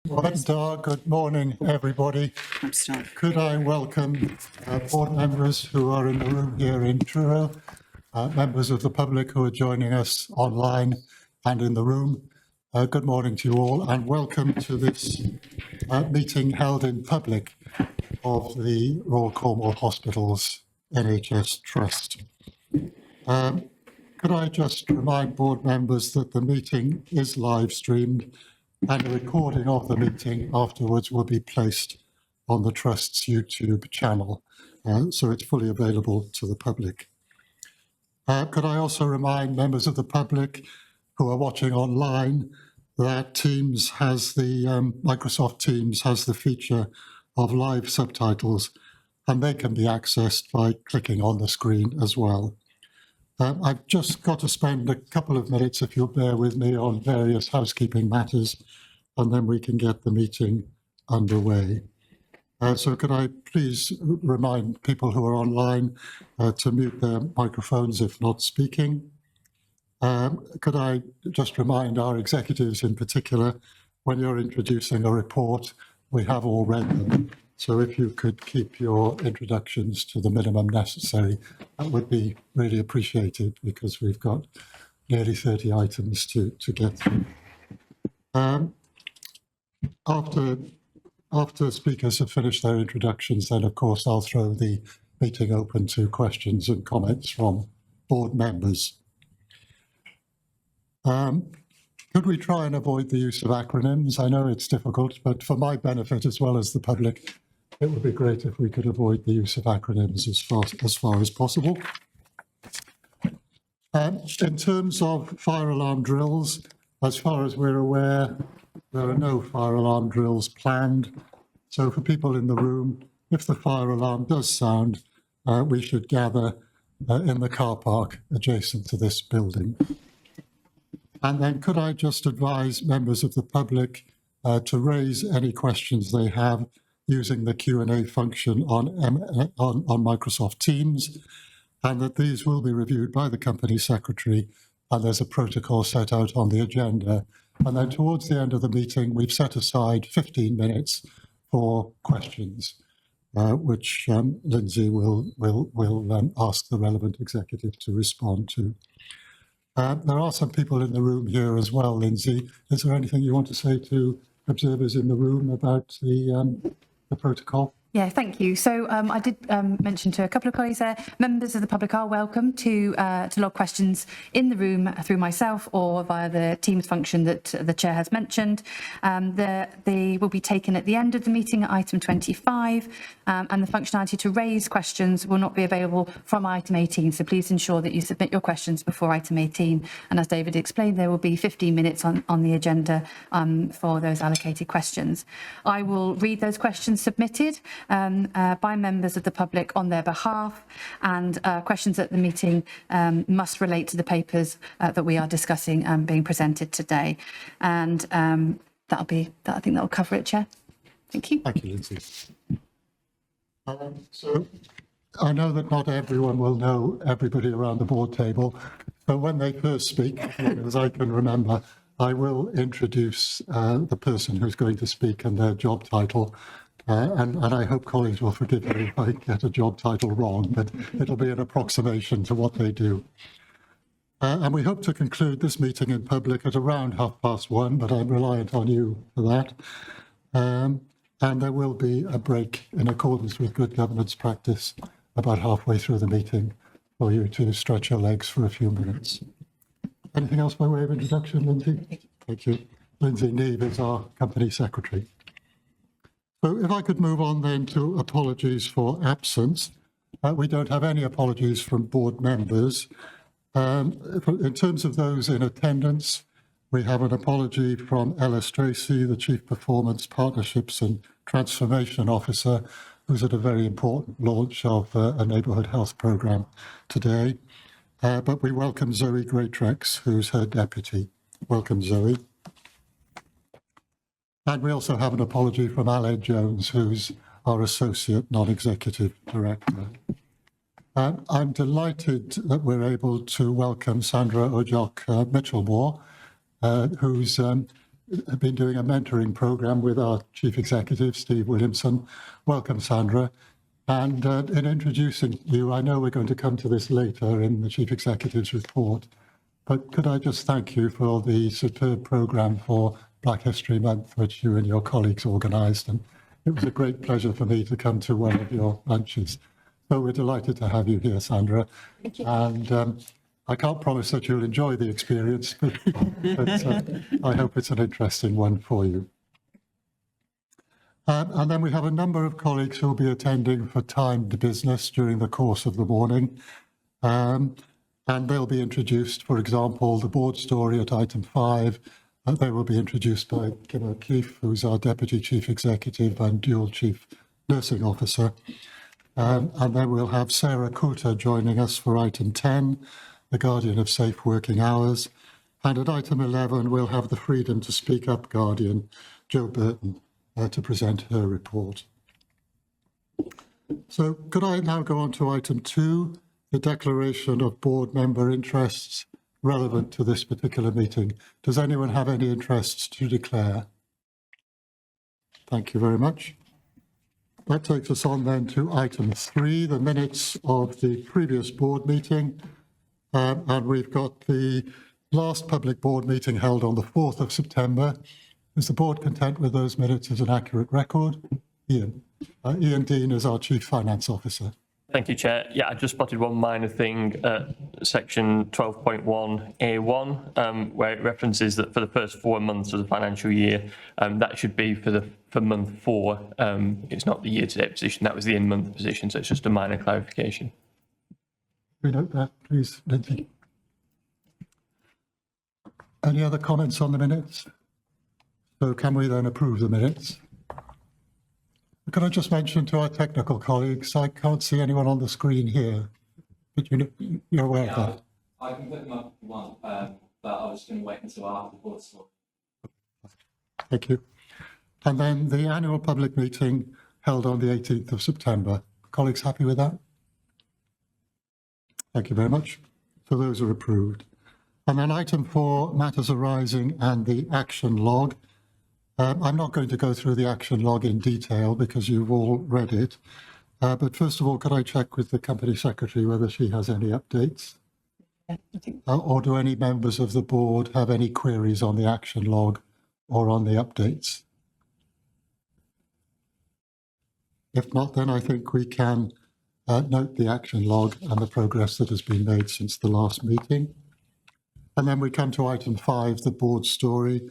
Good morning, everybody. Could I welcome board members who are in the room here in Truro, members of the public who are joining us online and in the room. Good morning to you all, and welcome to this meeting held in public of the Royal Cornwall Hospitals NHS Trust. Could I just remind board members that the meeting is live streamed and a recording of the meeting afterwards will be placed on the Trust's YouTube channel, so it's fully available to the public. Could I also remind members of the public who are watching online that Teams has the, Microsoft Teams has the feature of live subtitles, and they can be accessed by clicking on the screen as well. I've just got to spend a couple of minutes, if you'll bear with me, on various housekeeping matters, and then we can get the meeting underway. So could I please remind people who are online to mute their microphones if not speaking? Could I just remind our executives in particular, when you're introducing a report, we have all read them. So if you could keep your introductions to the minimum necessary, that would be really appreciated, because we've got nearly 30 items to get through. After speakers have finished their introductions, then of course I'll throw the meeting open to questions and comments from board members. Could we try and avoid the use of acronyms? I know it's difficult, but for my benefit as well as the public, it would be great if we could avoid the use of acronyms as far as possible. In terms of fire alarm drills, as far as we're aware, there are no fire alarm drills planned. So for people in the room, if the fire alarm does sound, we should gather in the car park adjacent to this building. And then could I just advise members of the public to raise any questions they have using the Q&A function on Microsoft Teams, and that these will be reviewed by the company secretary, and there's a protocol set out on the agenda. And then towards the end of the meeting, we've set aside 15 minutes for questions, which Lindsay will ask the relevant executive to respond to. There are some people in the room here as well, Lindsay. Is there anything you want to say to observers in the room about the protocol? Yeah, thank you. So I did mention to a couple of colleagues there, members of the public are welcome to log questions in the room through myself or via the Teams function that the chair has mentioned. They will be taken at the end of the meeting at item 25, and the functionality to raise questions will not be available from item 18. So please ensure that you submit your questions before item 18. And as David explained, there will be 15 minutes on the agenda for those allocated questions. I will read those questions submitted by members of the public on their behalf, and questions at the meeting must relate to the papers that we are discussing being presented today. And I think that'll cover it, Chair. Thank you. Thank you, Lindsay. So I know that not everyone will know everybody around the board table, but when they first speak, as I can remember, I will introduce the person who's going to speak and their job title. And I hope colleagues will forgive me if I get a job title wrong, but it'll be an approximation to what they do. And we hope to conclude this meeting in public at around 1:30, but I'm reliant on you for that. And there will be a break in accordance with good governance practice about halfway through the meeting for you to stretch your legs for a few minutes. Anything else by way of introduction, Lindsay? Thank you. Lindsay Neave is our company secretary. So if I could move on then to apologies for absence. We don't have any apologies from board members. In terms of those in attendance, we have an apology from Ellis Tracy, the Chief Performance, Partnerships and Transformation Officer, who's at a very important launch of a neighbourhood health programme today. But we welcome Zoe Greatrex, who's her deputy. Welcome, Zoe. And we also have an apology from Aled Jones, who's our Associate Non-Executive Director. I'm delighted that we're able to welcome Sandra Ojok Mitchellmore, who's have been doing a mentoring program with our Chief Executive, Steve Williamson. Welcome, Sandra. And in introducing you, I know we're going to come to this later in the Chief Executive's report, but could I just thank you for the superb program for Black History Month, which you and your colleagues organised. And it was a great pleasure for me to come to one of your lunches. So we're delighted to have you here, Sandra. Thank you. And I can't promise that you'll enjoy the experience, but I hope it's an interesting one for you. And then we have a number of colleagues who will be attending for timed business during the course of the morning. And they'll be introduced, for example, the board story at item 5. They will be introduced by Kim O'Keefe, who's our Deputy Chief Executive and Dual Chief Nursing Officer. And then we'll have Sarah Coulter joining us for item 10, the Guardian of Safe Working Hours. And at item 11, we'll have the Freedom to Speak Up Guardian, Jo Burton, to present her report. So could I now go on to item 2, the declaration of board member interests relevant to this particular meeting. Does anyone have any interests to declare? Thank you very much. That takes us on then to item 3, the minutes of the previous board meeting. And we've got the last public board meeting held on the 4th of September. Is the board content with those minutes as an accurate record? Ian. Ian Dean is our Chief Finance Officer. Thank you, Chair. Yeah, I just spotted one minor thing at section 12.1A1, where it references that for the first 4 months of the financial year, that should be for month 4. It's not the year-to-date position, that was the in-month position, so it's just a minor clarification. We note that, please, Lindsay. Any other comments on the minutes? So can we then approve the minutes? Can I just mention to our technical colleagues, I can't see anyone on the screen here, but you're aware of that. I can put them up if you want, but I was going to wait until after the board story. Thank you. And then the annual public meeting held on the 18th of September. Colleagues happy with that? Thank you very much. So those are approved. And then item 4, matters arising and the action log. I'm not going to go through the action log in detail because you've all read it. But first of all, could I check with the company secretary whether she has any updates? Or do any members of the board have any queries on the action log or on the updates? If not, then I think we can note the action log and the progress that has been made since the last meeting. And then we come to item 5, the board story,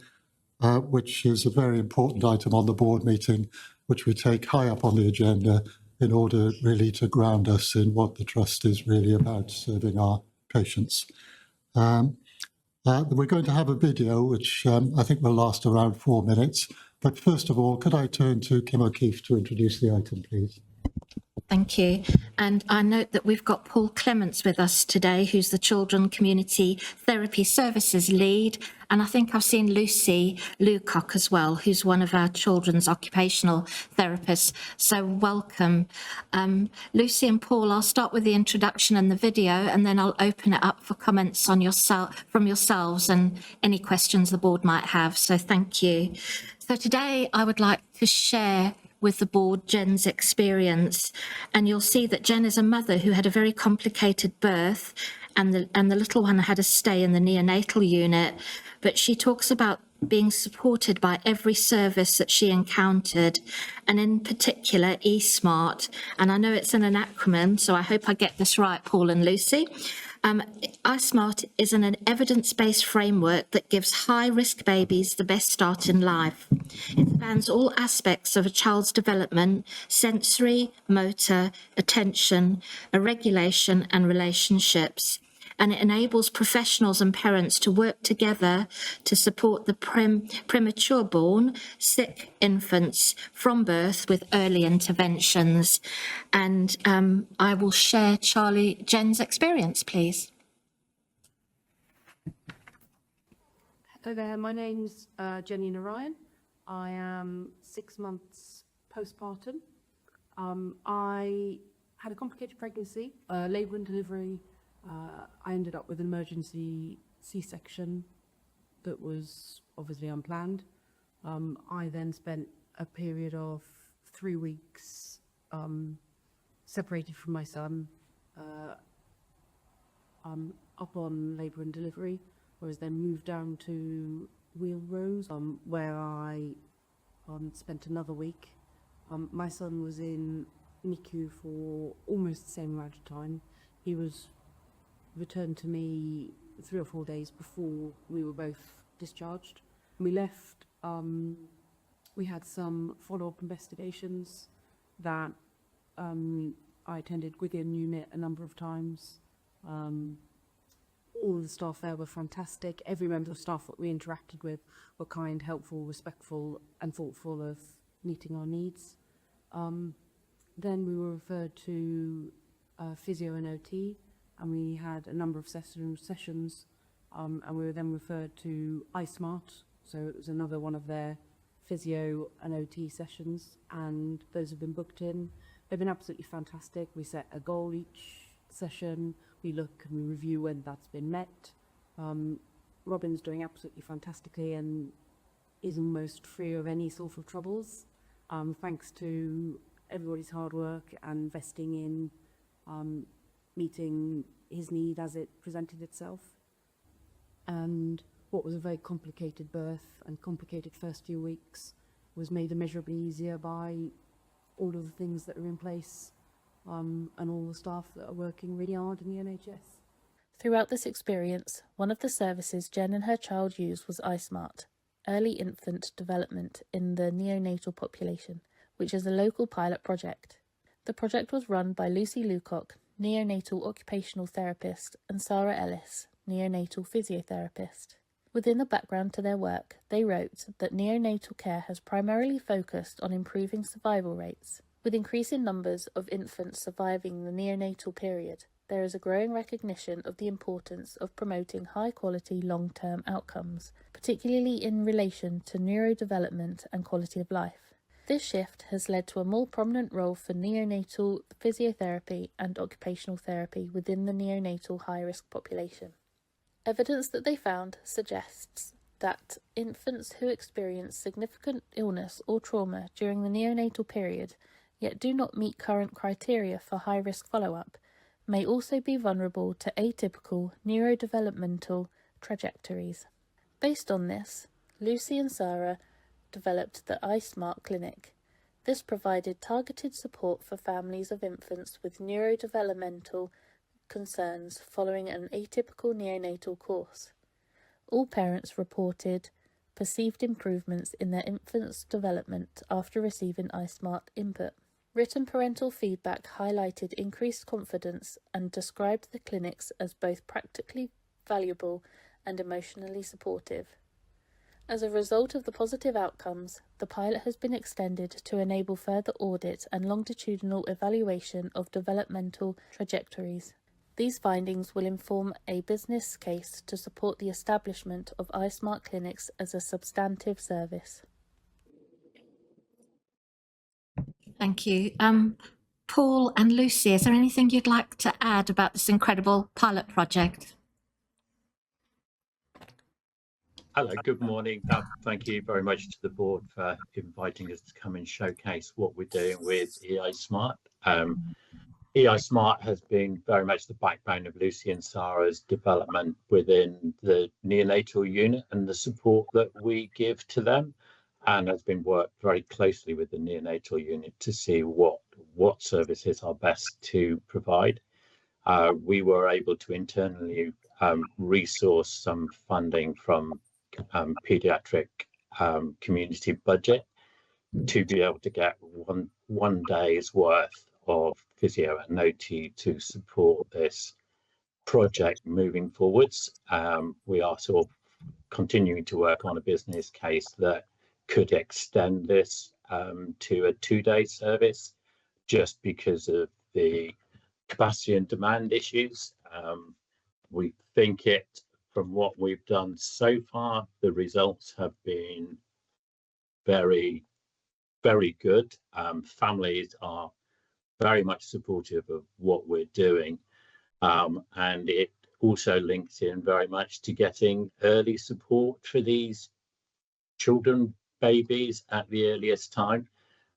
which is a very important item on the board meeting, which we take high up on the agenda in order really to ground us in what the trust is really about, serving our patients. We're going to have a video, which I think will last around 4 minutes. But first of all, could I turn to Kim O'Keefe to introduce the item, please? Thank you. And I note that we've got Paul Clements with us today, who's the Children Community Therapy Services Lead. And I think I've seen Lucy Lucock as well, who's one of our children's occupational therapists. So welcome. Lucy and Paul, I'll start with the introduction and the video, and then I'll open it up for comments on from yourselves and any questions the board might have. So thank you. So today I would like to share with the board Jen's experience, and you'll see that Jen is a mother who had a very complicated birth, and the little one had a stay in the neonatal unit, but she talks about being supported by every service that she encountered, and in particular eSmart. And I know it's an acronym, so I hope I get this right, Paul and Lucy. iSmart is an evidence-based framework that gives high-risk babies the best start in life. It spans all aspects of a child's development: sensory, motor, attention, regulation and relationships. And it enables professionals and parents to work together to support the premature born, sick infants from birth with early interventions. And I will share Jen's experience, please. Hello there, my name's Jenny Narayan. I am 6 months postpartum. I had a complicated pregnancy, labour and delivery. I ended up with an emergency C-section that was obviously unplanned. I then spent a period of 3 weeks separated from my son, up on labour and delivery, whereas then moved down to Wheelrose, where I spent another week. My son was in NICU for almost the same amount of time. He was returned to me 3 or 4 days before we were both discharged. We left, we had some follow-up investigations that I attended within unit a number of times. All the staff there were fantastic. Every member of staff that we interacted with were kind, helpful, respectful and thoughtful of meeting our needs. Then we were referred to physio and OT, and we had a number of sessions, and we were then referred to iSmart, so it was another one of their physio and OT sessions, and those have been booked in. They've been absolutely fantastic. We set a goal each session, we look and we review when that's been met. Robin's doing absolutely fantastically and is almost free of any sort of troubles, thanks to everybody's hard work and investing in meeting his need as it presented itself. And what was a very complicated birth and complicated first few weeks was made immeasurably easier by all of the things that are in place, and all the staff that are working really hard in the NHS. Throughout this experience, one of the services Jen and her child used was iSmart, Early Infant Development in the Neonatal Population, which is a local pilot project. The project was run by Lucy Lucock, neonatal occupational therapist, and Sarah Ellis, neonatal physiotherapist. Within the background to their work, they wrote that neonatal care has primarily focused on improving survival rates. With increasing numbers of infants surviving the neonatal period, there is a growing recognition of the importance of promoting high-quality long-term outcomes, particularly in relation to neurodevelopment and quality of life. This shift has led to a more prominent role for neonatal physiotherapy and occupational therapy within the neonatal high-risk population. Evidence that they found suggests that infants who experience significant illness or trauma during the neonatal period, yet do not meet current criteria for high-risk follow-up, may also be vulnerable to atypical neurodevelopmental trajectories. Based on this, Lucy and Sarah developed the iSmart Clinic. This provided targeted support for families of infants with neurodevelopmental concerns following an atypical neonatal course. All parents reported perceived improvements in their infant's development after receiving iSmart input. Written parental feedback highlighted increased confidence and described the clinics as both practically valuable and emotionally supportive. As a result of the positive outcomes, the pilot has been extended to enable further audit and longitudinal evaluation of developmental trajectories. These findings will inform a business case to support the establishment of iSmart clinics as a substantive service. Thank you. Paul and Lucy, is there anything you'd like to add about this incredible pilot project? Hello, good morning. Thank you very much to the board for inviting us to come and showcase what we're doing with eismart. eismart has been very much the backbone of Lucy and Sarah's development within the neonatal unit and the support that we give to them, and has been worked very closely with the neonatal unit to see what services are best to provide. We were able to internally resource some funding from paediatric community budget to be able to get one day's worth of physio and OT to support this project moving forwards. We are sort of continuing to work on a business case that could extend this to a 2-day service, just because of the capacity and demand issues. We think from what we've done so far, the results have been very, very good. Families are very much supportive of what we're doing, and it also links in very much to getting early support for these children babies at the earliest time,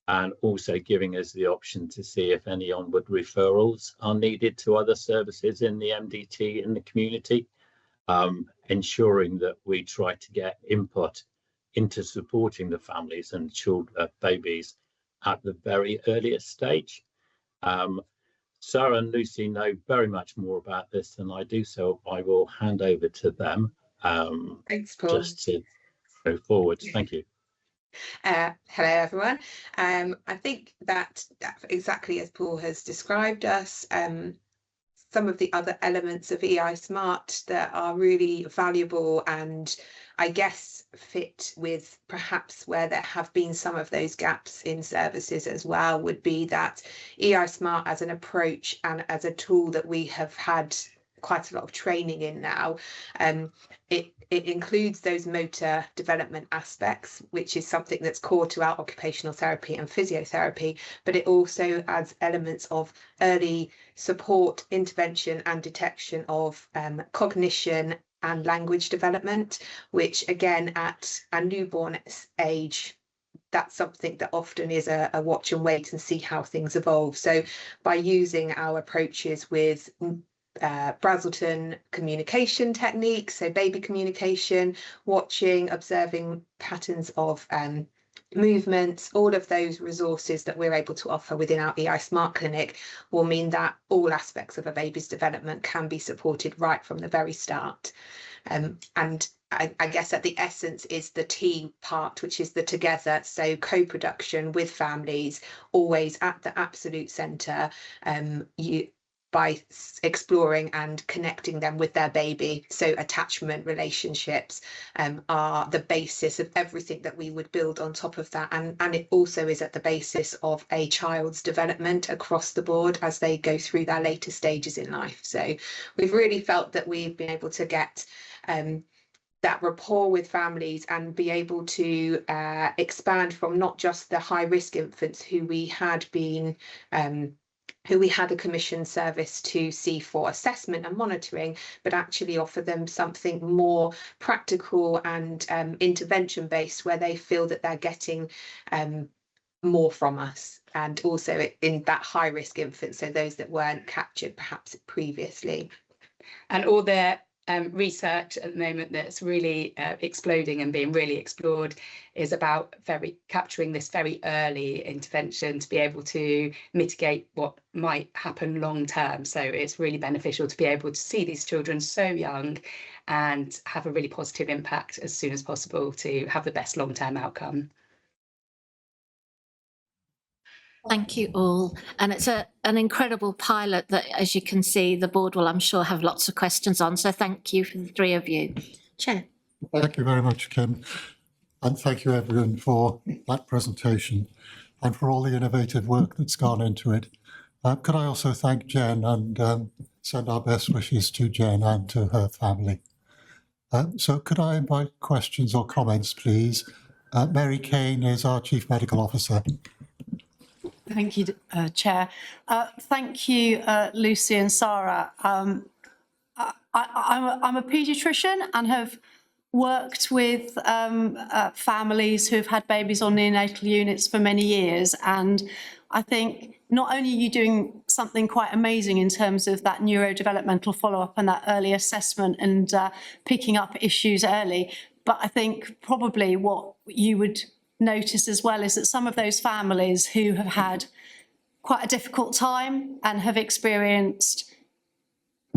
and also giving us the option to see if any onward referrals are needed to other services in the MDT in the community, ensuring that we try to get input into supporting the families and children, babies at the very earliest stage. Sarah and Lucy know very much more about this than I do, so I will hand over to them. Thanks, Paul. Just to go forward. Thank you. Hello, everyone. I think that exactly as Paul has described us, some of the other elements of EI Smart that are really valuable and I guess fit with perhaps where there have been some of those gaps in services as well would be that EI Smart as an approach and as a tool that we have had quite a lot of training in now. It includes those motor development aspects, which is something that's core to our occupational therapy and physiotherapy, but it also adds elements of early support, intervention and detection of cognition and language development, which again at a newborn age, that's something that often is a watch and wait and see how things evolve. So by using our approaches with Brazelton communication techniques, so baby communication, watching, observing patterns of movements, all of those resources that we're able to offer within our EI Smart Clinic will mean that all aspects of a baby's development can be supported right from the very start. And I guess at the essence is the T part, which is the together, so co-production with families, always at the absolute centre, by exploring and connecting them with their baby. So attachment relationships are the basis of everything that we would build on top of that. And it also is at the basis of a child's development across the board as they go through their later stages in life. So we've really felt that we've been able to get that rapport with families and be able to expand from not just the high risk infants who we had a commissioned service to see for assessment and monitoring, but actually offer them something more practical and intervention based, where they feel that they're getting more from us, and also in that high risk infants, so those that weren't captured perhaps previously. And all the research at the moment that's really exploding and being really explored is about capturing this very early intervention to be able to mitigate what might happen long term. So it's really beneficial to be able to see these children so young and have a really positive impact as soon as possible to have the best long term outcome. Thank you all. And it's an incredible pilot that, as you can see, the board will, I'm sure, have lots of questions on. So thank you for the three of you. Chair. Thank you very much, Kim. And thank you, everyone, for that presentation and for all the innovative work that's gone into it. Could I also thank Jen and send our best wishes to Jen and to her family. So could I invite questions or comments, please? Mary Kane is our Chief Medical Officer. Thank you, Chair. Thank you, Lucy and Sarah. I'm a paediatrician and have worked with families who have had babies on neonatal units for many years. And I think not only are you doing something quite amazing in terms of that neurodevelopmental follow-up and that early assessment and picking up issues early, but I think probably what you would notice as well is that some of those families who have had quite a difficult time and have experienced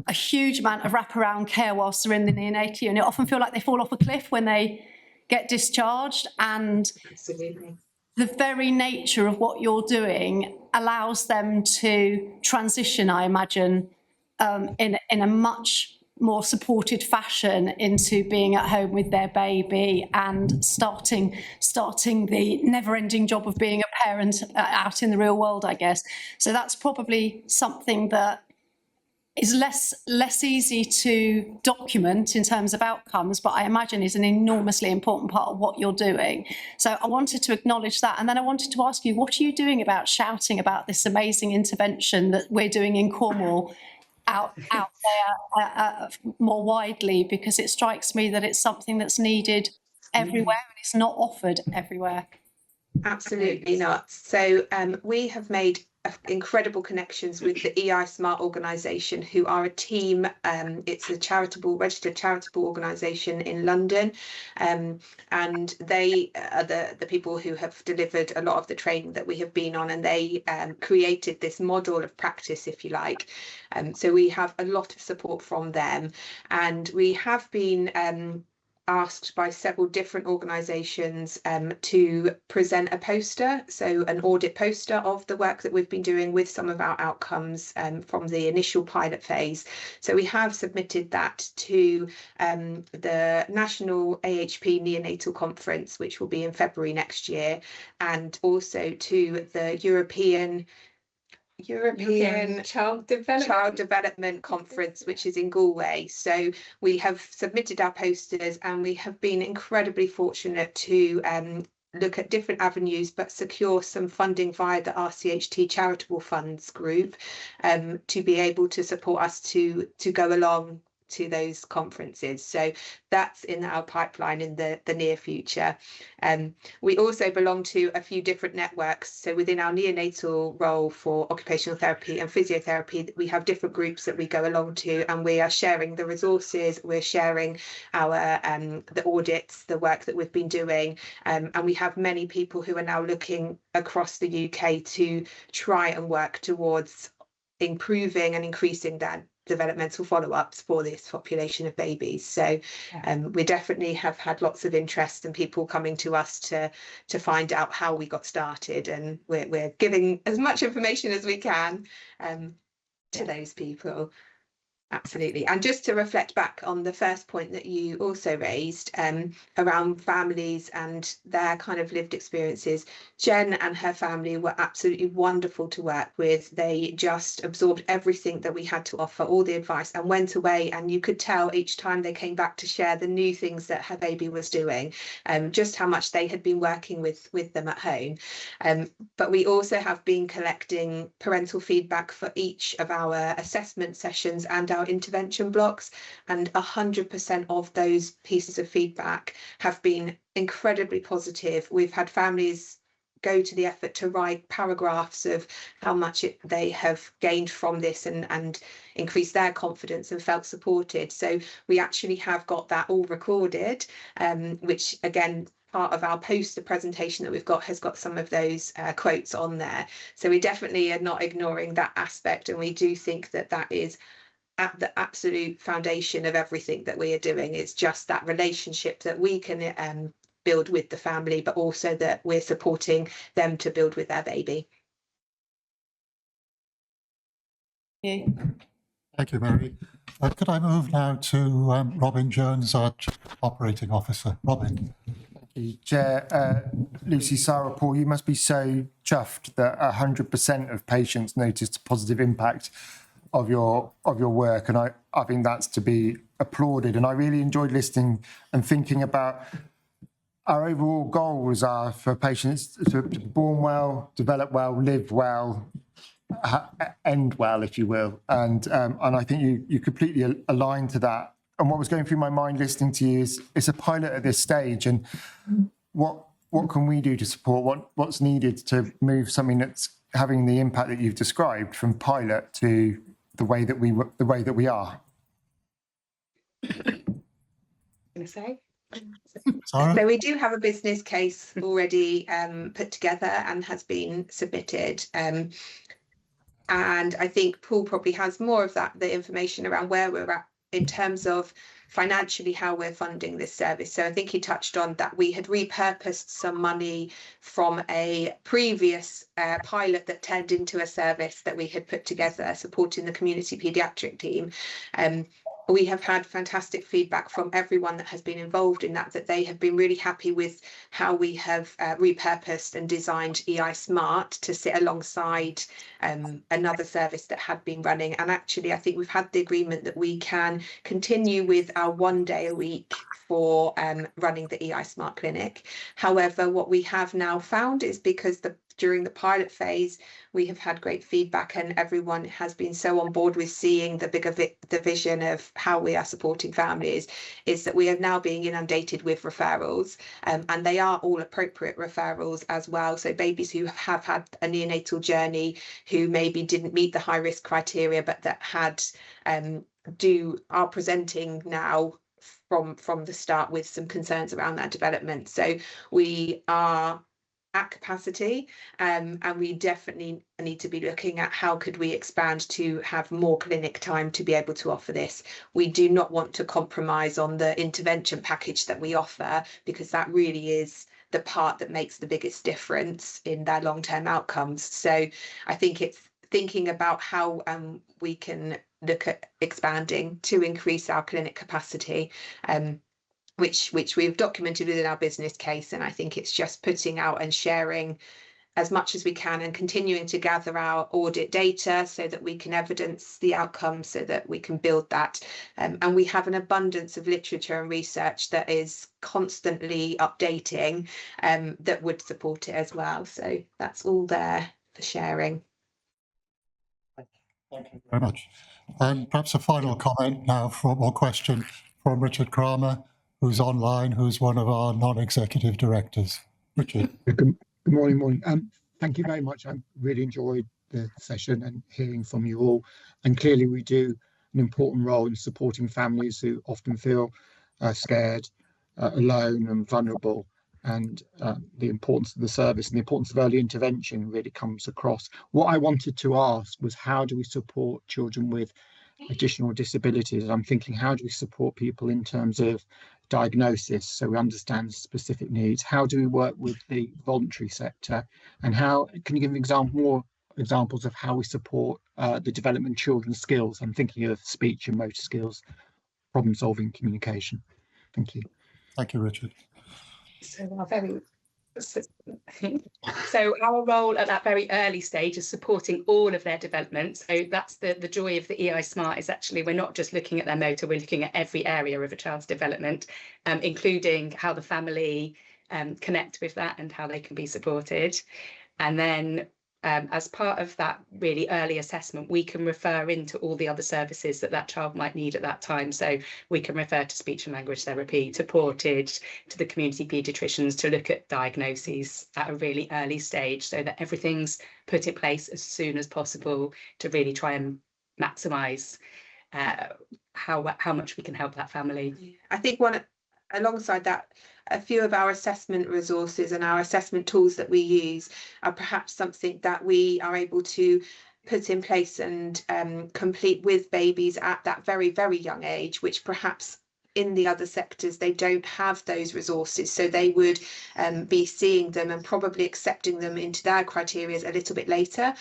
a huge amount of wraparound care whilst they're in the neonatal unit often feel like they fall off a cliff when they get discharged. And Absolutely. The very nature of what you're doing allows them to transition, I imagine, in a much more supported fashion into being at home with their baby and starting the never-ending job of being a parent out in the real world, I guess. So that's probably something that is less easy to document in terms of outcomes, but I imagine is an enormously important part of what you're doing. So I wanted to acknowledge that. And then I wanted to ask you, what are you doing about shouting about this amazing intervention that we're doing in Cornwall out there more widely, because it strikes me that it's something that's needed everywhere and it's not offered everywhere. Absolutely not. So we have made incredible connections with the EI Smart organisation, who are a team. It's a registered charitable organisation in London, and they are the people who have delivered a lot of the training that we have been on, and they created this model of practice, if you like. So we have a lot of support from them, and we have been asked by several different organisations to present a poster, so an audit poster of the work that we've been doing with some of our outcomes from the initial pilot phase. So we have submitted that to the National AHP Neonatal Conference, which will be in February next year, and also to the European Child Development Conference, which is in Galway. So we have submitted our posters, and we have been incredibly fortunate to look at different avenues, but secure some funding via the RCHT Charitable Funds group to be able to support us to go along to those conferences. So that's in our pipeline in the near future. We also belong to a few different networks. So within our neonatal role for occupational therapy and physiotherapy, we have different groups that we go along to, and we are sharing the resources, we're sharing our the audits, the work that we've been doing, and we have many people who are now looking across the UK to try and work towards improving and increasing that developmental follow-ups for this population of babies. So we definitely have had lots of interest and people coming to us to find out how we got started, and we're giving as much information as we can to those people. Absolutely. And just to reflect back on the first point that you also raised around families and their kind of lived experiences, Jen and her family were absolutely wonderful to work with. They just absorbed everything that we had to offer, all the advice, and went away, and you could tell each time they came back to share the new things that her baby was doing, just how much they had been working with them at home. But we also have been collecting parental feedback for each of our assessment sessions and our intervention blocks, and 100% of those pieces of feedback have been incredibly positive. We've had families go to the effort to write paragraphs of how much they have gained from this and increased their confidence and felt supported. So we actually have got that all recorded, which again, part of our poster presentation that we've got has got some of those quotes on there. So we definitely are not ignoring that aspect, and we do think that that is at the absolute foundation of everything that we are doing. It's just that relationship that we can build with the family, but also that we're supporting them to build with their baby. Thank you, Mary. Could I move now to Robin Jones, our Chief Operating Officer? Robin. Chair, Lucy, Sarah, Paul, you must be so chuffed that 100% of patients noticed a positive impact of your work, and I think that's to be applauded. And I really enjoyed listening and thinking about our overall goals are for patients to born well, develop well, live well, end well, if you will. And I think you completely align to that. And what was going through my mind listening to you is it's a pilot at this stage, and what can we do to support what's needed to move something that's having the impact that you've described from pilot to the way that we are. So we do have a business case already put together and has been submitted. And I think Paul probably has more of the information around where we're at in terms of financially how we're funding this service. So I think he touched on that we had repurposed some money from a previous pilot that turned into a service that we had put together supporting the community paediatric team. We have had fantastic feedback from everyone that has been involved in that they have been really happy with how we have repurposed and designed EI Smart to sit alongside another service that had been running. And actually, I think we've had the agreement that we can continue with our 1 day a week for running the EI Smart clinic. However, what we have now found is because the during the pilot phase, we have had great feedback, and everyone has been so on board with seeing the bigger the vision of how we are supporting families, is that we are now being inundated with referrals, and they are all appropriate referrals as well. So babies who have had a neonatal journey, who maybe didn't meet the high risk criteria, but that had are presenting now from the start with some concerns around their development. So we are at capacity, and we definitely need to be looking at how could we expand to have more clinic time to be able to offer this. We do not want to compromise on the intervention package that we offer, because that really is the part that makes the biggest difference in their long-term outcomes. So I think it's thinking about how we can look at expanding to increase our clinic capacity, which we've documented within our business case. And I think it's just putting out and sharing as much as we can and continuing to gather our audit data so that we can evidence the outcomes, so that we can build that. And we have an abundance of literature and research that is constantly updating, that would support it as well. So that's all there for sharing. Thank you very much. And perhaps a final comment now or question from Richard Kramer, who's online, who's one of our non-executive directors. Richard. Good morning. Thank you very much. I really enjoyed the session and hearing from you all. And clearly we do an important role in supporting families who often feel scared, alone and vulnerable. And the importance of the service and the importance of early intervention really comes across. What I wanted to ask was, how do we support children with additional disabilities? I'm thinking, how do we support people in terms of diagnosis, so we understand specific needs? How do we work with the voluntary sector? And how can you give more examples of how we support the development of children's skills? I'm thinking of speech and motor skills, problem solving, communication. Thank you. Thank you, Richard. So our role at that very early stage is supporting all of their development. So that's the joy of the EI Smart, is actually we're not just looking at their motor, we're looking at every area of a child's development, including how the family connect with that and how they can be supported. And then as part of that really early assessment, we can refer into all the other services that child might need at that time. So we can refer to speech and language therapy, to portage, to the community paediatricians, to look at diagnoses at a really early stage, so that everything's put in place as soon as possible to really try and maximise how much we can help that family. I think alongside that, a few of our assessment resources and our assessment tools that we use are perhaps something that we are able to put in place and complete with babies at that very, very young age, which perhaps in the other sectors they don't have those resources, so they would be seeing them and probably accepting them into their criteria a little bit later,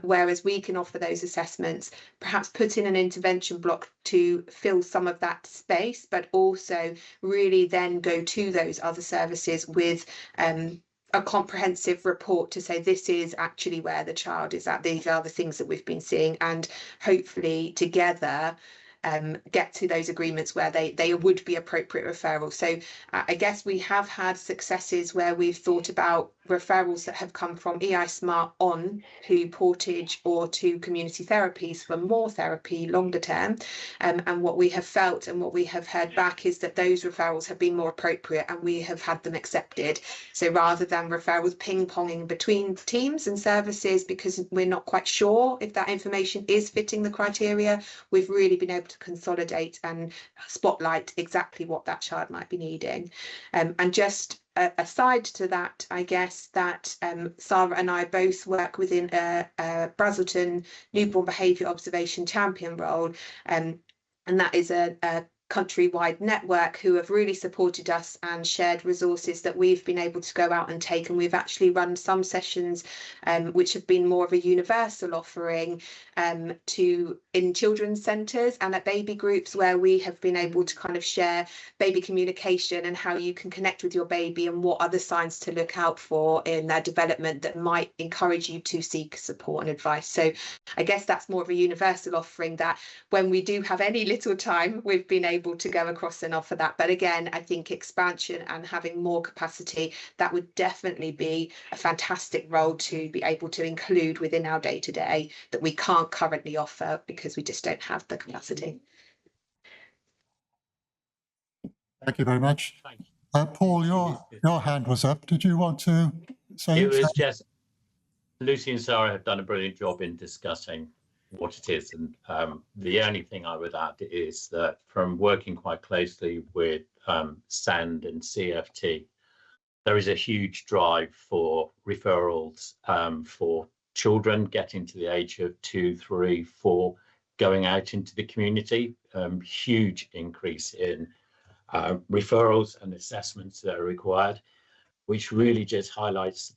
whereas we can offer those assessments, perhaps put in an intervention block to fill some of that space, but also really then go to those other services with a comprehensive report to say, this is actually where the child is at, these are the things that we've been seeing, and hopefully together get to those agreements where they would be appropriate referrals. So I guess we have had successes where we've thought about referrals that have come from EI Smart on to portage or to community therapies for more therapy longer term, and what we have felt and what we have heard back is that those referrals have been more appropriate and we have had them accepted. So rather than referrals ping-ponging between teams and services because we're not quite sure if that information is fitting the criteria, we've really been able to consolidate and spotlight exactly what that child might be needing. And just aside to that, I guess that Sarah and I both work within a Brazelton Newborn Behaviour Observation Champion role, and that is a countrywide network who have really supported us and shared resources that we've been able to go out and take. And we've actually run some sessions which have been more of a universal offering in children's centres and at baby groups, where we have been able to kind of share baby communication and how you can connect with your baby and what other signs to look out for in their development that might encourage you to seek support and advice. So I guess that's more of a universal offering that when we do have any little time, we've been able to go across and offer that. But again, I think expansion and having more capacity, that would definitely be a fantastic role to be able to include within our day-to-day that we can't currently offer because we just don't have the capacity. Thank you very much. Paul, your hand was up. Did you want to say? It was just Lucy and Sarah have done a brilliant job in discussing what it is, and the only thing I would add is that from working quite closely with SEND and CFT, there is a huge drive for referrals for children getting to the age of 2, 3, 4, going out into the community. Huge increase in referrals and assessments that are required, which really just highlights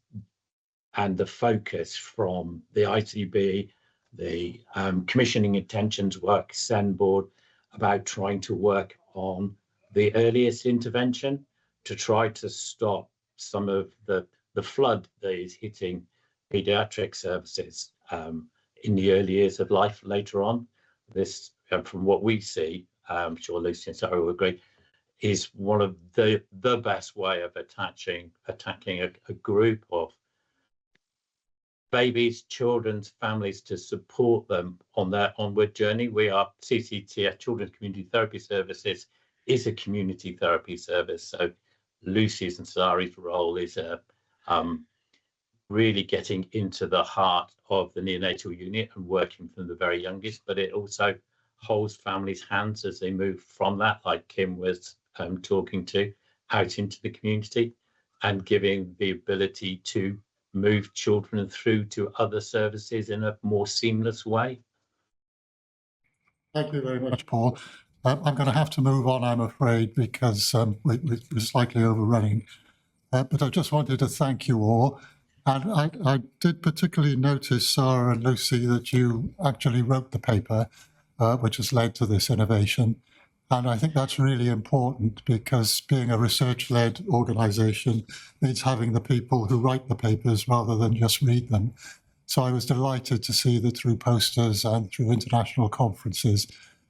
and the focus from the ITB, the commissioning intentions work, SEND board, about trying to work on the earliest intervention to try to stop some of the flood that is hitting paediatric services in the early years of life later on. This, from what we see, I'm sure Lucy and Sarah will agree, is one of the best way of attacking a group of babies, children's families to support them on their onward journey. We are CCTS, Children's Community Therapy Services, is a community therapy service. So Lucy's and Sari's role is really getting into the heart of the neonatal unit and working from the very youngest, but it also holds families' hands as they move from that, like Kim was talking to, out into the community, and giving the ability to move children through to other services in a more seamless way. Thank you very much, Paul. I'm going to have to move on, I'm afraid, because we're slightly overrunning. But I just wanted to thank you all. And I did particularly notice, Sarah and Lucy, that you actually wrote the paper, which has led to this innovation. And I think that's really important because being a research-led organisation means having the people who write the papers rather than just read them. So I was delighted to see that through posters and through international conferences,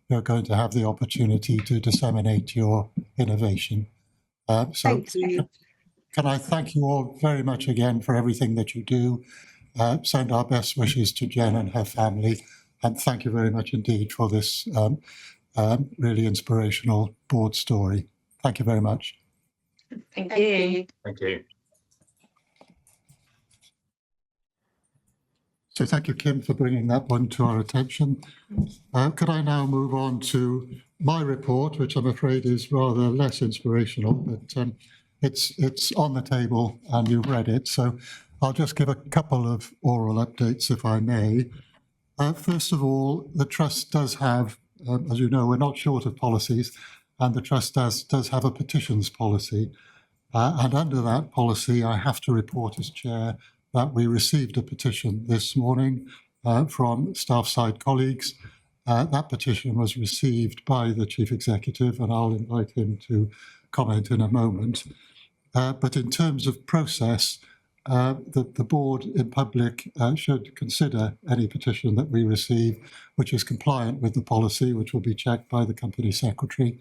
you're going to have the opportunity to disseminate your innovation. Thank you. Can I thank you all very much again for everything that you do. Send our best wishes to Jen and her family. And thank you very much indeed for this really inspirational board story. Thank you very much. Thank you. Thank you. So thank you, Kim, for bringing that one to our attention. Could I now move on to my report, which I'm afraid is rather less inspirational, but it's on the table and you've read it. So I'll just give a couple of oral updates, if I may. First of all, the Trust does have, as you know, we're not short of policies, and the Trust does have a petitions policy. And under that policy, I have to report as chair that we received a petition this morning from staff-side colleagues. That petition was received by the Chief Executive, and I'll invite him to comment in a moment. But in terms of process, the board in public should consider any petition that we receive, which is compliant with the policy, which will be checked by the company secretary.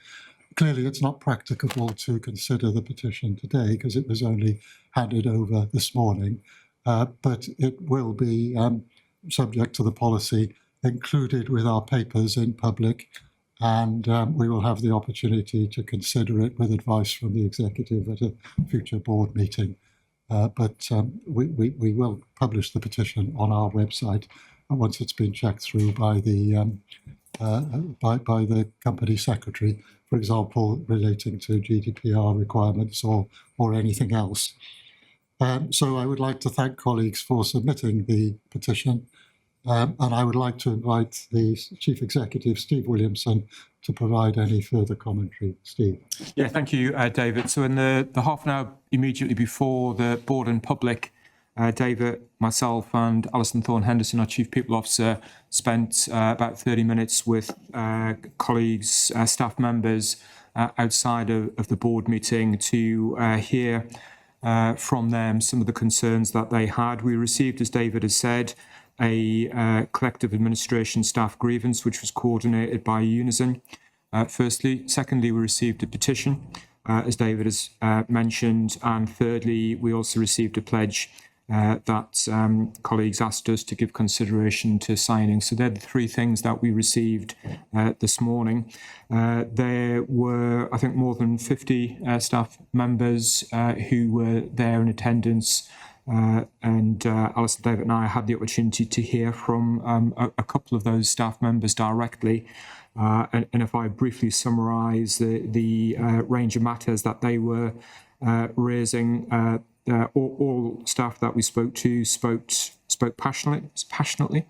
Clearly, it's not practicable to consider the petition today because it was only handed over this morning, but it will be subject to the policy, included with our papers in public, and we will have the opportunity to consider it with advice from the executive at a future board meeting. But we will publish the petition on our website once it's been checked through by the by the company secretary, for example, relating to GDPR requirements or anything else. So I would like to thank colleagues for submitting the petition, and I would like to invite the Chief Executive, Steve Williamson, to provide any further commentary. Steve. Yeah, thank you, David. So in the half an hour immediately before the board and public, David, myself and Alison Thorne-Henderson, our Chief People Officer, spent about 30 minutes with colleagues, staff members outside of the board meeting to hear from them some of the concerns that they had. We received, as David has said, a collective administration staff grievance, which was coordinated by Unison. firstly. Secondly, we received a petition, as David has mentioned. And thirdly, we also received a pledge that colleagues asked us to give consideration to signing. So they're the three things that we received this morning. There were, I think, more than 50 staff members who were there in attendance. And Alison, David and I had the opportunity to hear from a couple of those staff members directly. And if I briefly summarise the range of matters that they were raising, all staff that we spoke to spoke passionately.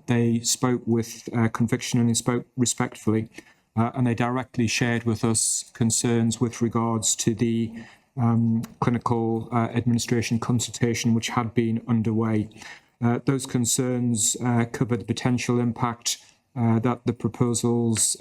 They spoke with conviction and they spoke respectfully. And they directly shared with us concerns with regards to the clinical administration consultation which had been underway. Those concerns covered the potential impact that the proposals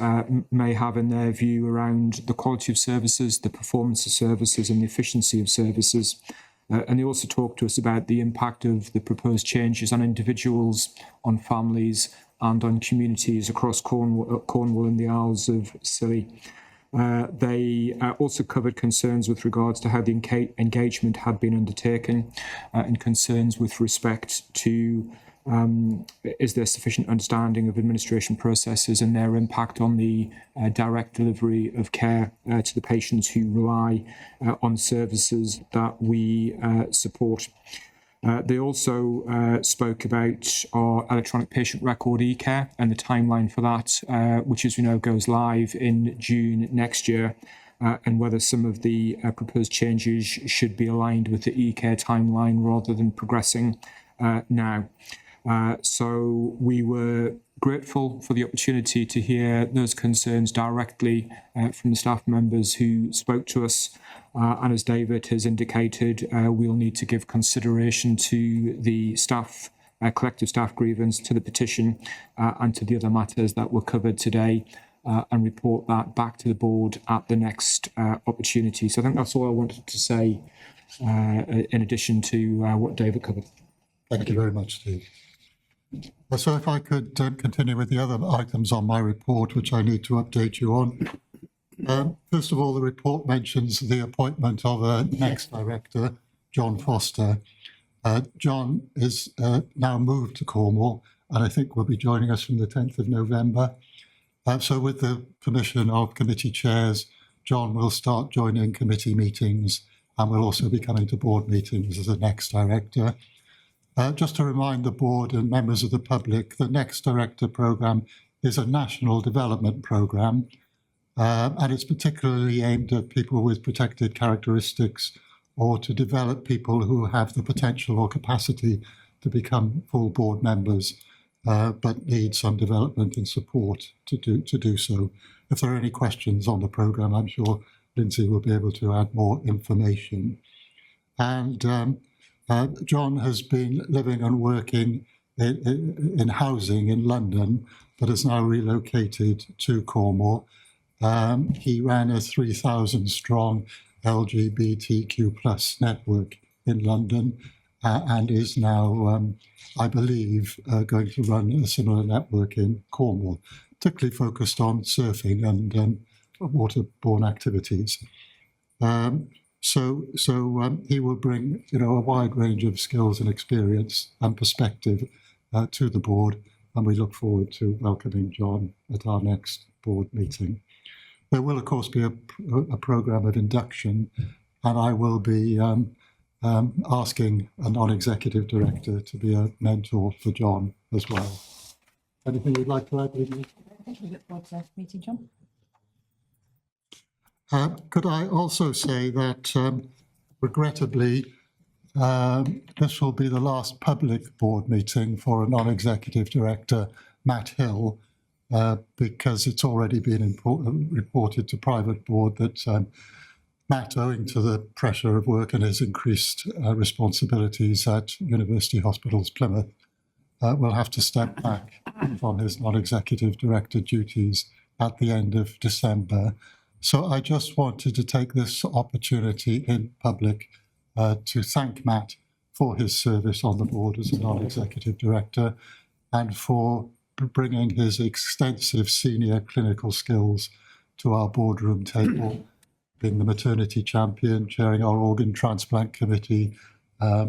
may have in their view around the quality of services, the performance of services and the efficiency of services. And they also talked to us about the impact of the proposed changes on individuals, on families and on communities across Cornwall and the Isles of Scilly. They also covered concerns with regards to how the engagement had been undertaken and concerns with respect to is there sufficient understanding of administration processes and their impact on the direct delivery of care to the patients who rely on services that we support. They also spoke about our electronic patient record e-care and the timeline for that, which, as we know, goes live in June next year, and whether some of the proposed changes should be aligned with the e-care timeline rather than progressing now. So we were grateful for the opportunity to hear those concerns directly from the staff members who spoke to us. And as David has indicated, we'll need to give consideration to the staff, collective staff grievance, to the petition and to the other matters that were covered today and report that back to the board at the next opportunity. So I think that's all I wanted to say in addition to what David covered. Thank you very much, Steve. So if I could continue with the other items on my report, which I need to update you on. First of all, the report mentions the appointment of a next director, John Foster. John is now moved to Cornwall and I think will be joining us from the 10th of November. So with the permission of committee chairs, John will start joining committee meetings and will also be coming to board meetings as a next director. Just to remind the board and members of the public, the Next Director programme is a national development programme, and it's particularly aimed at people with protected characteristics or to develop people who have the potential or capacity to become full board members, but need some development and support to do so. If there are any questions on the programme, I'm sure Lindsay will be able to add more information. And John has been living and working in housing in London, but has now relocated to Cornwall. He ran a 3,000 strong LGBTQ plus network in London and is now, I believe, going to run a similar network in Cornwall, particularly focused on surfing and waterborne activities. So he will bring, a wide range of skills and experience and perspective to the board, and we look forward to welcoming John at our next board meeting. There will, of course, be a programme of induction, and I will be asking a non-executive director to be a mentor for John as well. Anything you'd like to add, Lydia? I think we look forward to meeting John. Could I also say that, regrettably, this will be the last public board meeting for a non-executive director, Matt Hill, because it's already been reported to private board that Matt, owing to the pressure of work and his increased responsibilities at University Hospitals Plymouth, will have to step back from his non-executive director duties at the end of December. So I just wanted to take this opportunity in public to thank Matt for his service on the board as a non-executive director and for bringing his extensive senior clinical skills to our boardroom table, being the maternity champion, chairing our organ transplant committee,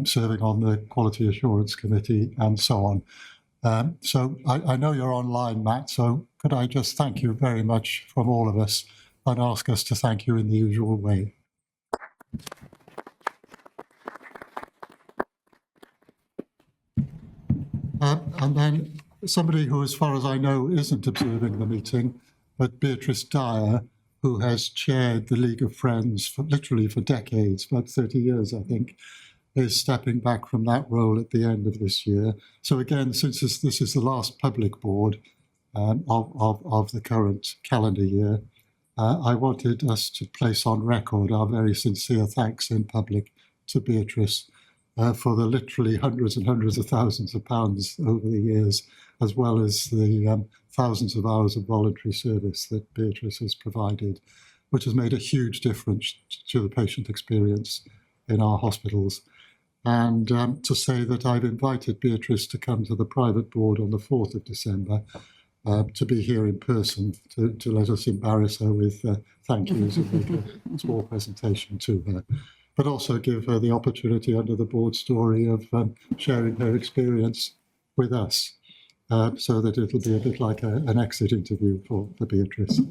serving on the quality assurance committee, and so on. So I know you're online, Matt, so could I just thank you very much from all of us and ask us to thank you in the usual way. And then somebody who, as far as I know, isn't observing the meeting, but Beatrice Dyer, who has chaired the League of Friends literally for decades, about 30 years, I think, is stepping back from that role at the end of this year. So again, since this is the last public board of the current calendar year, I wanted us to place on record our very sincere thanks in public to Beatrice for the literally hundreds and hundreds of thousands of pounds over the years, as well as the thousands of hours of voluntary service that Beatrice has provided, which has made a huge difference to the patient experience in our hospitals. And to say that I've invited Beatrice to come to the private board on the 4th of December to be here in person, to let us embarrass her with thank yous and make a small presentation to her, but also give her the opportunity under the board story of sharing her experience with us, so that it'll be a bit like an exit interview for Beatrice.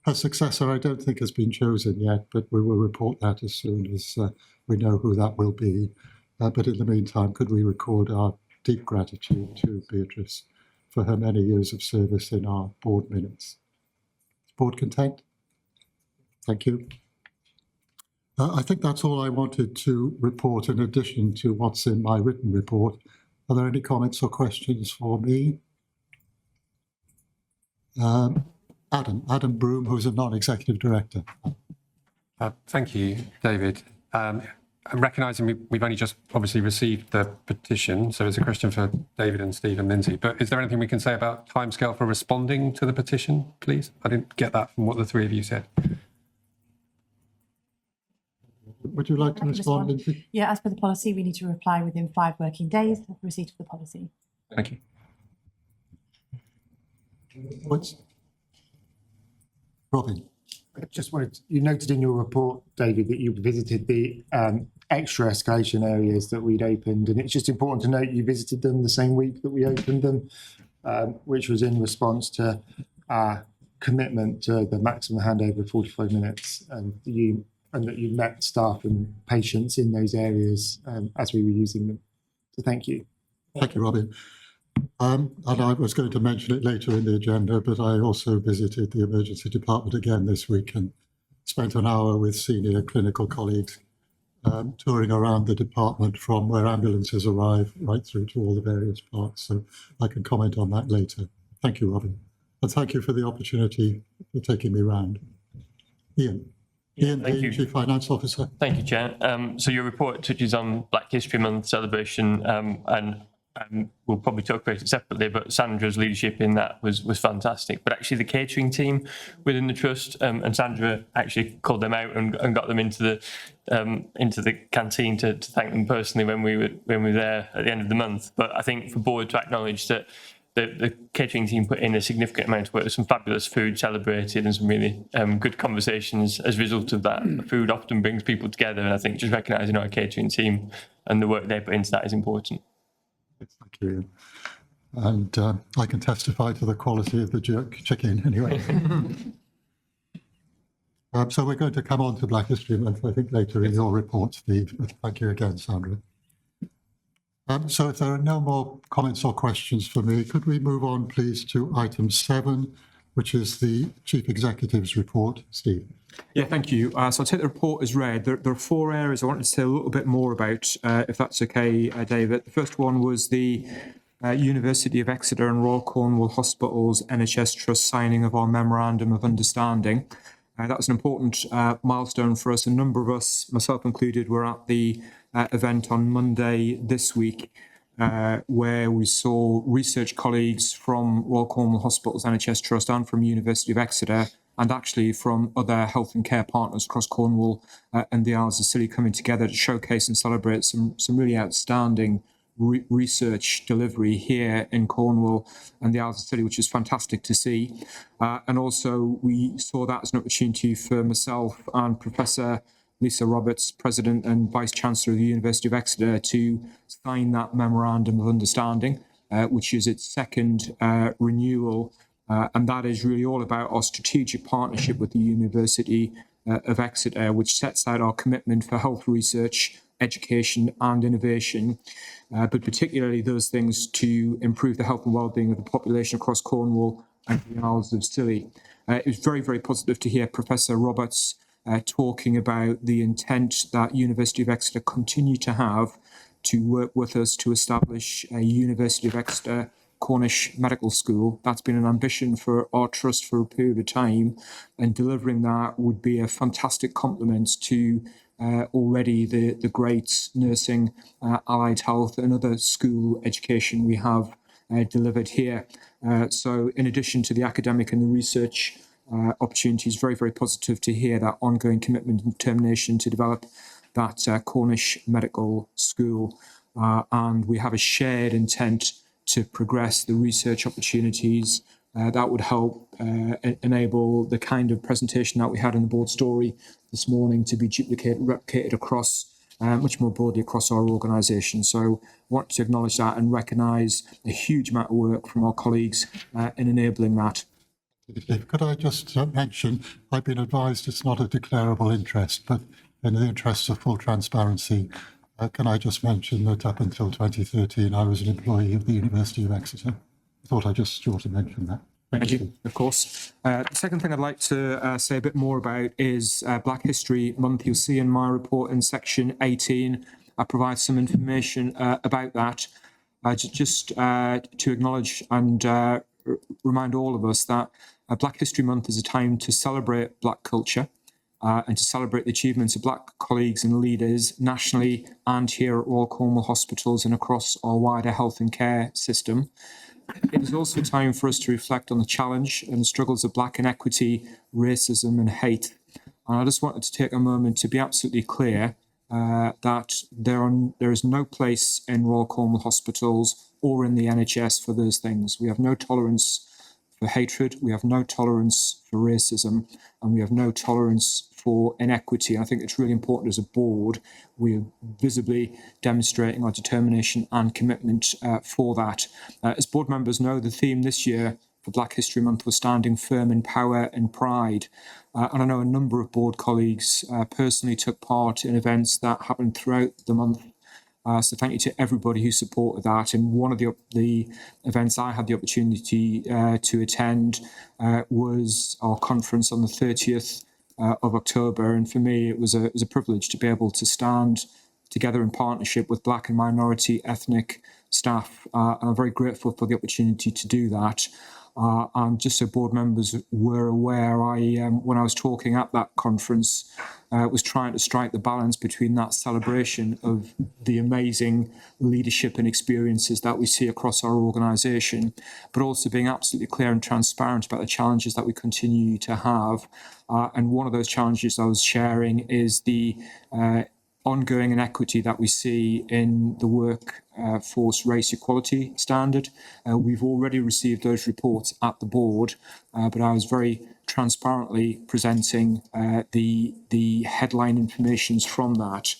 Her successor, I don't think, has been chosen yet, but we will report that as soon as we know who that will be. But in the meantime, could we record our deep gratitude to Beatrice for her many years of service in our board minutes. Board content? Thank you. I think that's all I wanted to report in addition to what's in my written report. Are there any comments or questions for me? Adam Broom, who's a non-executive director. Thank you, David. I'm recognising we've only just obviously received the petition, so it's a question for David and Steve and Lindsay, but is there anything we can say about timescale for responding to the petition, please? I didn't get that from what the three of you said. Would you like to respond, Lindsay? Yeah, as per the policy, we need to reply within 5 working days of receipt of the policy. Thank you. Robin. I just wanted, you noted in your report, David, that you visited the extra escalation areas that we'd opened, and it's just important to note you visited them the same week that we opened them, which was in response to our commitment to the maximum handover of 45 minutes, and that you met staff and patients in those areas as we were using them. So thank you. Thank you, Robin. And I was going to mention it later in the agenda, but I also visited the emergency department again this week and spent an hour with senior clinical colleagues touring around the department from where ambulances arrive right through to all the various parts. So I can comment on that later. Thank you, Robin. And thank you for the opportunity for taking me round. Ian. Ian, the Chief Finance Officer. Thank you, Chair. So your report touches on Black History Month celebration, and we'll probably talk about it separately, but Sandra's leadership in that was fantastic. But actually the catering team within the trust, and Sandra actually called them out and got them into the canteen to thank them personally when we were there at the end of the month. But I think for board to acknowledge that the catering team put in a significant amount of work, some fabulous food celebrated and some really good conversations as a result of that. Food often brings people together, and I think just recognising our catering team and the work they put into that is important. Thank you, Ian. And I can testify to the quality of the jerk chicken anyway. So we're going to come on to Black History Month, I think, later in your report, Steve. But thank you again, Sandra. So if there are no more comments or questions for me, could we move on, please, to item 7, which is the Chief Executive's report. Steve. Yeah, thank you. So I'll take the report as read. There are 4 areas I wanted to say a little bit more about, if that's okay, David. The first one was the University of Exeter and Royal Cornwall Hospitals NHS Trust signing of our Memorandum of Understanding. That was an important milestone for us. A number of us, myself included, were at the event on Monday this week, where we saw research colleagues from Royal Cornwall Hospitals NHS Trust and from University of Exeter, and actually from other health and care partners across Cornwall and the Isles of Scilly coming together to showcase and celebrate some really outstanding research delivery here in Cornwall and the Isles of Scilly, which is fantastic to see. And also we saw that as an opportunity for myself and Professor Lisa Roberts, President and Vice Chancellor of the University of Exeter, to sign that Memorandum of Understanding, which is its second renewal. And that is really all about our strategic partnership with the University of Exeter, which sets out our commitment for health research, education and innovation, but particularly those things to improve the health and wellbeing of the population across Cornwall and the Isles of Scilly. It was very, very positive to hear Professor Roberts talking about the intent that University of Exeter continue to have to work with us to establish a University of Exeter Cornish Medical School. That's been an ambition for our trust for a period of time, and delivering that would be a fantastic complement to already the great nursing, allied health and other school education we have delivered here. So in addition to the academic and the research opportunities, very, very positive to hear that ongoing commitment and determination to develop that Cornish Medical School. And we have a shared intent to progress the research opportunities that would help enable the kind of presentation that we had in the board story this morning to be replicated across much more broadly across our organisation. So I want to acknowledge that and recognise a huge amount of work from our colleagues in enabling that. Could I just mention, I've been advised it's not a declarable interest, but in the interests of full transparency, can I just mention that up until 2013, I was an employee of the University of Exeter? I thought I just ought to mention that. Thank you. Of course. The second thing I'd like to say a bit more about is Black History Month. You'll see in my report in section 18, I provide some information about that. Just to acknowledge and remind all of us that Black History Month is a time to celebrate Black culture and to celebrate the achievements of Black colleagues and leaders nationally and here at Royal Cornwall Hospitals and across our wider health and care system. It is also time for us to reflect on the challenge and the struggles of Black inequity, racism and hate. And I just wanted to take a moment to be absolutely clear that there is no place in Royal Cornwall Hospitals or in the NHS for those things. We have no tolerance for hatred, we have no tolerance for racism, and we have no tolerance for inequity. And I think it's really important as a board, we're visibly demonstrating our determination and commitment for that. As board members know, the theme this year for Black History Month was standing firm in power and pride. And I know a number of board colleagues personally took part in events that happened throughout the month. So thank you to everybody who supported that. And one of the events I had the opportunity to attend was our conference on the 30th of October. And for me, it was a privilege to be able to stand together in partnership with Black and minority ethnic staff. And I'm very grateful for the opportunity to do that. And just so board members were aware, when I was talking at that conference, was trying to strike the balance between that celebration of the amazing leadership and experiences that we see across our organisation, but also being absolutely clear and transparent about the challenges that we continue to have. And one of those challenges I was sharing is the ongoing inequity that we see in the workforce race equality standard. We've already received those reports at the board, but I was very transparently presenting the headline information from that.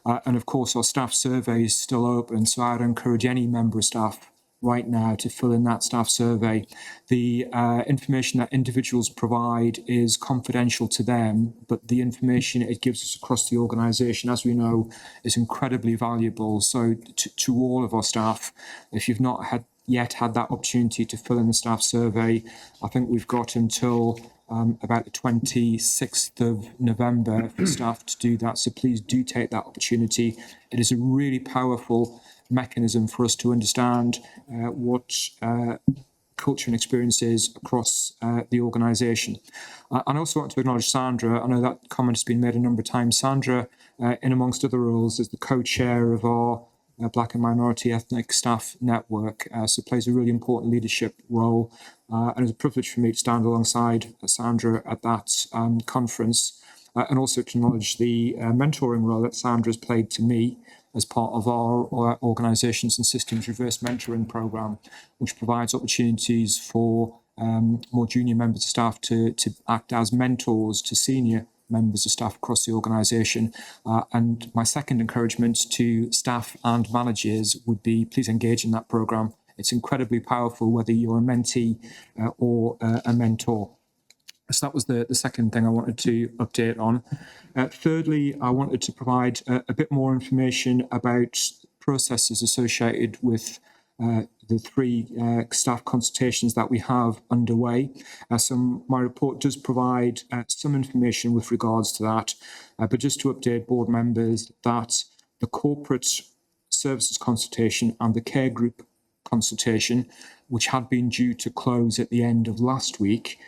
And of course, our staff survey is still open, so I'd encourage any member of staff right now to fill in that staff survey. The information that individuals provide is confidential to them, but the information it gives us across the organisation, as we know, is incredibly valuable. So to all of our staff, if you've not yet had that opportunity to fill in the staff survey, I think we've got until about the 26th of November for staff to do that. So please do take that opportunity. It is a really powerful mechanism for us to understand what culture and experience is across the organisation. I also want to acknowledge Sandra. I know that comment has been made a number of times. Sandra, in amongst other roles, is the co-chair of our Black and minority ethnic staff network, so plays a really important leadership role. And it's a privilege for me to stand alongside Sandra at that conference, and also to acknowledge the mentoring role that Sandra has played to me as part of our organisations and systems reverse mentoring programme, which provides opportunities for more junior members of staff to act as mentors to senior members of staff across the organisation. And my second encouragement to staff and managers would be please engage in that programme. It's incredibly powerful whether you're a mentee or a mentor. So that was the second thing I wanted to update on. Thirdly, I wanted to provide a bit more information about processes associated with the 3 staff consultations that we have underway. So my report does provide some information with regards to that, but just to update board members that the corporate services consultation and the care group consultation, which had been due to close at the end of last week,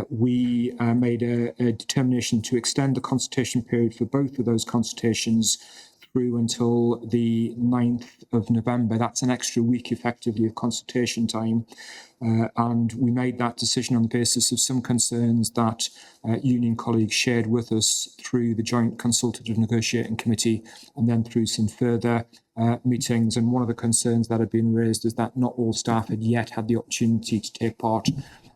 we made a determination to extend the consultation period for both of those consultations through until the 9th of November. That's an extra week effectively of consultation time. And we made that decision on the basis of some concerns that union colleagues shared with us through the Joint Consultative Negotiating Committee and then through some further meetings. And one of the concerns that had been raised is that not all staff had yet had the opportunity to take part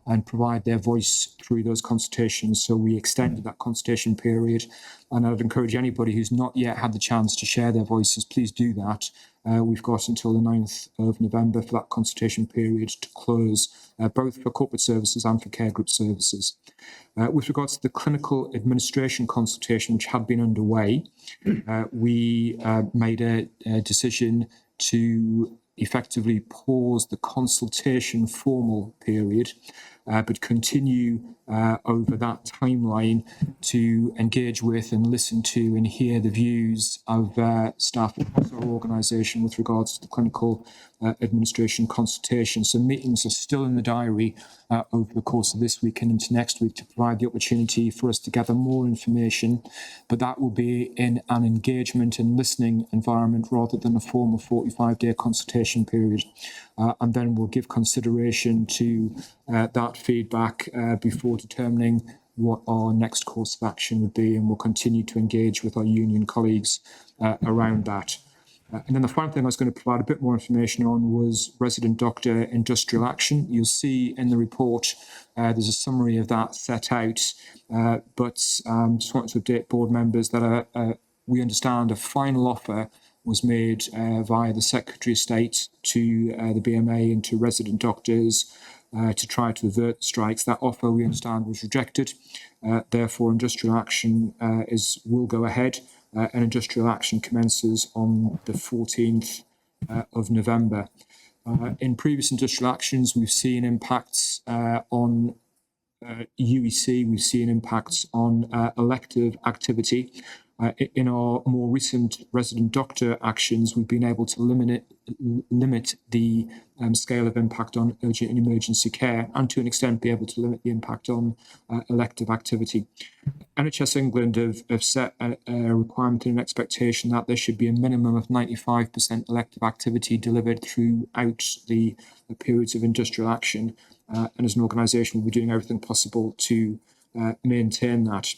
and provide their voice through those consultations. So we extended that consultation period. And I would encourage anybody who's not yet had the chance to share their voices, please do that. We've got until the 9th of November for that consultation period to close, both for corporate services and for care group services. With regards to the clinical administration consultation, which had been underway, we made a decision to effectively pause the consultation formal period, but continue over that timeline to engage with and listen to and hear the views of staff across our organisation with regards to the clinical administration consultation. So meetings are still in the diary over the course of this week and into next week to provide the opportunity for us to gather more information, but that will be in an engagement and listening environment rather than a formal 45-day consultation period. And then we'll give consideration to that feedback before determining what our next course of action would be, and we'll continue to engage with our union colleagues around that. And then the final thing I was going to provide a bit more information on was resident doctor industrial action. You'll see in the report there's a summary of that set out, but just wanted to update board members that we understand a final offer was made via the Secretary of State to the BMA and to resident doctors to try to avert strikes. That offer, we understand, was rejected. Therefore, industrial action will go ahead, and industrial action commences on the 14th of November. In previous industrial actions, we've seen impacts on UEC, we've seen impacts on elective activity. In our more recent resident doctor actions, we've been able to limit the scale of impact on urgent and emergency care, and to an extent be able to limit the impact on elective activity. NHS England have set a requirement and an expectation that there should be a minimum of 95% elective activity delivered throughout the periods of industrial action. And as an organisation, we'll be doing everything possible to maintain that.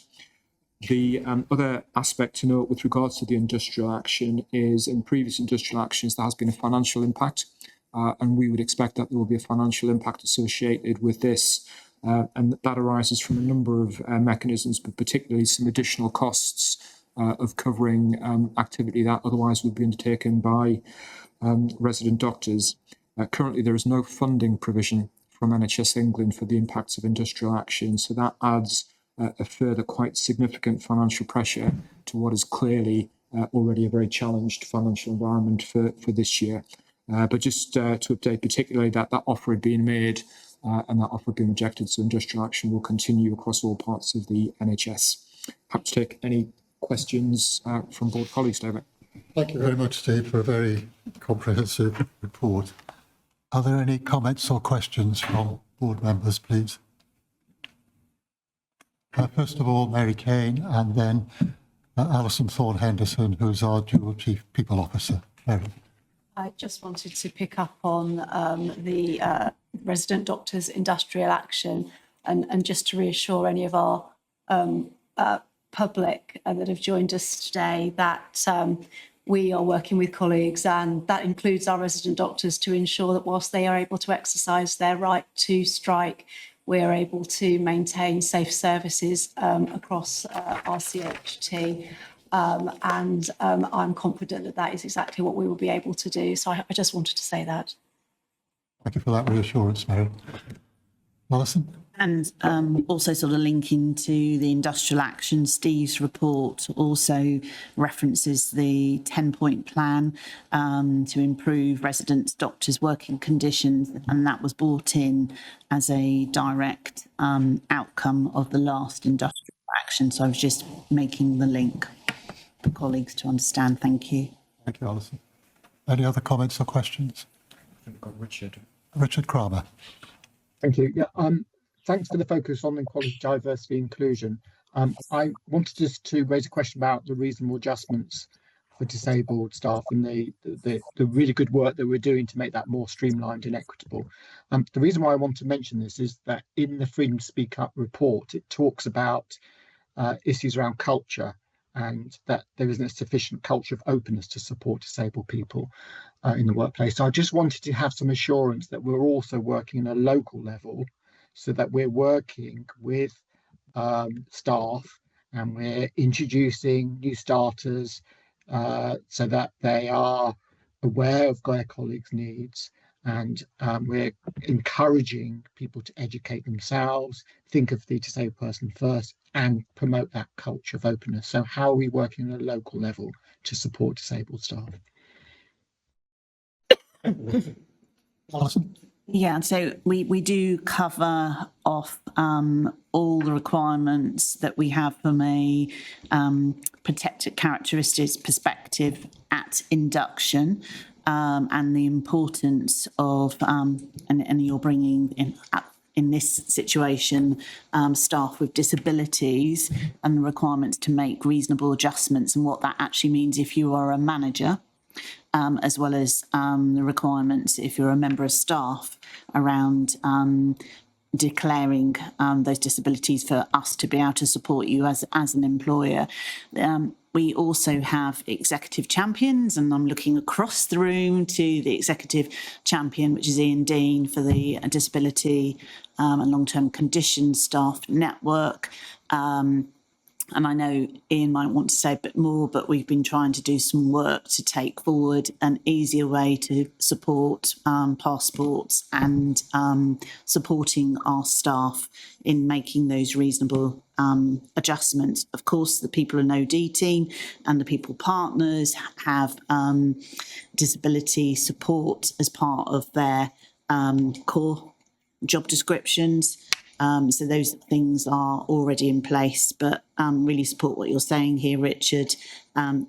The other aspect to note with regards to the industrial action is in previous industrial actions, there has been a financial impact, and we would expect that there will be a financial impact associated with this. And that arises from a number of mechanisms, but particularly some additional costs of covering activity that otherwise would be undertaken by resident doctors. Currently, there is no funding provision from NHS England for the impacts of industrial action, so that adds a further quite significant financial pressure to what is clearly already a very challenged financial environment for this year. But just to update particularly that offer had been made and that offer had been rejected, so industrial action will continue across all parts of the NHS. Happy to take any questions from board colleagues, David. Thank you very much, Steve, for a very comprehensive report. Are there any comments or questions from board members, please? First of all, Mary Kane, and then Alison Thorne-Henderson, who's our Dual Chief People Officer. Mary. I just wanted to pick up on the resident doctors' industrial action and just to reassure any of our public that have joined us today that we are working with colleagues, and that includes our resident doctors, to ensure that whilst they are able to exercise their right to strike, we are able to maintain safe services across RCHT. I'm confident that that is exactly what we will be able to do. So I just wanted to say that. Thank you for that reassurance, Mary. Alison? And also sort of linking to the industrial action, Steve's report also references the 10-point plan to improve residents' doctors' working conditions, and that was brought in as a direct outcome of the last industrial action. So I was just making the link for colleagues to understand. Thank you. Thank you, Alison. Any other comments or questions? We've got Richard. Richard Kramer. Thank you. Yeah. Thanks for the focus on equality, diversity, inclusion. I wanted just to raise a question about the reasonable adjustments for disabled staff and the really good work that we're doing to make that more streamlined and equitable. The reason why I want to mention this is that in the Freedom to Speak Up report, it talks about issues around culture, and that there isn't a sufficient culture of openness to support disabled people in the workplace. So I just wanted to have some assurance that we're also working at a local level, so that we're working with staff and we're introducing new starters so that they are aware of their colleagues' needs, and we're encouraging people to educate themselves, think of the disabled person first, and promote that culture of openness. So how are we working at a local level to support disabled staff? Alison? Yeah, so we do cover off all the requirements that we have from a protected characteristics perspective at induction, and the importance of, and you're bringing in this situation, staff with disabilities and the requirements to make reasonable adjustments, and what that actually means if you are a manager. As well as the requirements if you're a member of staff around declaring those disabilities for us to be able to support you as an employer. We also have executive champions, and I'm looking across the room to the executive champion, which is Ian Dean, for the Disability and Long-Term Conditions Staff Network. And I know Ian might want to say a bit more, but we've been trying to do some work to take forward an easier way to support passports and supporting our staff in making those reasonable adjustments. Of course, the people in OD team and the people partners have disability support as part of their core job descriptions. So those things are already in place, but really support what you're saying here, Richard.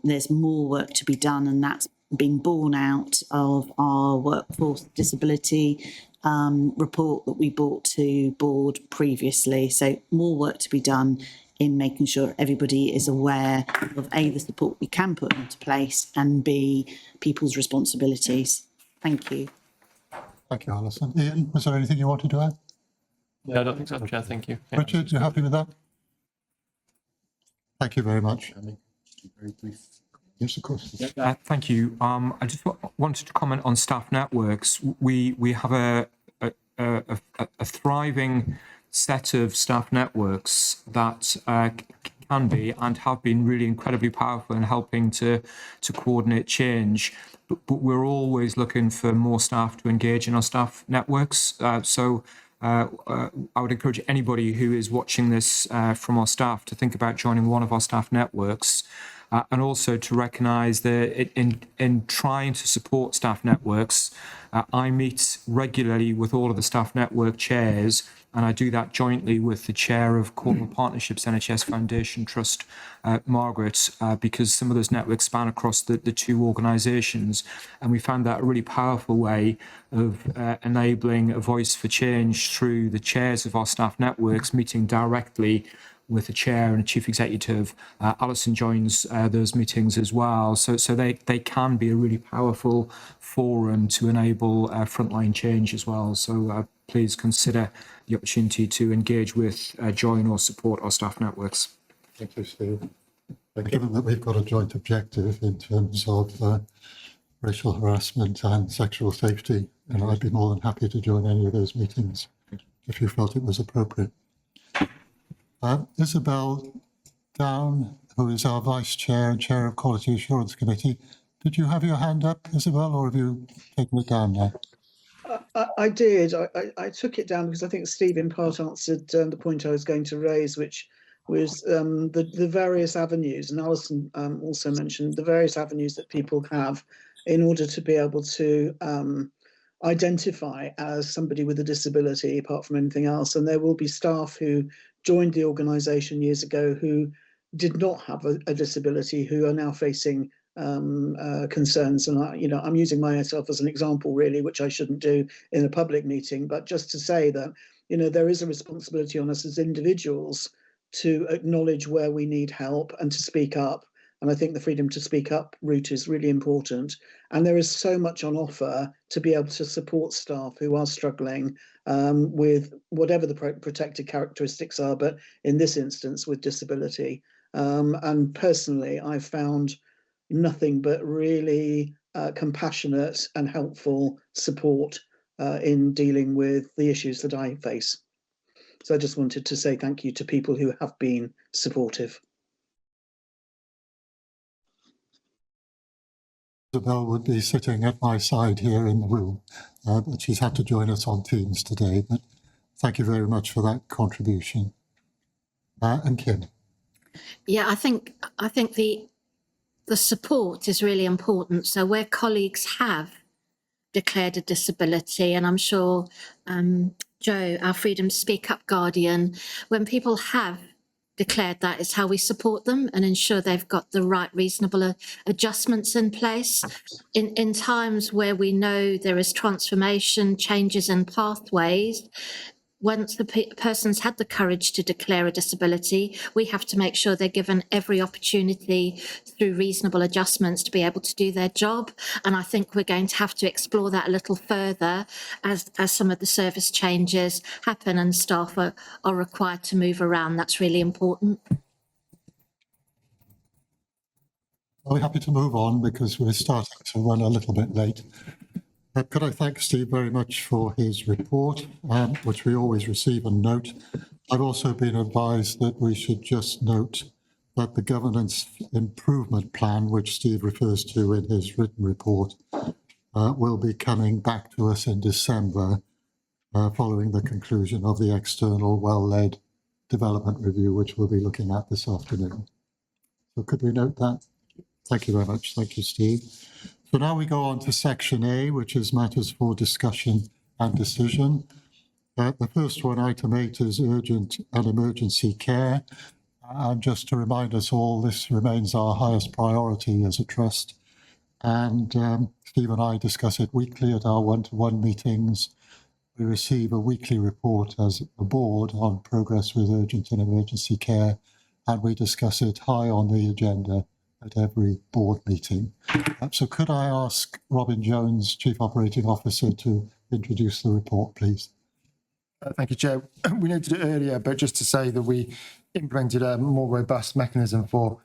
There's more work to be done, and that's been borne out of our workforce disability report that we brought to board previously. So more work to be done in making sure everybody is aware of A, the support we can put into place, and B, people's responsibilities. Thank you. Thank you, Alison. Ian, was there anything you wanted to add? No, I don't think so, Chair. Thank you. Yeah. Richard, you happy with that? Thank you very much. Very brief. Yes, of course. Thank you. I just wanted to comment on staff networks. We have a thriving set of staff networks that can be and have been really incredibly powerful in helping to coordinate change. But we're always looking for more staff to engage in our staff networks. I would encourage anybody who is watching this from our staff to think about joining one of our staff networks, and also to recognise that in trying to support staff networks, I meet regularly with all of the staff network chairs, and I do that jointly with the chair of Cornwall Partnerships NHS Foundation Trust, Margaret, because some of those networks span across the two organisations, and we found that a really powerful way of enabling a voice for change through the chairs of our staff networks meeting directly with the chair and chief executive. Alison joins those meetings as well, so they can be a really powerful forum to enable frontline change as well. So please consider the opportunity to engage with, join or support our staff networks. Thank you, Steve. Given that we've got a joint objective in terms of racial harassment and sexual safety, and I'd be more than happy to join any of those meetings if you felt it was appropriate. Isabel Down, who is our Vice Chair and Chair of Quality Assurance Committee. Did you have your hand up, Isabel, or have you taken it down now? I did. I took it down because I think Steve in part answered the point I was going to raise, which was the various avenues, and Alison also mentioned the various avenues that people have in order to be able to identify as somebody with a disability, apart from anything else. And there will be staff who joined the organisation years ago who did not have a disability, who are now facing concerns. And I'm using myself as an example, really, which I shouldn't do in a public meeting, but just to say that there is a responsibility on us as individuals to acknowledge where we need help and to speak up. And I think the freedom to speak up route is really important. And there is so much on offer to be able to support staff who are struggling with whatever the protected characteristics are, but in this instance with disability. And personally, I've found nothing but really compassionate and helpful support in dealing with the issues that I face. So I just wanted to say thank you to people who have been supportive. Isabel would be sitting at my side here in the room, but she's had to join us on Teams today. But thank you very much for that contribution. And Kim. Yeah, I think the support is really important. So where colleagues have declared a disability, and I'm sure Joe, our Freedom to Speak Up guardian, when people have declared that, is how we support them and ensure they've got the right reasonable adjustments in place. In times where we know there is transformation, changes in pathways, once the person's had the courage to declare a disability, we have to make sure they're given every opportunity through reasonable adjustments to be able to do their job. And I think we're going to have to explore that a little further as some of the service changes happen and staff are required to move around. That's really important. We're happy to move on because we're starting to run a little bit late. Could I thank Steve very much for his report, which we always receive and note. I've also been advised that we should just note that the governance improvement plan, which Steve refers to in his written report, will be coming back to us in December, following the conclusion of the external well-led development review, which we'll be looking at this afternoon. So could we note that? Thank you very much. Thank you, Steve. So now we go on to section A, which is matters for discussion and decision. The first one, item 8, is urgent and emergency care. And just to remind us all, this remains our highest priority as a trust. And Steve and I discuss it weekly at our one-to-one meetings. We receive a weekly report as a board on progress with urgent and emergency care, and we discuss it high on the agenda at every board meeting. So could I ask Robin Jones, Chief Operating Officer, to introduce the report, please? Thank you, Chair. We noted it earlier, but just to say that we implemented a more robust mechanism for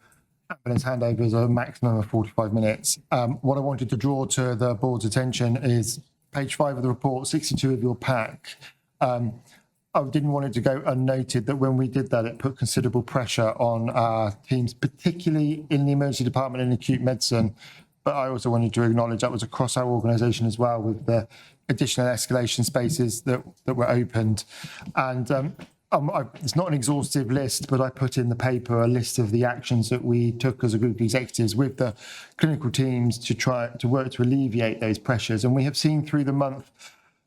ambulance handovers, a maximum of 45 minutes. What I wanted to draw to the board's attention is page 5 of the report, 62 of your pack. I didn't want it to go unnoted that when we did that, it put considerable pressure on our teams, particularly in the emergency department and acute medicine. But I also wanted to acknowledge that was across our organisation as well, with the additional escalation spaces that were opened. And it's not an exhaustive list, but I put in the paper a list of the actions that we took as a group of executives with the clinical teams to try to work to alleviate those pressures. And we have seen through the month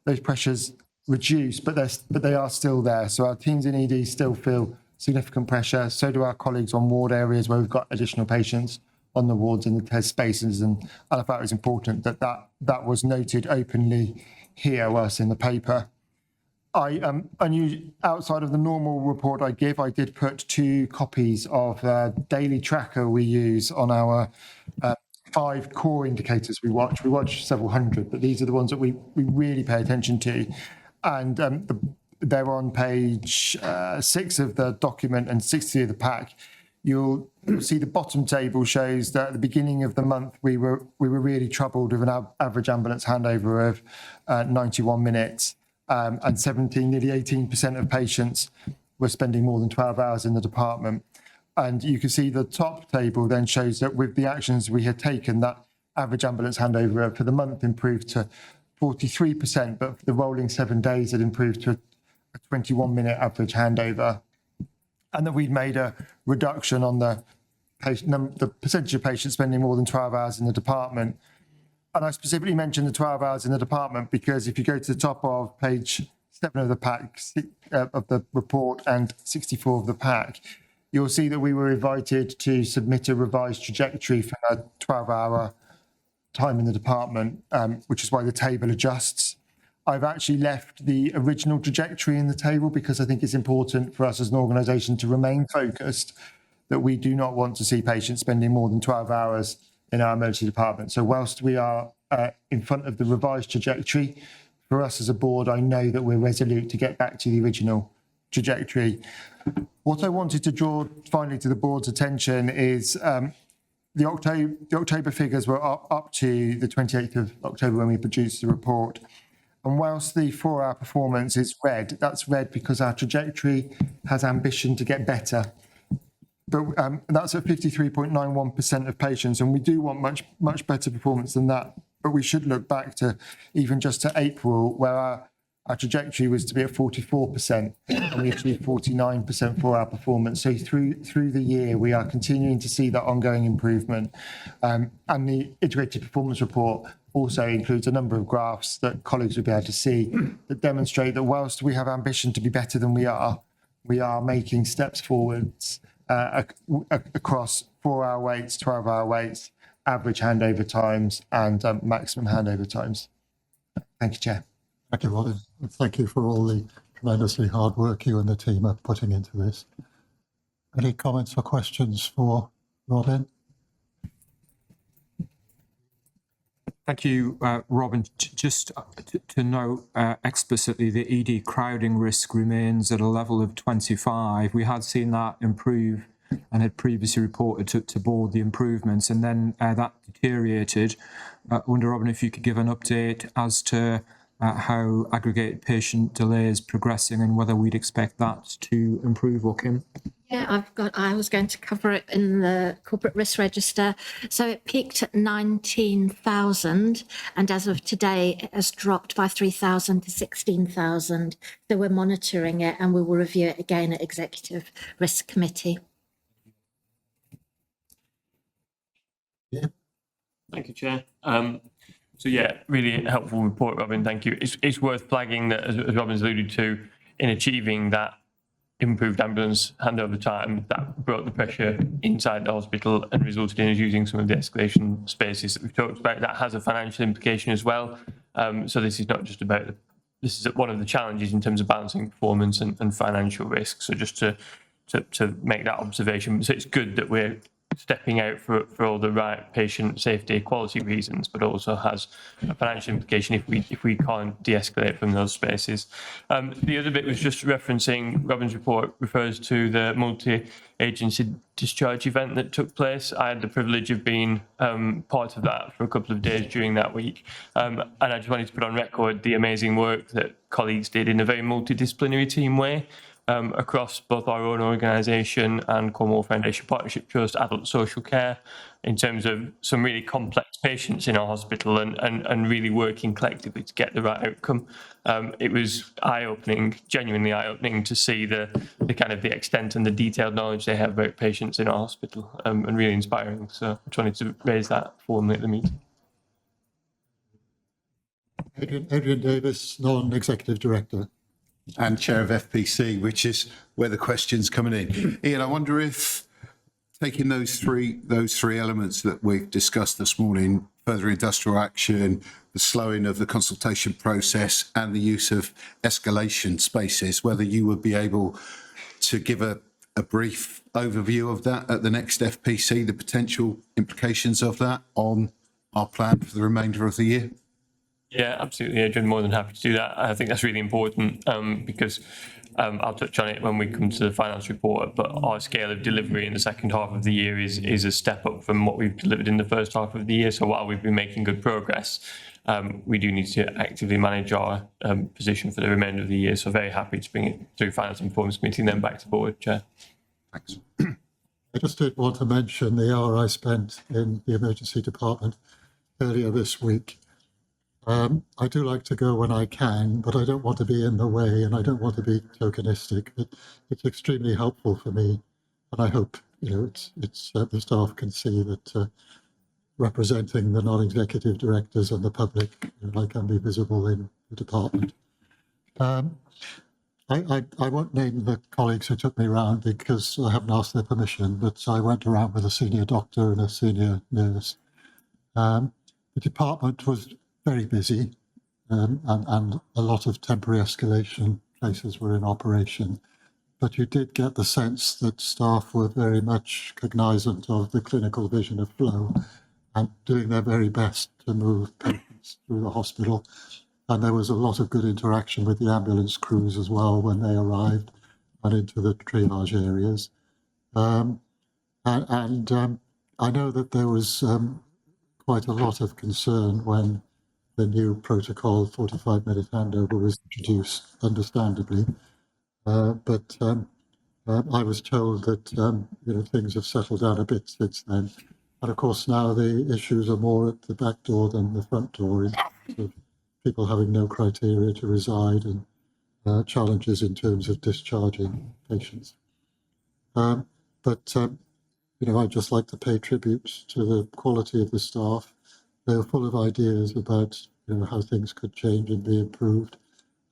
those pressures reduce, but they are still there. So our teams in ED still feel significant pressure. So do our colleagues on ward areas where we've got additional patients on the wards in the test spaces. And I thought it was important that was noted openly here whilst in the paper. I knew outside of the normal report I give, I did put 2 copies of a daily tracker we use on our 5 core indicators we watch. We watch several hundred, but these are the ones that we really pay attention to. And they're on page 6 of the document and 60 of the pack. you'll see the bottom table shows that at the beginning of the month we were really troubled with an average ambulance handover of 91 minutes, and nearly 18% of patients were spending more than 12 hours in the department. And you can see the top table then shows that with the actions we had taken, that average ambulance handover for the month improved to 43%, but for the rolling 7 days it improved to a 21-minute average handover. And that we'd made a reduction on the percentage of patients spending more than 12 hours in the department. And I specifically mentioned the 12 hours in the department because if you go to the top of page 7 of the pack, of the report, and 64 of the pack, you'll see that we were invited to submit a revised trajectory for a 12-hour time in the department, which is why the table adjusts. I've actually left the original trajectory in the table because I think it's important for us as an organisation to remain focused that we do not want to see patients spending more than 12 hours in our emergency department. So whilst we are in front of the revised trajectory, for us as a board, I know that we're resolute to get back to the original trajectory. What I wanted to draw finally to the board's attention is the October figures were up to the 28th of October when we produced the report. And whilst the 4-hour performance is red, that's red because our trajectory has ambition to get better. But that's at 53.91% of patients, and we do want much better performance than that. But we should look back to even just to April, where our trajectory was to be at 44%, and we achieved 49% 4-hour performance. So through the year, we are continuing to see that ongoing improvement. And the integrated performance report also includes a number of graphs that colleagues will be able to see that demonstrate that whilst we have ambition to be better than we are making steps forwards across 4-hour waits, 12-hour waits, average handover times, and maximum handover times. Thank you, Chair. Thank you, Robin. And thank you for all the tremendously hard work you and the team are putting into this. Any comments or questions for Robin? Thank you, Robin. Just to note explicitly, the ED crowding risk remains at a level of 25. We had seen that improve and had previously reported to board the improvements, and then that deteriorated. I wonder, Robin, if you could give an update as to how aggregated patient delay is progressing and whether we'd expect that to improve, or Kim? Yeah, I was going to cover it in the corporate risk register. So it peaked at 19,000, and as of today, it has dropped by 3,000 to 16,000. So we're monitoring it, and we will review it again at Executive Risk Committee. Yeah. Thank you, Chair. So yeah, really helpful report, Robin. Thank you. It's worth flagging that, as Robin's alluded to, in achieving that improved ambulance handover time, that brought the pressure inside the hospital and resulted in us using some of the escalation spaces that we've talked about. That has a financial implication as well. So this is not just about this is one of the challenges in terms of balancing performance and financial risk. So just to make that observation. So it's good that we're stepping out for all the right patient safety quality reasons, but also has a financial implication if we can't de-escalate from those spaces. The other bit was just referencing Robin's report refers to the multi-agency discharge event that took place. I had the privilege of being part of that for a couple of days during that week, and I just wanted to put on record the amazing work that colleagues did in a very multidisciplinary team way. Across both our own organisation and Cornwall Foundation Partnership Trust Adult Social Care, in terms of some really complex patients in our hospital and really working collectively to get the right outcome. It was eye-opening, genuinely eye-opening to see the kind of the extent and the detailed knowledge they have about patients in our hospital, and really inspiring. So I just wanted to raise that formally at the meeting. Adrian Davis, Non-Executive Director. And Chair of FPC, which is where the question's coming in. Ian, I wonder if taking those three elements that we've discussed this morning, further industrial action, the slowing of the consultation process and the use of escalation spaces, whether you would be able to give a brief overview of that at the next FPC, the potential implications of that on our plan for the remainder of the year? Yeah, absolutely, Adrian. More than happy to do that. I think that's really important because I'll touch on it when we come to the finance report, but our scale of delivery in the second half of the year is a step up from what we've delivered in the first half of the year. So while we've been making good progress, we do need to actively manage our position for the remainder of the year. So very happy to bring it through Finance and Performance Committee and then back to board, Chair. Thanks. I just did want to mention the hour I spent in the emergency department earlier this week. I do like to go when I can, but I don't want to be in the way and I don't want to be tokenistic. It's extremely helpful for me, and I hope it's the staff can see that representing the non-executive directors and the public, I can be visible in the department. I won't name the colleagues who took me around because I haven't asked their permission, but I went around with a senior doctor and a senior nurse. The department was very busy, and a lot of temporary escalation cases were in operation. But you did get the sense that staff were very much cognizant of the clinical vision of flow and doing their very best to move patients through the hospital. And there was a lot of good interaction with the ambulance crews as well when they arrived and into the triage areas. I know that there was quite a lot of concern when the new protocol 45-minute handover was introduced, understandably. But I was told that things have settled down a bit since then. And of course now the issues are more at the back door than the front door, in terms of people having no criteria to reside and challenges in terms of discharging patients. I'd just like to pay tribute to the quality of the staff. They were full of ideas about how things could change and be improved,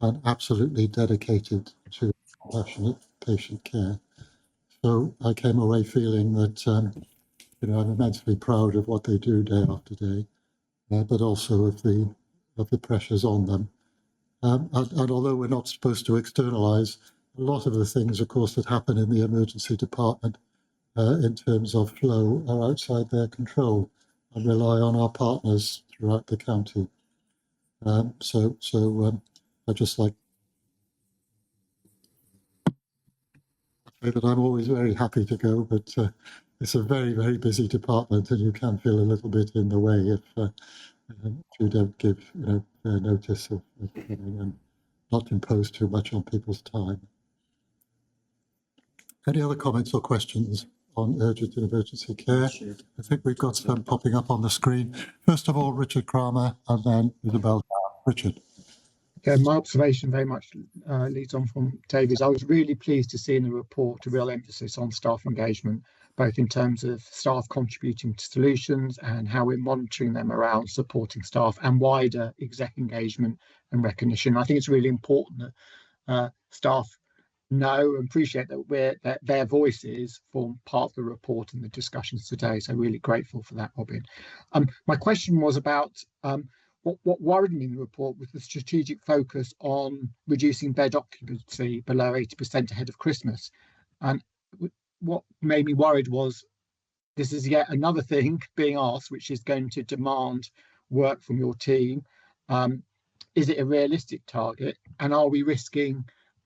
and absolutely dedicated to compassionate patient care. So I came away feeling that I'm immensely proud of what they do day after day, but also of the pressures on them. And although we're not supposed to externalise, a lot of the things, of course, that happen in the emergency department in terms of flow are outside their control and rely on our partners throughout the county. I'd just like to say that I'm always very happy to go, but it's a very, very busy department and you can feel a little bit in the way if you don't give fair notice of coming and not impose too much on people's time. Any other comments or questions on urgent and emergency care? I think we've got some popping up on the screen. First of all, Richard Kramer, and then Isabel. Richard. Yeah, my observation very much leads on from David's. I was really pleased to see in the report a real emphasis on staff engagement, both in terms of staff contributing to solutions and how we're monitoring them around supporting staff, and wider exec engagement and recognition. I think it's really important that staff know and appreciate that their voices form part of the report and the discussions today. So really grateful for that, Robin. My question was about what worried me in the report was the strategic focus on reducing bed occupancy below 80% ahead of Christmas. And what made me worried was this is yet another thing being asked, which is going to demand work from your team. Is it a realistic target? And are we risking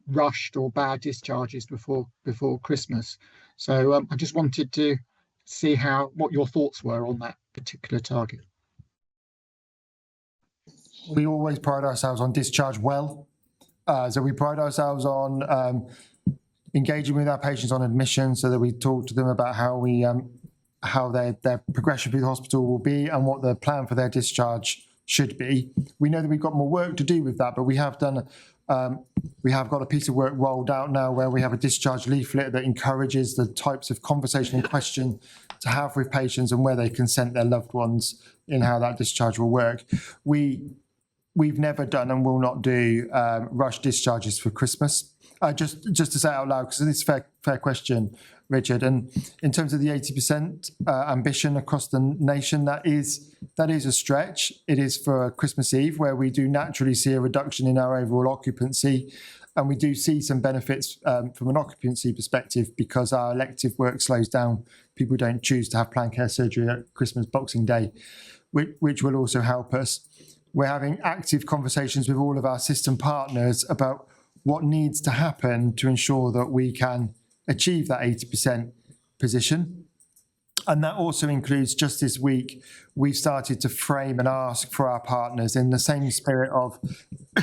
rushed or bad discharges before Christmas? So I just wanted to see what your thoughts were on that particular target. We always pride ourselves on discharge well. So we pride ourselves on engaging with our patients on admission, so that we talk to them about how their progression through the hospital will be and what the plan for their discharge should be. We know that we've got more work to do with that, but we have got a piece of work rolled out now where we have a discharge leaflet that encourages the types of conversation and question to have with patients and where they consent their loved ones in how that discharge will work. We've never done and will not do rush discharges for Christmas. Just to say it out loud, because it's a fair question, Richard. And in terms of the 80% ambition across the nation, that is a stretch. It is for Christmas Eve, where we do naturally see a reduction in our overall occupancy. And we do see some benefits from an occupancy perspective because our elective work slows down. People don't choose to have planned care surgery at Christmas Boxing Day, which will also help us. We're having active conversations with all of our system partners about what needs to happen to ensure that we can achieve that 80% position. And that also includes, just this week, we've started to frame and ask for our partners in the same spirit of,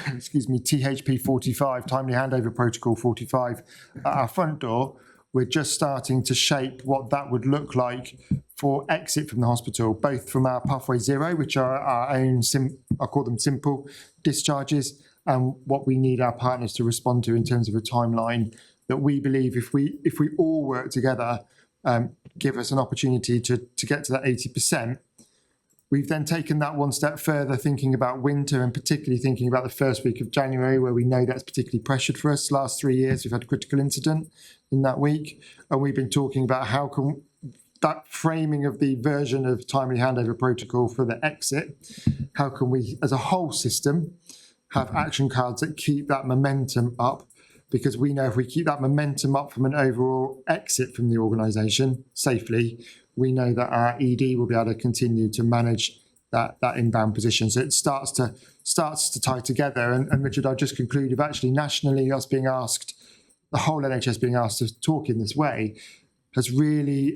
excuse me, THP 45, Timely Handover Protocol 45, at our front door. We're just starting to shape what that would look like for exit from the hospital, both from our Pathway Zero, which are our own, I call them simple discharges, and what we need our partners to respond to in terms of a timeline that we believe if we all work together, give us an opportunity to get to that 80%. We've then taken that one step further, thinking about winter and particularly thinking about the first week of January, where we know that's particularly pressured for us. Last 3 years, we've had a critical incident in that week. And we've been talking about how can that framing of the version of timely handover protocol for the exit, how can we, as a whole system, have action cards that keep that momentum up? Because we know if we keep that momentum up from an overall exit from the organisation safely, we know that our ED will be able to continue to manage that inbound position. So it starts to tie together. And Richard, I'll just conclude with actually nationally us being asked, the whole NHS being asked to talk in this way has really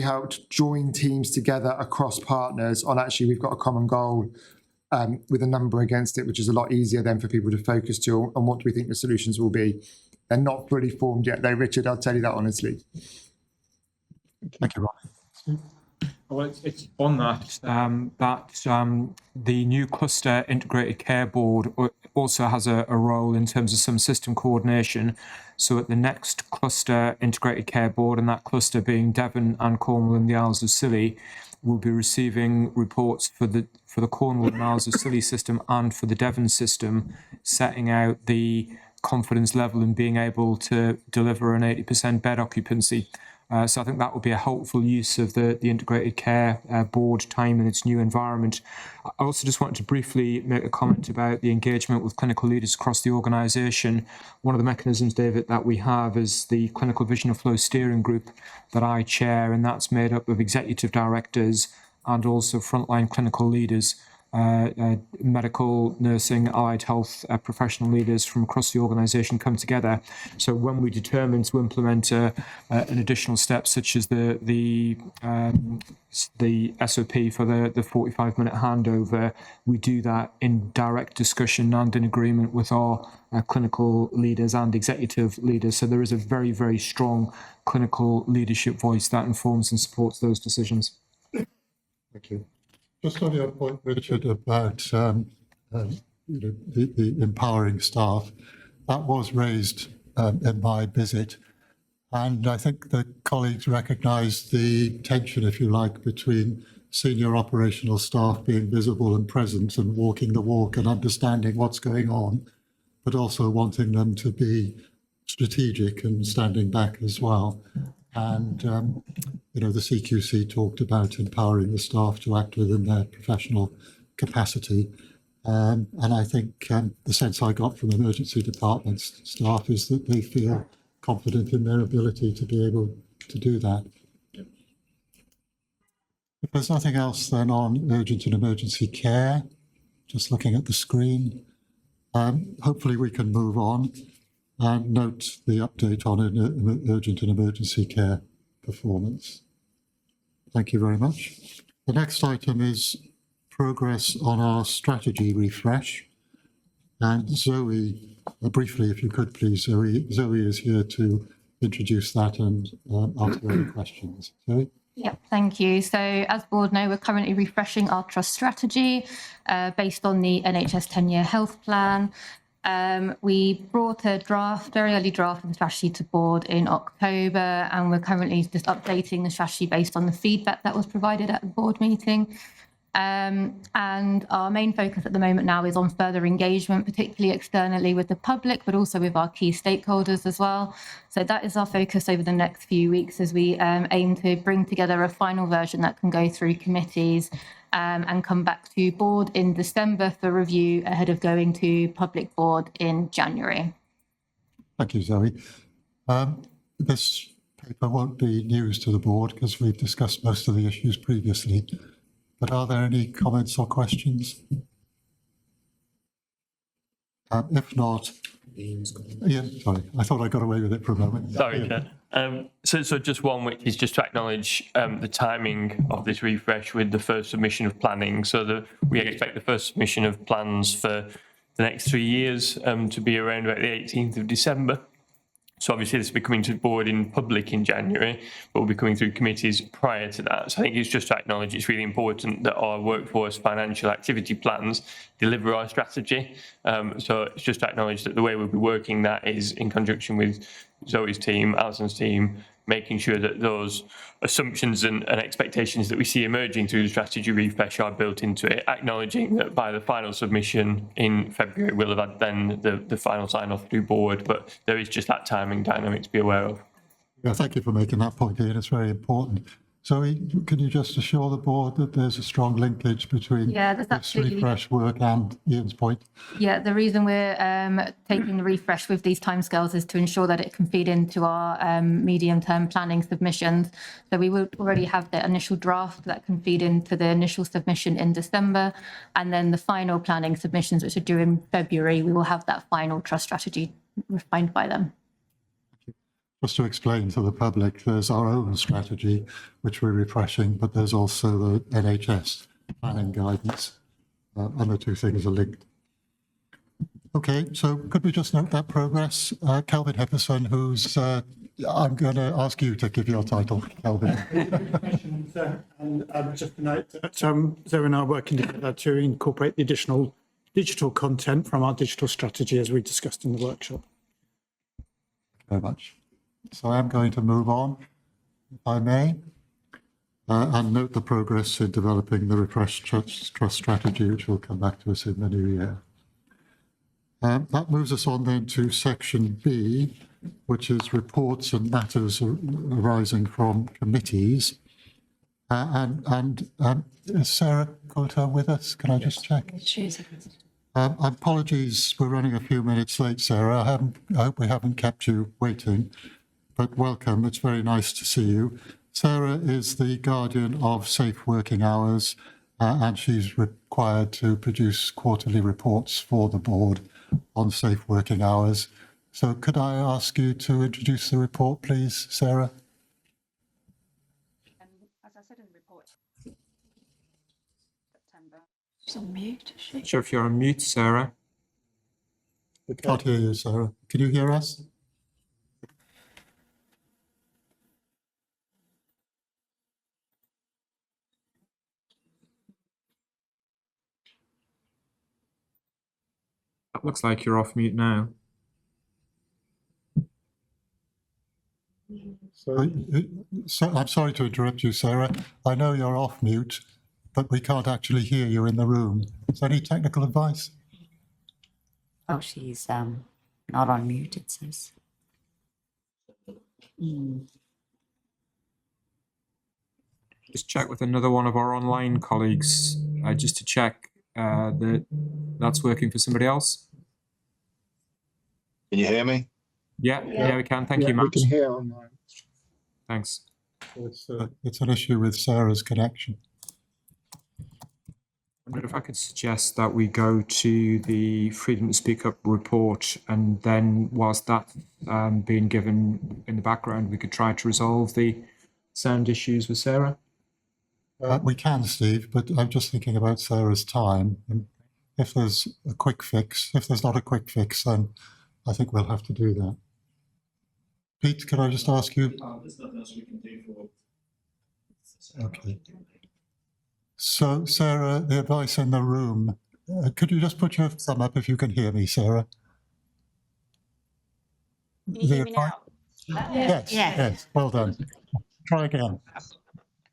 helped join teams together across partners on actually we've got a common goal with a number against it, which is a lot easier then for people to focus to on what do we think the solutions will be. They're not fully formed yet though, Richard, I'll tell you that honestly. Thank you, Ron. Well, it's on that the new cluster integrated care board also has a role in terms of some system coordination. So at the next cluster integrated care board, and that cluster being Devon and Cornwall and the Isles of Scilly, we'll be receiving reports for the Cornwall and Isles of Scilly system and for the Devon system, setting out the confidence level in being able to deliver an 80% bed occupancy. So I think that will be a helpful use of the integrated care board time in its new environment. I also just wanted to briefly make a comment about the engagement with clinical leaders across the organisation. One of the mechanisms, David, that we have is the Clinical Vision of Flow Steering Group that I chair, and that's made up of executive directors and also frontline clinical leaders, medical, nursing, allied health professional leaders from across the organisation come together. So when we determine to implement an additional step, such as the SOP for the 45-minute handover, we do that in direct discussion and in agreement with our clinical leaders and executive leaders. So there is a very, very strong clinical leadership voice that informs and supports those decisions. Thank you. Just on your point, Richard, about the empowering staff, that was raised in my visit, and I think the colleagues recognised the tension, if you like, between senior operational staff being visible and present and walking the walk and understanding what's going on, but also wanting them to be strategic and standing back as well. And, the CQC talked about empowering the staff to act within their professional capacity. And I think the sense I got from emergency department staff is that they feel confident in their ability to be able to do that. If there's nothing else then on urgent and emergency care, just looking at the screen, hopefully we can move on and note the update on urgent and emergency care performance. Thank you very much. The next item is progress on our strategy refresh. And Zoe, briefly, if you could please, Zoe is here to introduce that and answer any questions. Zoe? Yep, thank you. So as board know, we're currently refreshing our trust strategy based on the NHS 10-year health plan. We brought a very early draft of the strategy to board in October, and we're currently just updating the strategy based on the feedback that was provided at the board meeting. And our main focus at the moment now is on further engagement, particularly externally with the public, but also with our key stakeholders as well. So that is our focus over the next few weeks as we aim to bring together a final version that can go through committees and come back to board in December for review ahead of going to public board in January. Thank you, Zoe. This paper won't be news to the board because we've discussed most of the issues previously. But are there any comments or questions? If not, Ian, sorry, I thought I got away with it for a moment. Sorry, Ian. Chair. So just one, which is just to acknowledge the timing of this refresh with the first submission of planning. So we expect the first submission of plans for the next 3 years to be around about the 18th of December. So obviously this will be coming to the board in public in January, but will be coming through committees prior to that. So I think it's just to acknowledge it's really important that our workforce financial activity plans deliver our strategy. So it's just to acknowledge that the way we'll be working that is in conjunction with Zoe's team, Alison's team, making sure that those assumptions and expectations that we see emerging through the strategy refresh are built into it, acknowledging that by the final submission in February, we'll have had then the final sign-off through board, but there is just that timing dynamic to be aware of. Yeah, thank you for making that point, Ian. It's very important. Zoe, can you just assure the board that there's a strong linkage between Yeah, there's this absolutely. refresh work and Ian's point? Yeah, the reason we're taking the refresh with these timescales is to ensure that it can feed into our medium-term planning submissions. So we will already have the initial draft that can feed into the initial submission in December, and then the final planning submissions, which are due in February, we will have that final trust strategy refined by them. Just to explain to the public, there's our own strategy, which we're refreshing, but there's also the NHS planning guidance, and the two things are linked. Okay, so could we just note that progress? Kelvin Hipperson, who's, I'm going to ask you to give your title, Kelvin. And just to note that Zoe and I are working together to incorporate the additional digital content from our digital strategy as we discussed in the workshop. Very much. So I'm going to move on, if I may, and note the progress in developing the refreshed trust strategy, which will come back to us in the new year. That moves us on then to section B, which is reports and matters arising from committees. Is Sarah Coulter with us? Can I just check? Apologies, we're running a few minutes late, Sarah. I hope we haven't kept you waiting, but welcome. It's very nice to see you. Sarah is the guardian of safe working hours, and she's required to produce quarterly reports for the board on safe working hours. So could I ask you to introduce the report, please, Sarah? As I said in the report, September. She's on mute, is she? Sure, if you're on mute, Sarah. We can't hear you, Sarah. Can you hear us? That looks like you're off mute now. So I'm sorry to interrupt you, Sarah. I know you're off mute, but we can't actually hear you in the room. Is there any technical advice? Oh, she's not on mute, it says. Just check with another one of our online colleagues, just to check that that's working for somebody else. Can you hear me? Yeah, we can. Thank you, Matt. We can hear online. Thanks. So it's an issue with Sarah's connection. I wonder if I could suggest that we go to the Freedom to Speak Up report, and then whilst that's being given in the background, we could try to resolve the sound issues with Sarah. We can, Steve, but I'm just thinking about Sarah's time. And if there's a quick fix, if there's not a quick fix, then I think we'll have to do that. Pete, can I just ask you? There's nothing else we can do for. Okay. So, Sarah, the advice in the room, could you just put your thumb up if you can hear me, Sarah? Can you hear me now? Yes, well done. Try again.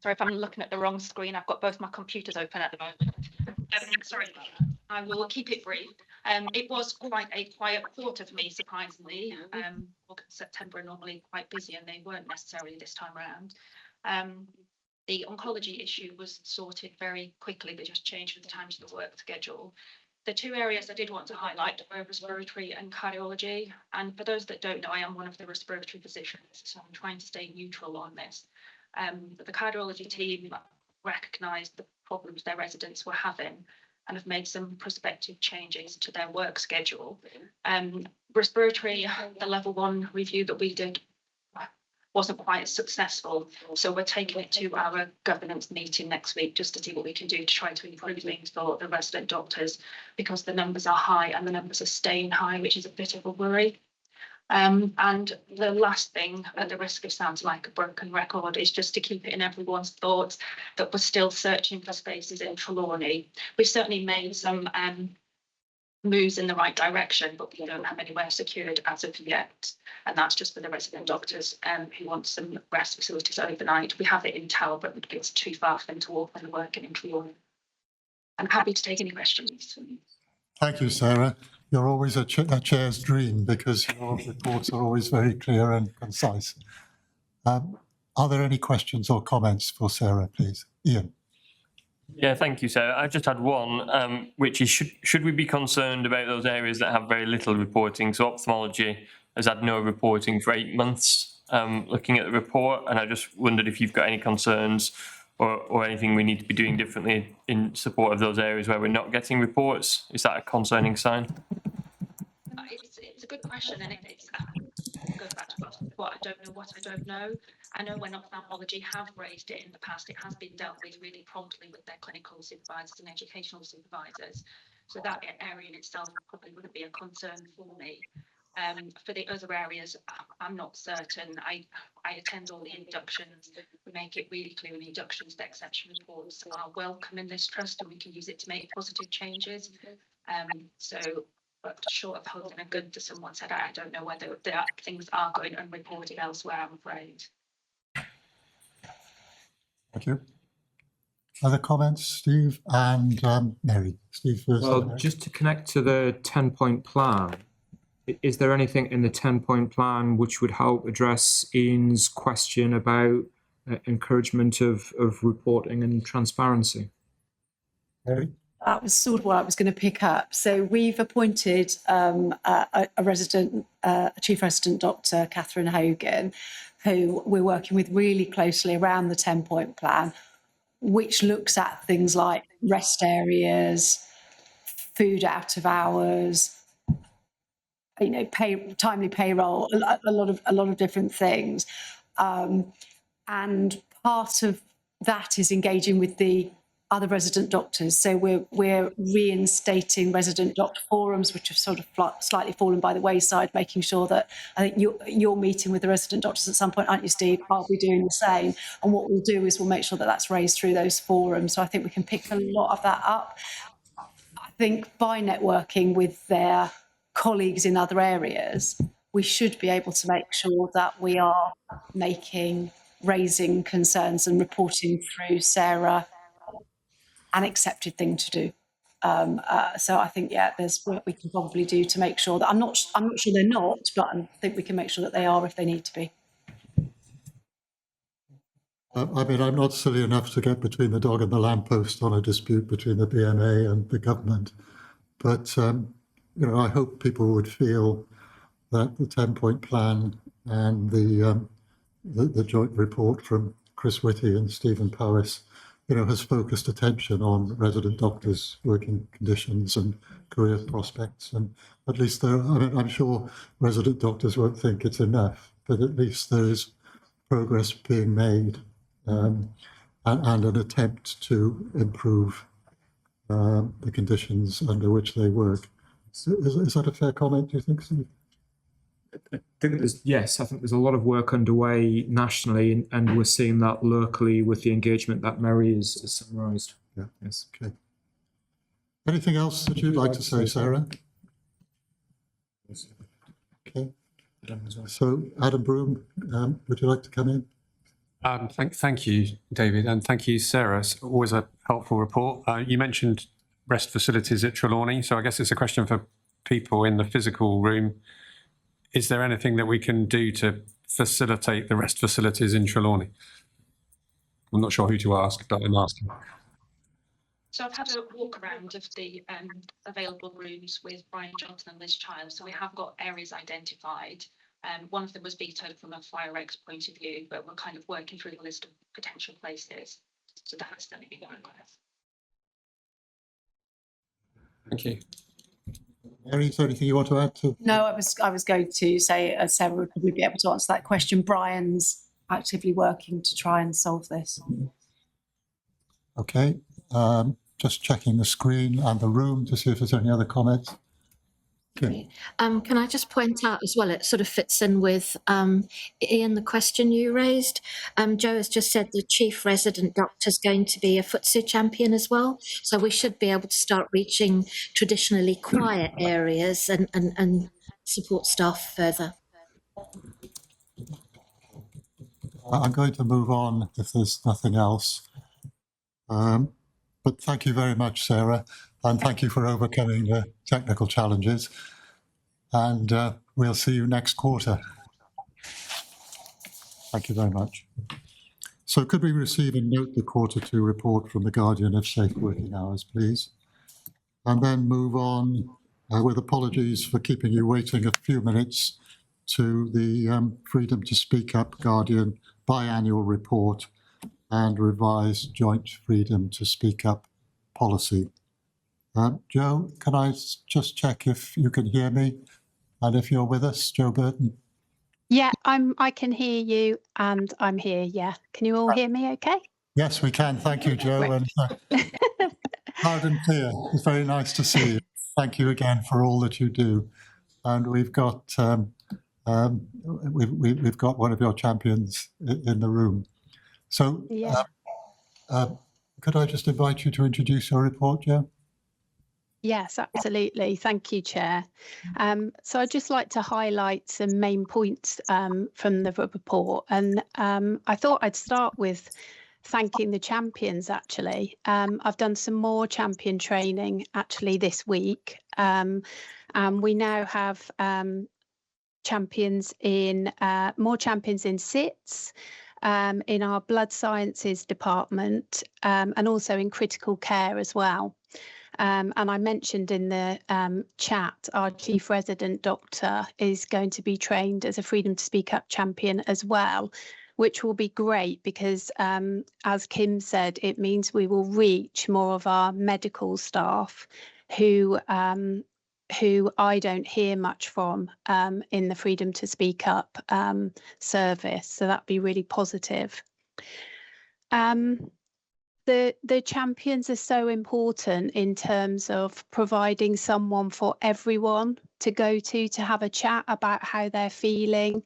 Sorry if I'm looking at the wrong screen. I've got both my computers open at the moment. Sorry about that. I will keep it brief. It was quite a quiet quarter for me, surprisingly. August, September are normally quite busy, and they weren't necessarily this time around. The oncology issue was sorted very quickly. They just changed with the times of the work schedule. The two areas I did want to highlight were respiratory and cardiology. And for those that don't know, I am one of the respiratory physicians, so I'm trying to stay neutral on this. The cardiology team recognised the problems their residents were having, and have made some prospective changes to their work schedule. Respiratory, the level 1 review that we did wasn't quite as successful. So we're taking it to our governance meeting next week just to see what we can do to try to improve things for the resident doctors, because the numbers are high and the numbers are staying high, which is a bit of a worry. And the last thing, at the risk of sounding like a broken record, is just to keep it in everyone's thoughts that we're still searching for spaces in Trelawney. We've certainly made some moves in the right direction, but we don't have anywhere secured as of yet. And that's just for the resident doctors who want some rest facilities overnight. We have it in Tower, but it's too far for them to walk when they're working in Trelawney. I'm happy to take any questions. Thank you, Sarah. You're always a chair's dream because your reports are always very clear and concise. Are there any questions or comments for Sarah, please? Ian. Yeah, thank you, Sarah. I just had one, which is should we be concerned about those areas that have very little reporting? So ophthalmology has had no reporting for 8 months, looking at the report, and I just wondered if you've got any concerns or anything we need to be doing differently in support of those areas where we're not getting reports. Is that a concerning sign? It's a good question, and it goes back to what I don't know, what I don't know. I know when ophthalmology have raised it in the past, it has been dealt with really promptly with their clinical supervisors and educational supervisors. So that area in itself probably wouldn't be a concern for me. For the other areas, I'm not certain. I attend all the inductions. We make it really clear in the inductions that exception reports are welcome in this trust, and we can use it to make positive changes. But short of holding a gun to someone's head, I don't know whether things are going unreported elsewhere, I'm afraid. Thank you. Other comments, Steve and Mary? Steve first. Well, just to connect to the 10-point plan, is there anything in the 10-point plan which would help address Ian's question about encouragement of reporting and transparency? Mary? That was sort of what I was going to pick up. So we've appointed a chief resident doctor, Catherine Hogan, who we're working with really closely around the 10-point plan, which looks at things like rest areas, food out of hours, timely payroll, a lot of different things. And part of that is engaging with the other resident doctors. So we're reinstating resident doctor forums, which have sort of slightly fallen by the wayside, making sure that, I think you're meeting with the resident doctors at some point, aren't you, Steve? I'll be doing the same. And what we'll do is we'll make sure that that's raised through those forums. So I think we can pick a lot of that up. I think by networking with their colleagues in other areas, we should be able to make sure that we are raising concerns and reporting through Sarah an accepted thing to do. So I think, there's work we can probably do to make sure that I'm not sure they're not, but I think we can make sure that they are if they need to be. I mean, I'm not silly enough to get between the dog and the lamppost on a dispute between the BMA and the government, but I hope people would feel that the 10-point plan and the joint report from Chris Whitty and Stephen Powis, has focused attention on resident doctors' working conditions and career prospects. And at least I'm sure resident doctors won't think it's enough, but at least there is progress being made and an attempt to improve the conditions under which they work. Is that a fair comment, do you think, Steve? I think there's a lot of work underway nationally, and we're seeing that locally with the engagement that Mary has summarised. Yeah. Yes. Okay. Anything else that you'd like to say, Sarah? Okay. So, Adam Broom, would you like to come in? Thank you, David, and thank you, Sarah. It's always a helpful report. You mentioned rest facilities at Trelawney, so I guess it's a question for people in the physical room. Is there anything that we can do to facilitate the rest facilities in Trelawney? I'm not sure who to ask, but I'm asking. So I've had a walk around of the available rooms with Brian Johnson and Liz Childs. So we have got areas identified. One of them was vetoed from a fire regs point of view, but we're kind of working through the list of potential places. So that's going to be going with. Thank you. Mary, is there anything you want to add to? No, I was going to say Sarah would probably be able to answer that question. Brian's actively working to try and solve this. Okay, just checking the screen and the room to see if there's any other comments. Kim. Can I just point out as well, it sort of fits in with Ian, the question you raised. Joe has just said the chief resident doctor is going to be a FTSE champion as well. So we should be able to start reaching traditionally quiet areas and support staff further. I'm going to move on if there's nothing else. But thank you very much, Sarah, and thank you for overcoming the technical challenges. And we'll see you next quarter. Thank you very much. So could we receive and note the quarter 2 report from the Guardian of Safe Working Hours, please? And then move on with apologies for keeping you waiting a few minutes to the Freedom to Speak Up Guardian biannual report and revised joint Freedom to Speak Up policy. Joe, can I just check if you can hear me and if you're with us, Joe Burton? Yeah, I can hear you and I'm here. Yeah. Can you all hear me okay? Yes, we can. Thank you, Joe. And loud and clear. It's very nice to see you. Thank you again for all that you do. And we've got we've got one of your champions in the room. So yeah. Could I just invite you to introduce your report, Joe? Yes, absolutely. Thank you, Chair. So I'd just like to highlight some main points from the report. And I thought I'd start with thanking the champions, actually. I've done some more champion training actually this week. And we now have champions in more champions in SITS, in our blood sciences department, and also in critical care as well. And I mentioned in the chat, our chief resident doctor is going to be trained as a Freedom to Speak Up champion as well, which will be great because, as Kim said, it means we will reach more of our medical staff who I don't hear much from in the Freedom to Speak Up service. So that'd be really positive. The champions are so important in terms of providing someone for everyone to go to have a chat about how they're feeling,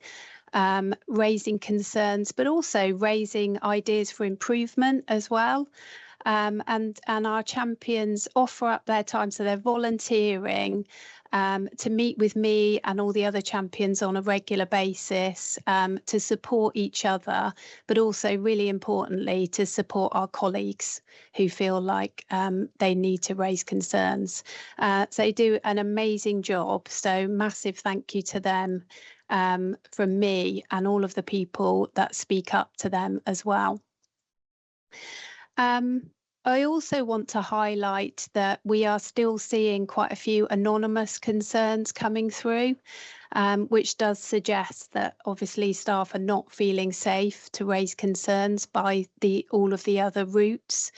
raising concerns, but also raising ideas for improvement as well. And our champions offer up their time, so they're volunteering to meet with me and all the other champions on a regular basis to support each other, but also really importantly to support our colleagues who feel like they need to raise concerns. So they do an amazing job, so massive thank you to them from me and all of the people that speak up to them as well. I also want to highlight that we are still seeing quite a few anonymous concerns coming through, which does suggest that obviously staff are not feeling safe to raise concerns by all of the other routes.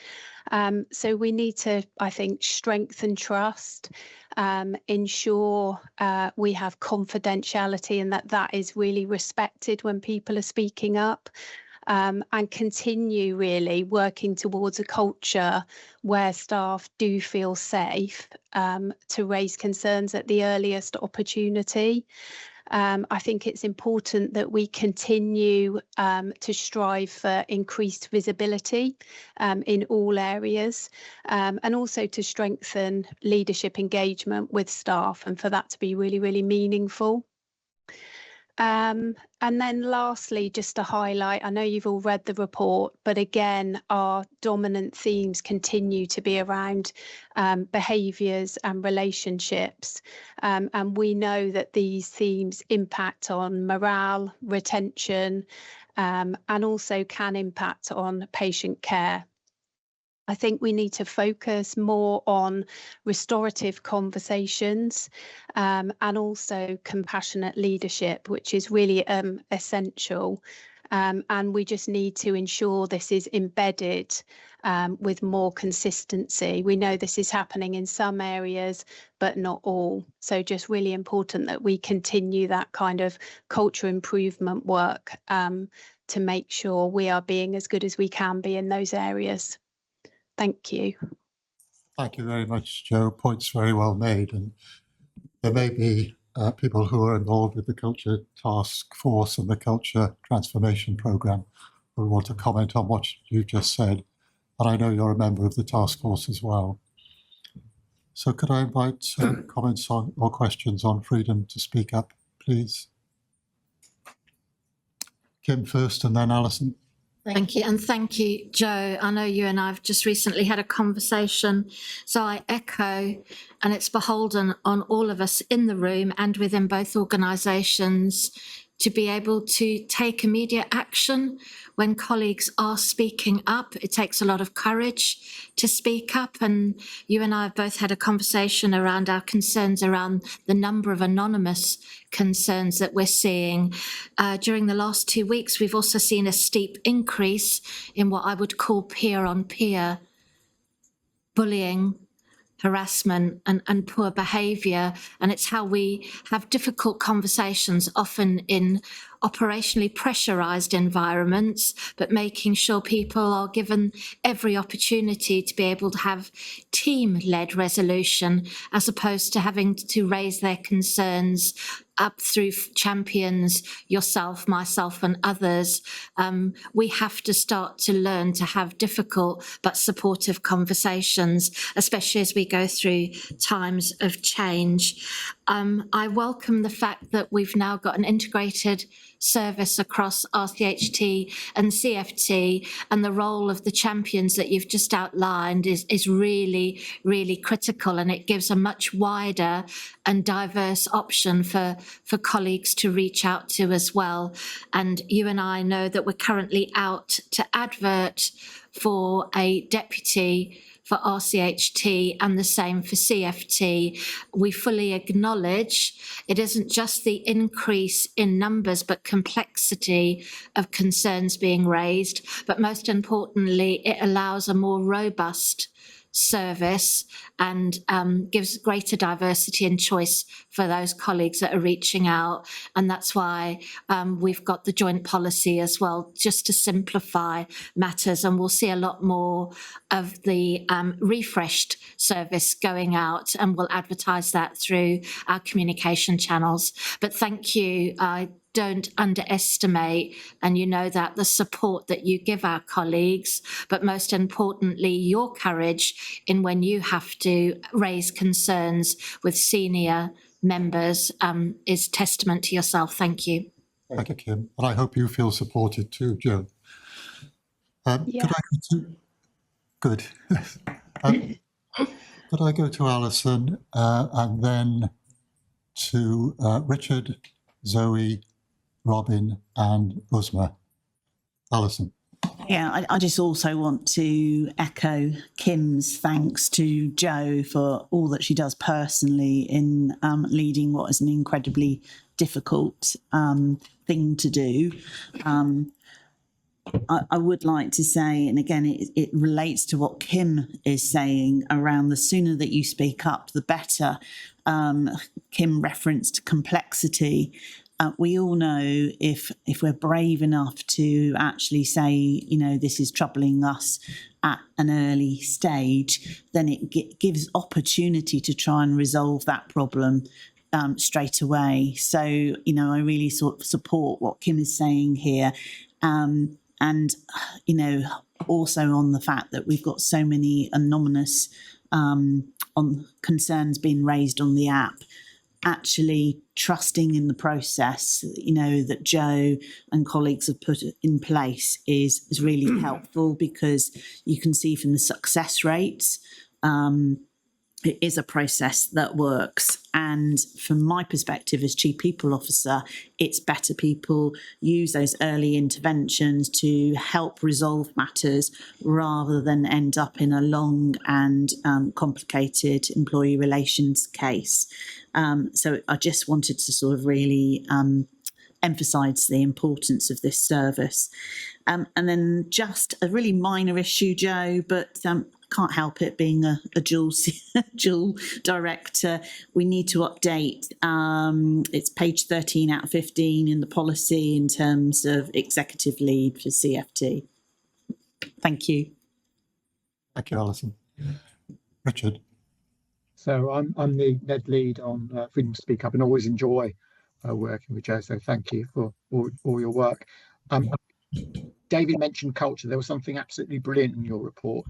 So we need to, I think, strengthen trust, ensure we have confidentiality and that is really respected when people are speaking up. And continue really working towards a culture where staff do feel safe to raise concerns at the earliest opportunity. I think it's important that we continue to strive for increased visibility in all areas, and also to strengthen leadership engagement with staff and for that to be really, really meaningful. And then lastly, just to highlight, I know you've all read the report, but again, our dominant themes continue to be around behaviours and relationships. And we know that these themes impact on morale, retention, and also can impact on patient care. I think we need to focus more on restorative conversations and also compassionate leadership, which is really essential. And we just need to ensure this is embedded with more consistency. We know this is happening in some areas, but not all. So just really important that we continue that kind of culture improvement work to make sure we are being as good as we can be in those areas. Thank you. Thank you very much, Joe. Points very well made. And there may be people who are involved with the Culture Task Force and the Culture Transformation Programme who want to comment on what you've just said. And I know you're a member of the task force as well. So could I invite comments on or questions on freedom to speak up, please? Kim first and then Alison. Thank you. And thank you, Joe. I know you and I have just recently had a conversation. So I echo, and it's beholden on all of us in the room and within both organisations to be able to take immediate action when colleagues are speaking up. It takes a lot of courage to speak up. And you and I have both had a conversation around our concerns around the number of anonymous concerns that we're seeing. During the last 2 weeks, we've also seen a steep increase in what I would call peer-on-peer bullying, harassment and poor behaviour. And it's how we have difficult conversations, often in operationally pressurised environments, but making sure people are given every opportunity to be able to have team-led resolution, as opposed to having to raise their concerns up through champions, yourself, myself and others. We have to start to learn to have difficult but supportive conversations, especially as we go through times of change. I welcome the fact that we've now got an integrated service across RCHT and CFT, and the role of the champions that you've just outlined is really, really critical, and it gives a much wider and diverse option for colleagues to reach out to as well. And you and I know that we're currently out to advert for a deputy for RCHT and the same for CFT. We fully acknowledge it isn't just the increase in numbers but complexity of concerns being raised, but most importantly it allows a more robust service and gives greater diversity and choice for those colleagues that are reaching out. And that's why we've got the joint policy as well, just to simplify matters. And we'll see a lot more of the refreshed service going out, and we'll advertise that through our communication channels. But thank you. I don't underestimate, and you know that, the support that you give our colleagues, but most importantly, your courage in when you have to raise concerns with senior members is testament to yourself. Thank you. Thank you, Kim. And I hope you feel supported too, Joe. Yeah. Could I go to... Good. Could I go to Alison and then to Richard, Zoe, Robin and Uzma? Alison. Yeah, I just also want to echo Kim's thanks to Jo for all that she does personally in leading what is an incredibly difficult thing to do. I would like to say, and again, it relates to what Kim is saying around the sooner that you speak up, the better. Kim referenced complexity. We all know if we're brave enough to actually say, you know, this is troubling us at an early stage, then it gives opportunity to try and resolve that problem straight away. So, you know, I really sort of support what Kim is saying here. And, you know, also on the fact that we've got so many anonymous on concerns being raised on the app, actually trusting in the process, you know, that Jo and colleagues have put in place is really helpful, because you can see from the success rates, it is a process that works. And from my perspective as Chief People Officer, it's better people use those early interventions to help resolve matters rather than end up in a long and complicated employee relations case. So I just wanted to sort of really emphasise the importance of this service. And then just a really minor issue, Joe, but can't help it being a dual director. We need to update. It's page 13 out of 15 in the policy in terms of executive lead for CFT. Thank you. Thank you, Alison. Richard. So I'm the Ned lead on Freedom to Speak Up, and always enjoy working with Joe. So thank you for all your work. David mentioned culture. There was something absolutely brilliant in your report,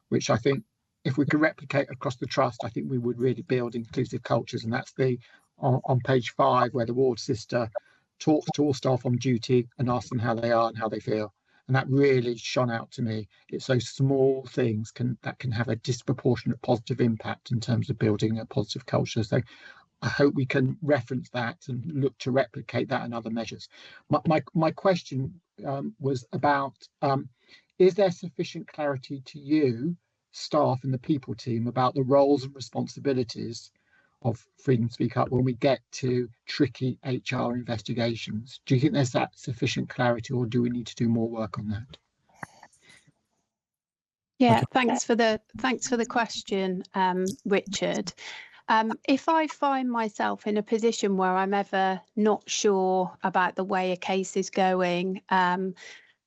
which I think if we could replicate across the trust, I think we would really build inclusive cultures. And that's on page 5, where the ward sister talks to all staff on duty and asks them how they are and how they feel. And that really shone out to me. It's those small things that can have a disproportionate positive impact in terms of building a positive culture. So I hope we can reference that and look to replicate that in other measures. My question was about, is there sufficient clarity to you, staff and the people team, about the roles and responsibilities of Freedom to Speak Up when we get to tricky HR investigations? Do you think there's that sufficient clarity, or do we need to do more work on that? Yeah, thanks for the question, Richard. If I find myself in a position where I'm ever not sure about the way a case is going,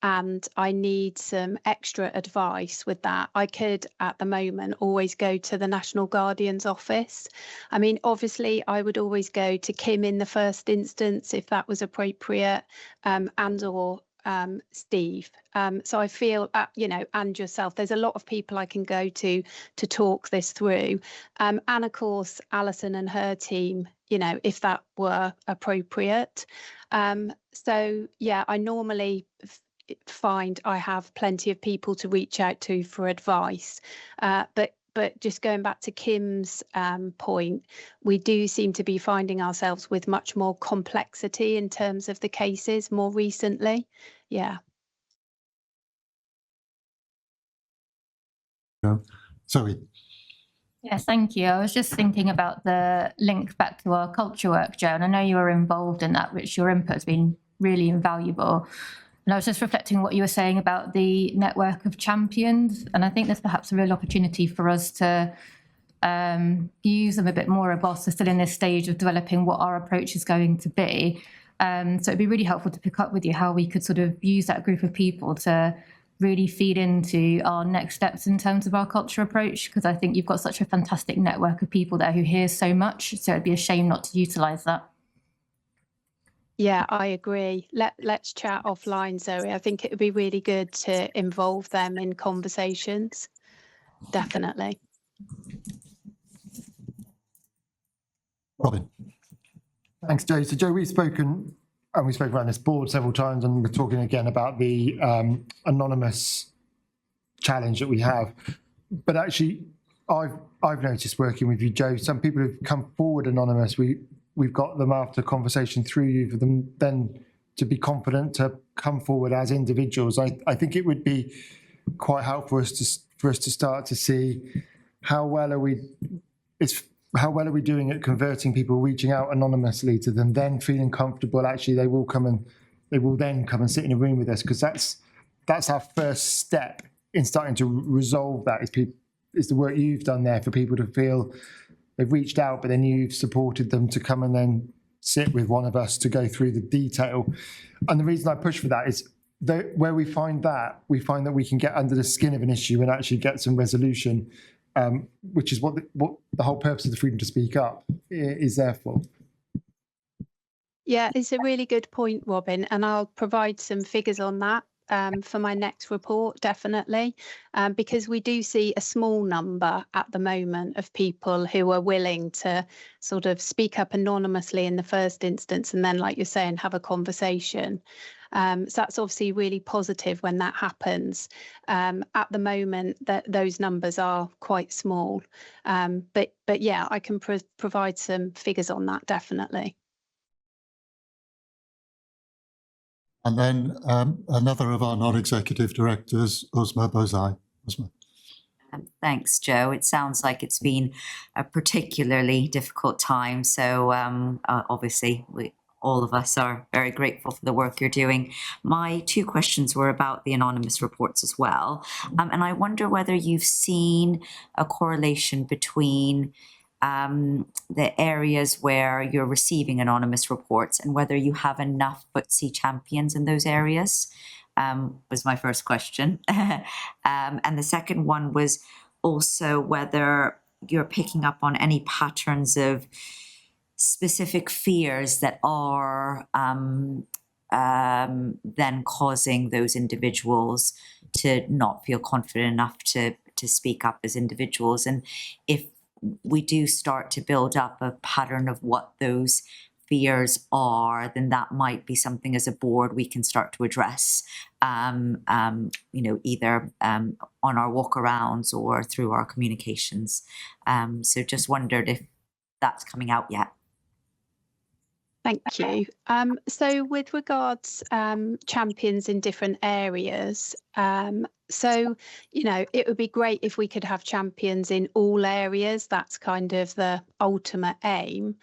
and I need some extra advice with that, I could at the moment always go to the National Guardian's office. I mean, obviously I would always go to Kim in the first instance if that was appropriate, and or Steve. So I feel, and yourself, there's a lot of people I can go to talk this through. And of course, Alison and her team, if that were appropriate. So yeah, I normally find I have plenty of people to reach out to for advice. But just going back to Kim's point, we do seem to be finding ourselves with much more complexity in terms of the cases more recently. Yeah. Sorry. Yes, thank you. I was just thinking about the link back to our culture work, Joe, and I know you were involved in that, which your input has been really invaluable. And I was just reflecting what you were saying about the network of champions. And I think there's perhaps a real opportunity for us to use them a bit more whilst we're still in this stage of developing what our approach is going to be. So it'd be really helpful to pick up with you how we could sort of use that group of people to really feed into our next steps in terms of our culture approach, because I think you've got such a fantastic network of people there who hear so much. So it'd be a shame not to utilise that. Yeah, I agree. Let's chat offline, Zoe. I think it would be really good to involve them in conversations. Definitely. Robin. Thanks, Joe. So Joe, we've spoken around this board several times, and we're talking again about the anonymous challenge that we have. But actually, I've noticed working with you, Joe, some people who've come forward anonymous, we've got them after conversation through you for them then to be confident to come forward as individuals. I think it would be quite helpful for us to start to see how well are we doing at converting people reaching out anonymously to them, then feeling comfortable. Actually, they will then come and sit in a room with us, because that's our first step in starting to resolve that. Is the work you've done there for people to feel they've reached out, but then you've supported them to come and then sit with one of us to go through the detail. And the reason I push for that is that where we find that we can get under the skin of an issue and actually get some resolution, which is what the whole purpose of the Freedom to Speak Up is there for. Yeah, it's a really good point, Robin, and I'll provide some figures on that for my next report, definitely, because we do see a small number at the moment of people who are willing to sort of speak up anonymously in the first instance, and then, like you're saying, have a conversation. So that's obviously really positive when that happens. At the moment, those numbers are quite small, but yeah, I can provide some figures on that, definitely. And then another of our non-executive directors, Uzma Bozai. Uzma. Thanks, Joe. It sounds like it's been a particularly difficult time. So obviously, we all of us are very grateful for the work you're doing. My two questions were about the anonymous reports as well. And I wonder whether you've seen a correlation between the areas where you're receiving anonymous reports and whether you have enough FTSE champions in those areas, was my first question. And the second one was also whether you're picking up on any patterns of specific fears that are then causing those individuals to not feel confident enough to speak up as individuals. And if we do start to build up a pattern of what those fears are, then that might be something as a board we can start to address, either on our walkarounds or through our communications. So just wondered if that's coming out yet. Thank you. So with regards champions in different areas, it would be great if we could have champions in all areas. That's kind of the ultimate aim.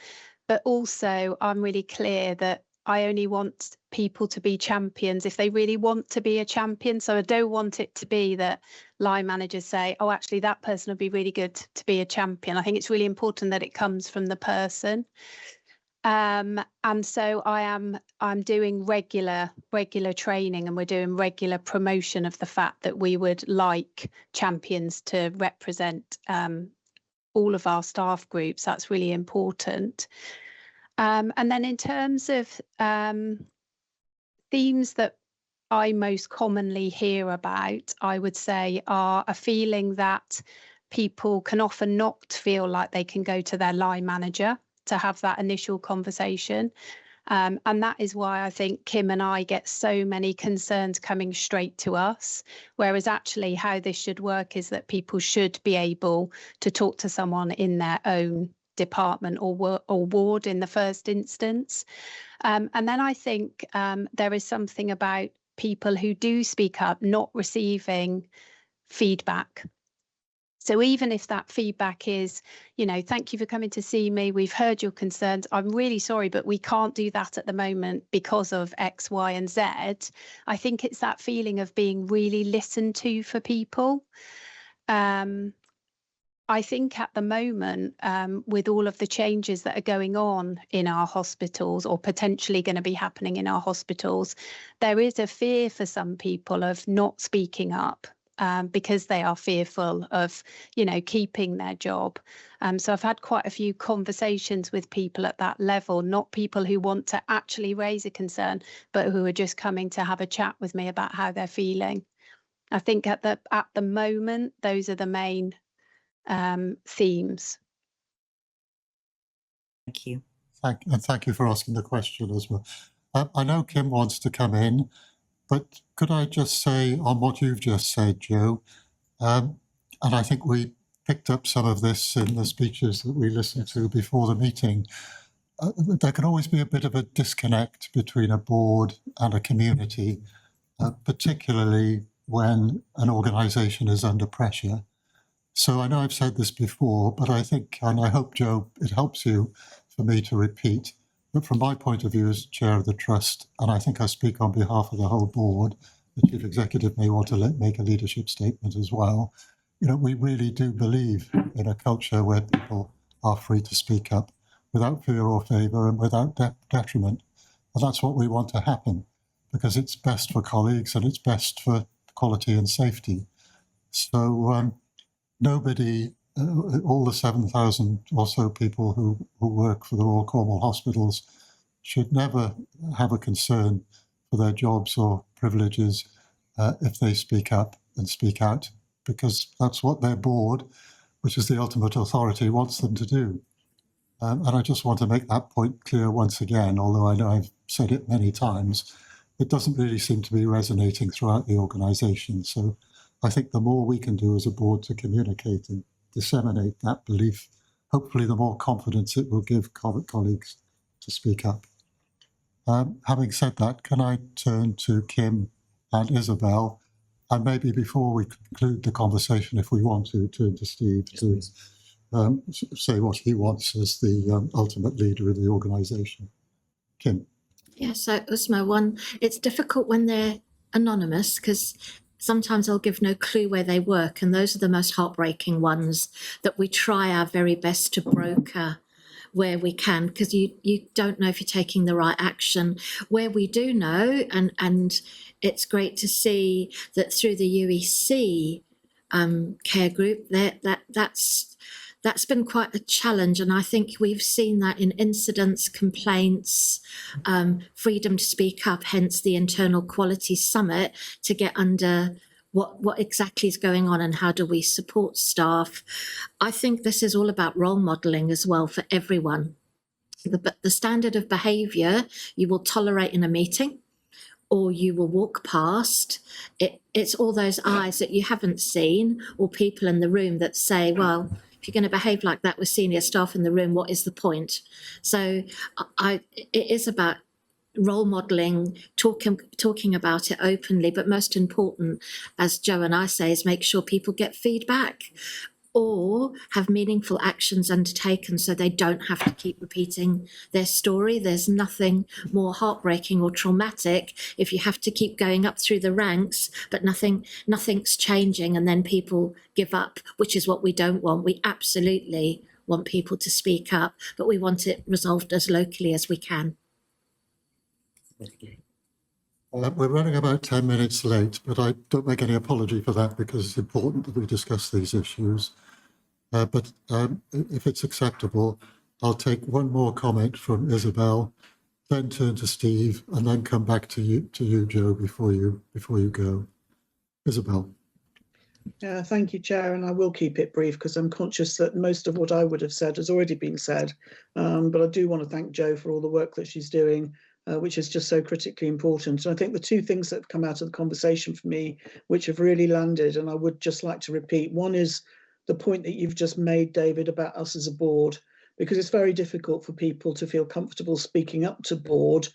But also, I'm really clear that I only want people to be champions if they really want to be a champion. So I don't want it to be that line managers say, oh, actually, that person would be really good to be a champion. I think it's really important that it comes from the person. And so I'm doing regular training, and we're doing regular promotion of the fact that we would like champions to represent all of our staff groups. That's really important. And then in terms of themes that I most commonly hear about, I would say are a feeling that people can often not feel like they can go to their line manager to have that initial conversation. And that is why I think Kim and I get so many concerns coming straight to us, whereas actually how this should work is that people should be able to talk to someone in their own department or ward in the first instance. And then I think there is something about people who do speak up not receiving feedback. So even if that feedback is, thank you for coming to see me, we've heard your concerns, I'm really sorry, but we can't do that at the moment because of X, Y, and Z. I think it's that feeling of being really listened to for people. I think at the moment, with all of the changes that are going on in our hospitals or potentially going to be happening in our hospitals, there is a fear for some people of not speaking up. Because they are fearful of, keeping their job. So I've had quite a few conversations with people at that level, not people who want to actually raise a concern, but who are just coming to have a chat with me about how they're feeling. I think at the moment, those are the main themes. Thank you. Thank you for asking the question as well. I know Kim wants to come in, but could I just say on what you've just said, Joe, and I think we picked up some of this in the speeches that we listened to before the meeting, there can always be a bit of a disconnect between a board and a community, particularly when an organisation is under pressure. So I know I've said this before, but I think, and I hope, Joe, it helps you for me to repeat, but from my point of view as chair of the trust, and I think I speak on behalf of the whole board, the chief executive may want to make a leadership statement as well. We really do believe in a culture where people are free to speak up without fear or favour and without detriment. And that's what we want to happen, because it's best for colleagues and it's best for quality and safety. So nobody, all the 7,000 or so people who work for the Royal Cornwall hospitals should never have a concern for their jobs or privileges if they speak up and speak out, because that's what their board, which is the ultimate authority, wants them to do. And I just want to make that point clear once again, although I know I've said it many times, it doesn't really seem to be resonating throughout the organisation. So I think the more we can do as a board to communicate and disseminate that belief, hopefully the more confidence it will give colleagues to speak up. Having said that, can I turn to Kim and Isabel, and maybe before we conclude the conversation, if we want to, turn to Steve to say what he wants as the ultimate leader of the organisation. Kim. Yeah, so Usma, one, it's difficult when they're anonymous because sometimes they'll give no clue where they work, and those are the most heartbreaking ones that we try our very best to broker where we can, because you don't know if you're taking the right action. Where we do know, and it's great to see that through the UEC care group, that's been quite a challenge, and I think we've seen that in incidents, complaints, freedom to speak up, hence the Internal Quality Summit, to get under what exactly is going on and how do we support staff. I think this is all about role modelling as well for everyone. The standard of behaviour you will tolerate in a meeting or you will walk past, it's all those eyes that you haven't seen or people in the room that say, well, if you're going to behave like that with senior staff in the room, what is the point? So it is about role modelling, talking about it openly, but most important, as Joe and I say, is make sure people get feedback or have meaningful actions undertaken so they don't have to keep repeating their story. There's nothing more heartbreaking or traumatic if you have to keep going up through the ranks, but nothing's changing and then people give up, which is what we don't want. We absolutely want people to speak up, but we want it resolved as locally as we can. We're running about 10 minutes late, but I don't make any apology for that because it's important that we discuss these issues. But if it's acceptable, I'll take one more comment from Isabel, then turn to Steve, and then come back to you, Joe, before you go. Isabel. Thank you, Chair, and I will keep it brief because I'm conscious that most of what I would have said has already been said. But I do want to thank Jo for all the work that she's doing, which is just so critically important. And I think the two things that have come out of the conversation for me, which have really landed, and I would just like to repeat, one is the point that you've just made, David, about us as a board, because it's very difficult for people to feel comfortable speaking up to board.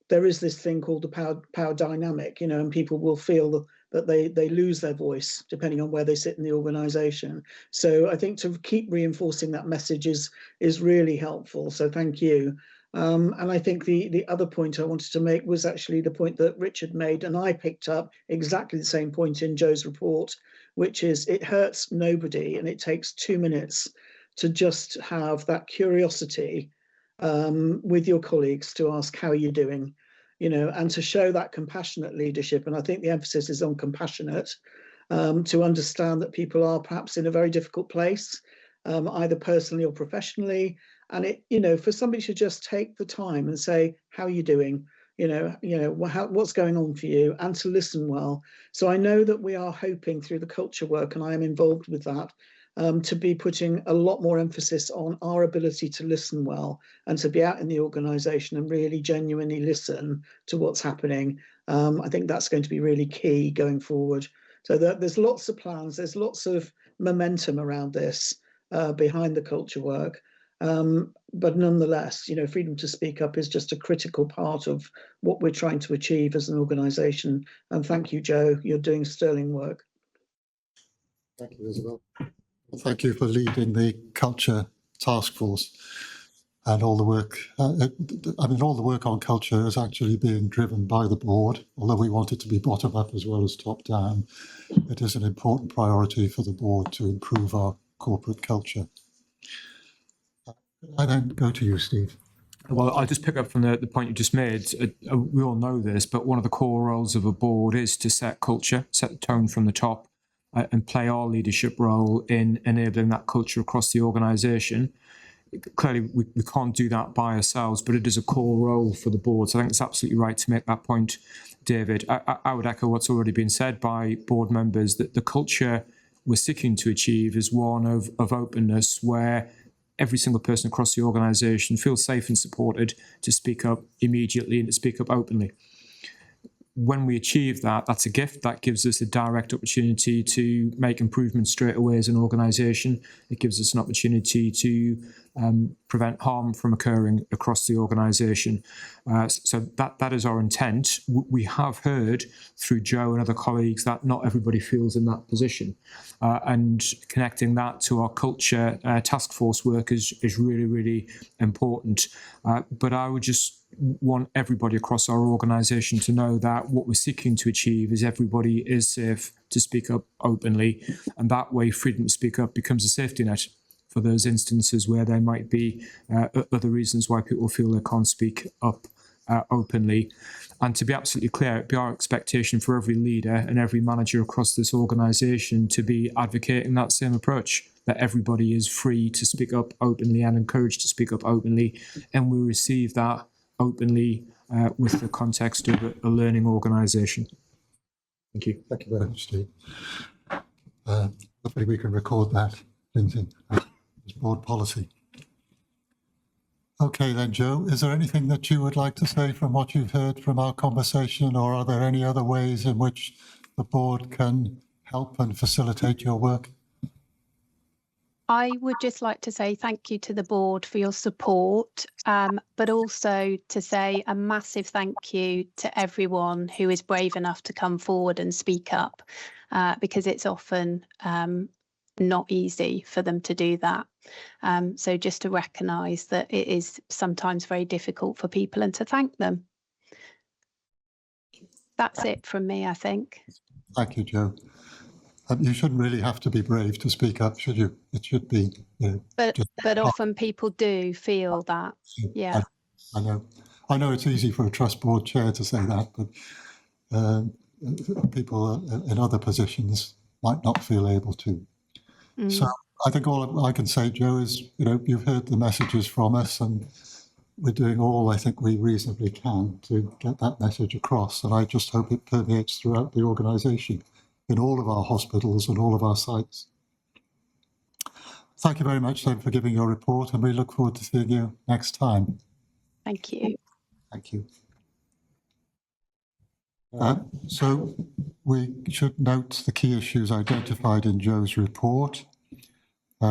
There is this thing called the power dynamic, and people will feel that they lose their voice depending on where they sit in the organisation. So I think to keep reinforcing that message is really helpful. So thank you. And I think the other point I wanted to make was actually the point that Richard made, and I picked up exactly the same point in Joe's report, which is it hurts nobody and it takes 2 minutes to just have that curiosity with your colleagues to ask, how are you doing? And to show that compassionate leadership. And I think the emphasis is on compassionate, to understand that people are perhaps in a very difficult place, either personally or professionally. And for somebody to just take the time and say, how are you doing? What's going on for you, and to listen well. So I know that we are hoping through the culture work, and I am involved with that, to be putting a lot more emphasis on our ability to listen well and to be out in the organisation and really genuinely listen to what's happening. I think that's going to be really key going forward. So there's lots of plans, there's lots of momentum around this behind the culture work. But nonetheless, freedom to speak up is just a critical part of what we're trying to achieve as an organisation. And thank you, Joe. You're doing sterling work. Thank you, Isabel. Thank you for leading the culture task force and all the work. All the work on culture is actually being driven by the board, although we want it to be bottom up as well as top down. It is an important priority for the board to improve our corporate culture. I then go to you, Steve. Well, I'll just pick up from the point you just made. We all know this, but one of the core roles of a board is to set culture, set the tone from the top, and play our leadership role in enabling that culture across the organisation. Clearly, we can't do that by ourselves, but it is a core role for the board. So I think it's absolutely right to make that point, David. I would echo what's already been said by board members, that the culture we're seeking to achieve is one of openness, where every single person across the organisation feels safe and supported to speak up immediately and to speak up openly. When we achieve that, that's a gift. That gives us a direct opportunity to make improvements straight away as an organisation. It gives us an opportunity to prevent harm from occurring across the organisation. So that is our intent. We have heard through Joe and other colleagues that not everybody feels in that position. And connecting that to our culture task force work is really, really important. But I would just want everybody across our organisation to know that what we're seeking to achieve is everybody is safe to speak up openly, and that way freedom to speak up becomes a safety net for those instances where there might be other reasons why people feel they can't speak up openly. And to be absolutely clear, it'd be our expectation for every leader and every manager across this organisation to be advocating that same approach, that everybody is free to speak up openly and encouraged to speak up openly, and we receive that openly with the context of a learning organisation. Thank you. Thank you very much, Steve. Hopefully we can record that, Lindsay, as board policy. Okay then, Joe, is there anything that you would like to say from what you've heard from our conversation, or are there any other ways in which the board can help and facilitate your work? I would just like to say thank you to the board for your support, but also to say a massive thank you to everyone who is brave enough to come forward and speak up, because it's often not easy for them to do that. So just to recognise that it is sometimes very difficult for people and to thank them. That's it from me, I think. Thank you, Joe. You shouldn't really have to be brave to speak up, should you? It should be. But often people do feel that. Yeah. I know. I know it's easy for a trust board chair to say that, but people in other positions might not feel able to. So I think all I can say, Joe, is, you've heard the messages from us, and we're doing all I think we reasonably can to get that message across. And I just hope it permeates throughout the organisation, in all of our hospitals and all of our sites. Thank you very much then for giving your report, and we look forward to seeing you next time. Thank you. Thank you. So we should note the key issues identified in Joe's report.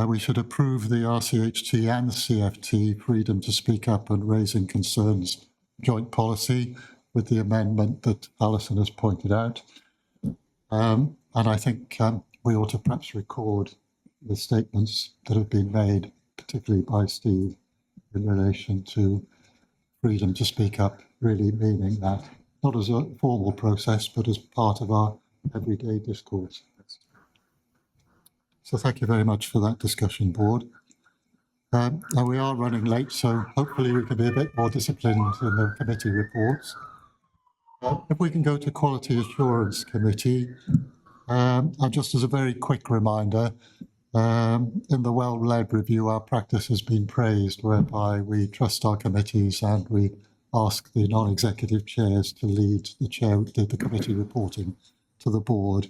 We should approve the RCHT and CFT freedom to speak up and raising concerns joint policy with the amendment that Alison has pointed out. And I think we ought to perhaps record the statements that have been made, particularly by Steve, in relation to freedom to speak up, really meaning that, not as a formal process, but as part of our everyday discourse. So thank you very much for that discussion, board. Now we are running late, so hopefully we can be a bit more disciplined in the committee reports. If we can go to Quality Assurance Committee, and just as a very quick reminder, in the well-led review, our practice has been praised, whereby we trust our committees and we ask the non-executive chairs to lead the committee reporting to the board.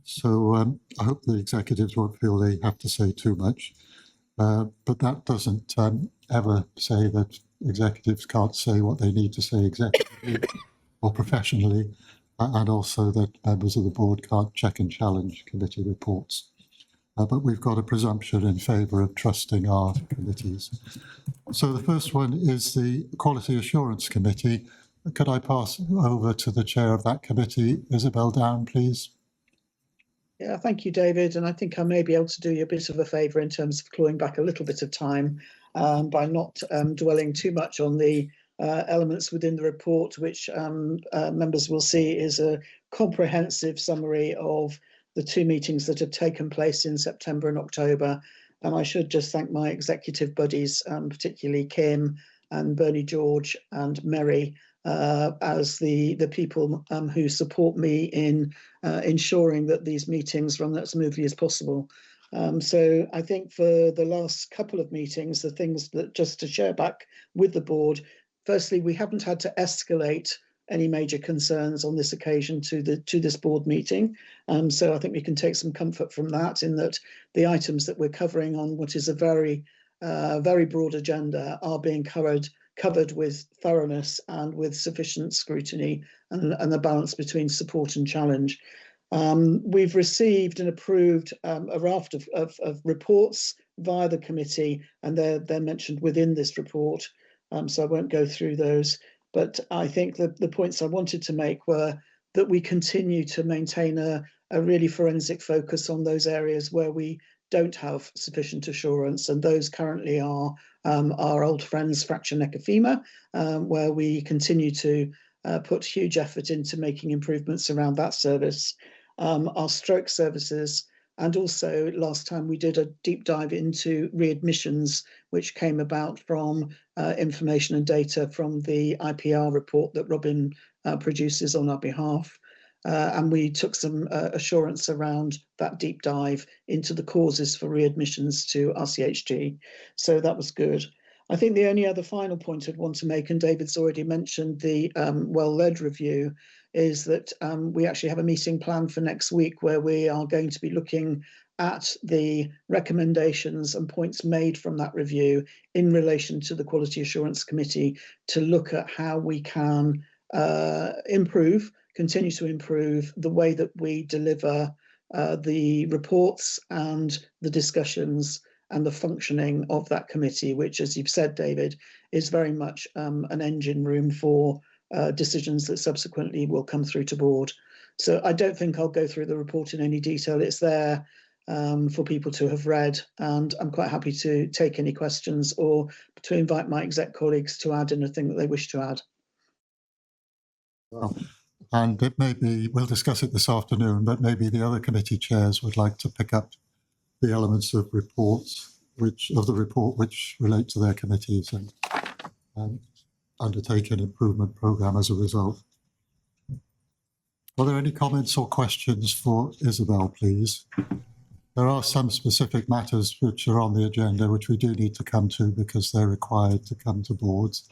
So I hope the executives won't feel they have to say too much, but that doesn't ever say that executives can't say what they need to say executively or professionally, and also that members of the board can't check and challenge committee reports. But we've got a presumption in favour of trusting our committees. So the first one is the Quality Assurance Committee. Could I pass over to the chair of that committee, Isabel Down, please? Yeah, thank you, David. And I think I may be able to do you a bit of a favour in terms of clawing back a little bit of time by not dwelling too much on the elements within the report, which members will see is a comprehensive summary of the two meetings that have taken place in September and October. And I should just thank my executive buddies, particularly Kim and Bernie George and Mary, as the people who support me in ensuring that these meetings run as smoothly as possible. So I think for the last couple of meetings, the things that just to share back with the board, firstly, we haven't had to escalate any major concerns on this occasion to this board meeting. So I think we can take some comfort from that, in that the items that we're covering on what is a very broad agenda are being covered with thoroughness and with sufficient scrutiny and the balance between support and challenge. We've received and approved a raft of reports via the committee, and they're mentioned within this report. So I won't go through those. But I think that the points I wanted to make were that we continue to maintain a really forensic focus on those areas where we don't have sufficient assurance, and those currently are our old friends Fracture Neck of Femur, where we continue to put huge effort into making improvements around that service, our stroke services, and also last time we did a deep dive into readmissions, which came about from information and data from the IPR report that Robin produces on our behalf. And we took some assurance around that deep dive into the causes for readmissions to RCHT. So that was good. I think the only other final point I'd want to make, and David's already mentioned the well-led review, is that we actually have a meeting planned for next week where we are going to be looking at the recommendations and points made from that review in relation to the Quality Assurance Committee to look at how we can continue to improve the way that we deliver the reports and the discussions and the functioning of that committee, which, as you've said, David, is very much an engine room for decisions that subsequently will come through to board. So I don't think I'll go through the report in any detail. It's there for people to have read, and I'm quite happy to take any questions or to invite my exec colleagues to add anything that they wish to add. Well, and it may be, we'll discuss it this afternoon, but maybe the other committee chairs would like to pick up the elements of reports, which relate to their committees and undertake an improvement programme as a result. Are there any comments or questions for Isabel, please? There are some specific matters which are on the agenda which we do need to come to because they're required to come to boards.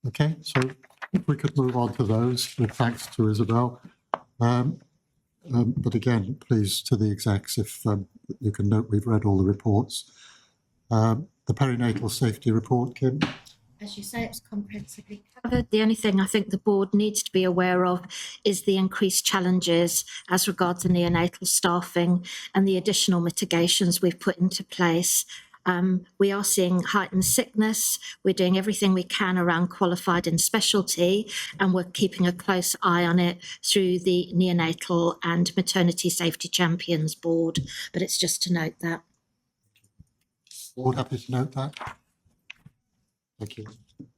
Okay, so if we could move on to those, with thanks to Isabel. But again, please, to the execs, if you can note we've read all the reports. The perinatal safety report, Kim? As you say, it's comprehensively covered. The only thing I think the board needs to be aware of is the increased challenges as regards the neonatal staffing and the additional mitigations we've put into place. We are seeing heightened sickness. We're doing everything we can around qualified in specialty, and we're keeping a close eye on it through the Neonatal and Maternity Safety Champions Board. But it's just to note that. Board happy to note that? Thank you.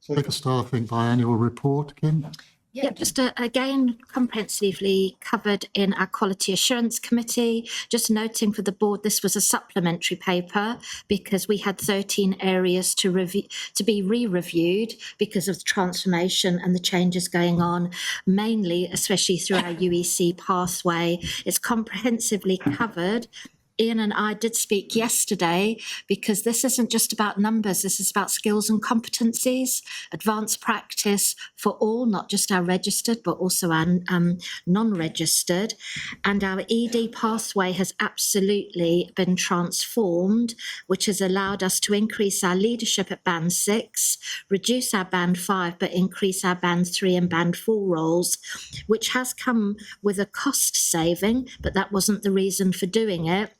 Medical staffing biannual report, Kim? Yeah, just again, comprehensively covered in our Quality Assurance Committee. Just noting for the board, this was a supplementary paper because we had 13 areas to be re-reviewed because of the transformation and the changes going on, mainly, especially through our UEC pathway. It's comprehensively covered. Ian and I did speak yesterday because this isn't just about numbers, this is about skills and competencies, advanced practice for all, not just our registered, but also our non-registered. And our ED pathway has absolutely been transformed, which has allowed us to increase our leadership at band 6, reduce our band 5, but increase our band 3 and band 4 roles, which has come with a cost saving, but that wasn't the reason for doing it.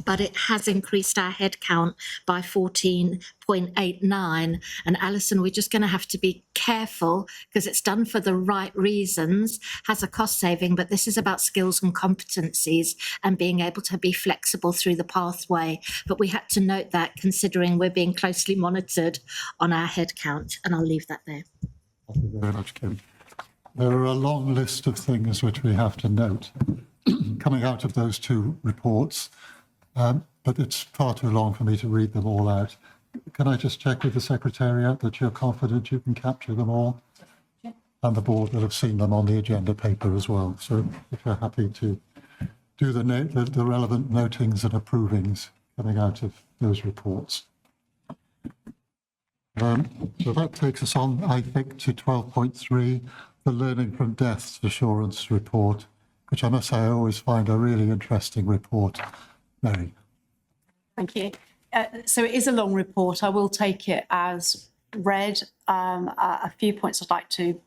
But it has increased our headcount by 14.89. And Alison, we're just going to have to be careful because it's done for the right reasons, has a cost saving, but this is about skills and competencies and being able to be flexible through the pathway. But we had to note that considering we're being closely monitored on our headcount, and I'll leave that there. Thank you very much, Kim. There are a long list of things which we have to note coming out of those two reports. But it's far too long for me to read them all out. Can I just check with the Secretariat that you're confident you can capture them all? Yeah. And the board will have seen them on the agenda paper as well. So if you're happy to do the relevant notings and approvings coming out of those reports. So that takes us on, I think, to 12.3, the Learning from Deaths Assurance Report, which I must say I always find a really interesting report. Mary. Thank you. So it is a long report. I will take it as read. A few points I'd like to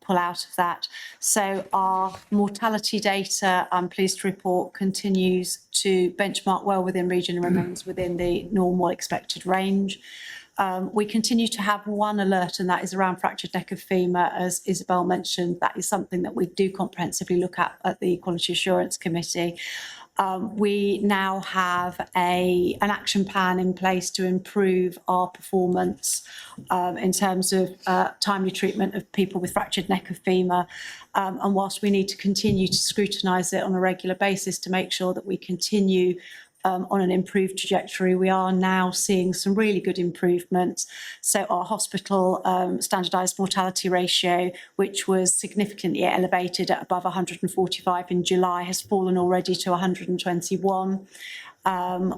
pull out of that. So our mortality data, I'm pleased to report, continues to benchmark well within region and remains within the normal expected range. We continue to have one alert, and that is around fractured neck of femur. As Isabel mentioned, that is something that we do comprehensively look at the Quality Assurance Committee. We now have an action plan in place to improve our performance in terms of timely treatment of people with fractured neck of femur. And whilst we need to continue to scrutinise it on a regular basis to make sure that we continue on an improved trajectory, we are now seeing some really good improvements. So our hospital standardised mortality ratio, which was significantly elevated at above 145 in July, has fallen already to 121.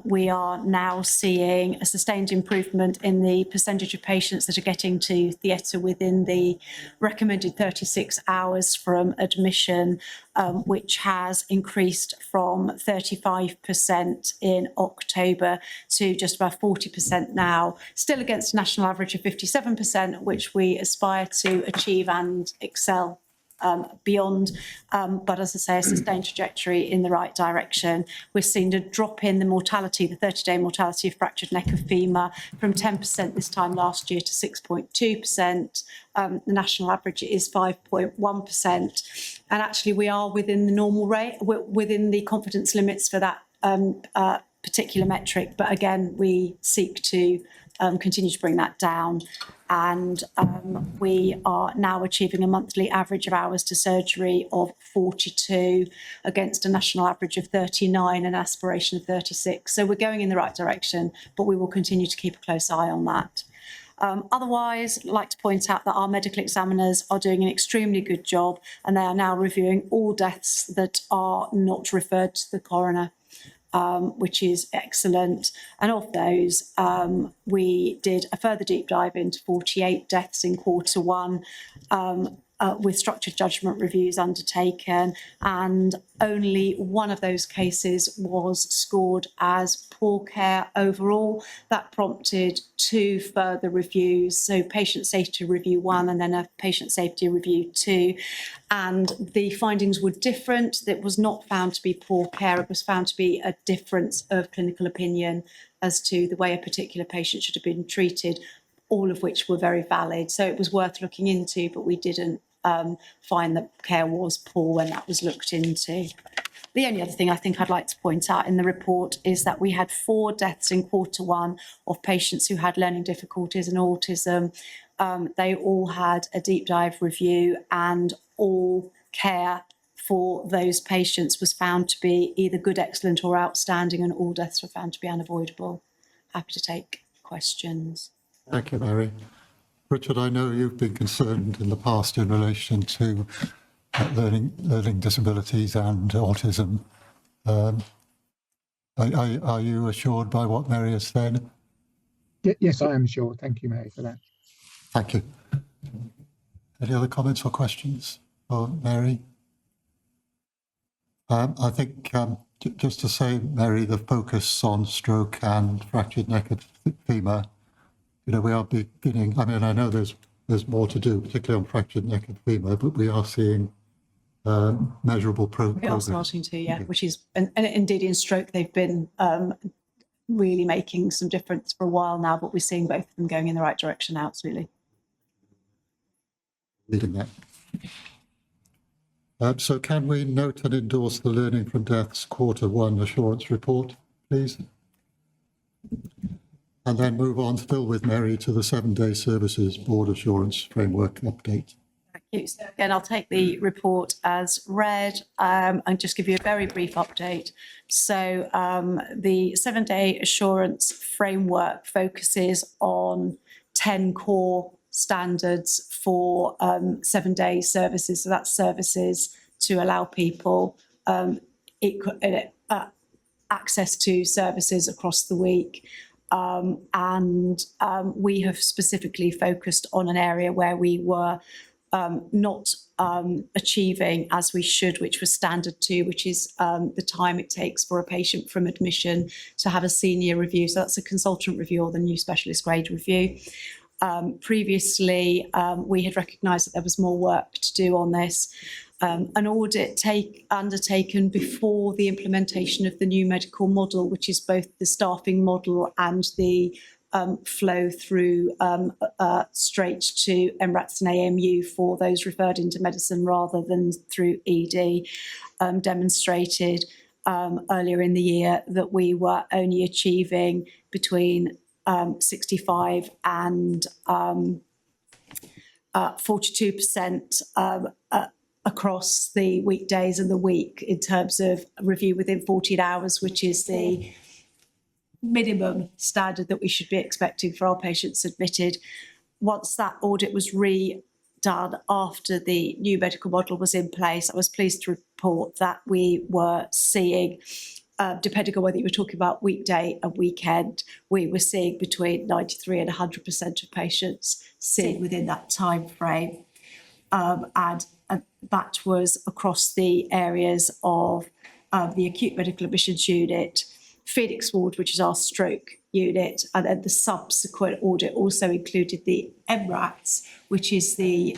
We are now seeing a sustained improvement in the percentage of patients that are getting to theatre within the recommended 36 hours from admission, which has increased from 35% in October to just about 40% now, still against a national average of 57%, which we aspire to achieve and excel beyond, but as I say, a sustained trajectory in the right direction. We're seeing a drop in the mortality, the 30-day mortality of fractured neck of femur, from 10% this time last year to 6.2%. The national average is 5.1%. And actually we are within the normal rate, within the confidence limits for that particular metric. But again, we seek to continue to bring that down. And we are now achieving a monthly average of hours to surgery of 42 against a national average of 39 and aspiration of 36. So we're going in the right direction, but we will continue to keep a close eye on that. Otherwise, I'd like to point out that our medical examiners are doing an extremely good job, and they are now reviewing all deaths that are not referred to the coroner. Which is excellent. And of those, we did a further deep dive into 48 deaths in Q1 with structured judgment reviews undertaken, and only one of those cases was scored as poor care overall. That prompted 2 further reviews, so patient safety review 1 and then a patient safety review 2. And the findings were different. It was not found to be poor care. It was found to be a difference of clinical opinion as to the way a particular patient should have been treated, all of which were very valid. So it was worth looking into, but we didn't find that care was poor when that was looked into. The only other thing I think I'd like to point out in the report is that we had 4 deaths in Q1 of patients who had learning difficulties and autism. They all had a deep dive review, and all care for those patients was found to be either good, excellent or outstanding, and all deaths were found to be unavoidable. Happy to take questions. Thank you, Mary. Richard, I know you've been concerned in the past in relation to learning disabilities and autism. Are you assured by what Mary has said? Yes, I am sure. Thank you, Mary, for that. Thank you. Any other comments or questions for Mary? I think just to say, Mary, the focus on stroke and fractured neck of femur, we are beginning. I mean, I know there's more to do, particularly on fractured neck of femur, but we are seeing measurable progress. We are starting to, yeah, which is, and indeed in stroke, they've been really making some difference for a while now, but we're seeing both of them going in the right direction now, absolutely. Leading that. So can we note and endorse the Learning from Deaths Q1 assurance report, please? And then move on still with Mary to the 7-day services board assurance framework update. Thank you. So again, I'll take the report as read and just give you a very brief update. So the 7-day assurance framework focuses on 10 core standards for 7-day services. So that's services to allow people access to services across the week. We have specifically focused on an area where we were not achieving as we should, which was standard 2, which is the time it takes for a patient from admission to have a senior review. So that's a consultant review or the new specialist grade review. Previously, we had recognised that there was more work to do on this. An audit undertaken before the implementation of the new medical model, which is both the staffing model and the flow through straight to MRATs and AMU for those referred into medicine rather than through ED, demonstrated earlier in the year that we were only achieving between 65 and 42% across the weekdays and the week in terms of review within 14 hours, which is the minimum standard that we should be expecting for our patients admitted. Once that audit was redone after the new medical model was in place, I was pleased to report that we were seeing, depending on whether you were talking about weekday and weekend, we were seeing between 93 and 100% of patients seen within that time frame. And that was across the areas of the acute medical admissions unit, Phoenix ward, which is our stroke unit, and then the subsequent audit also included the MRATs, which is the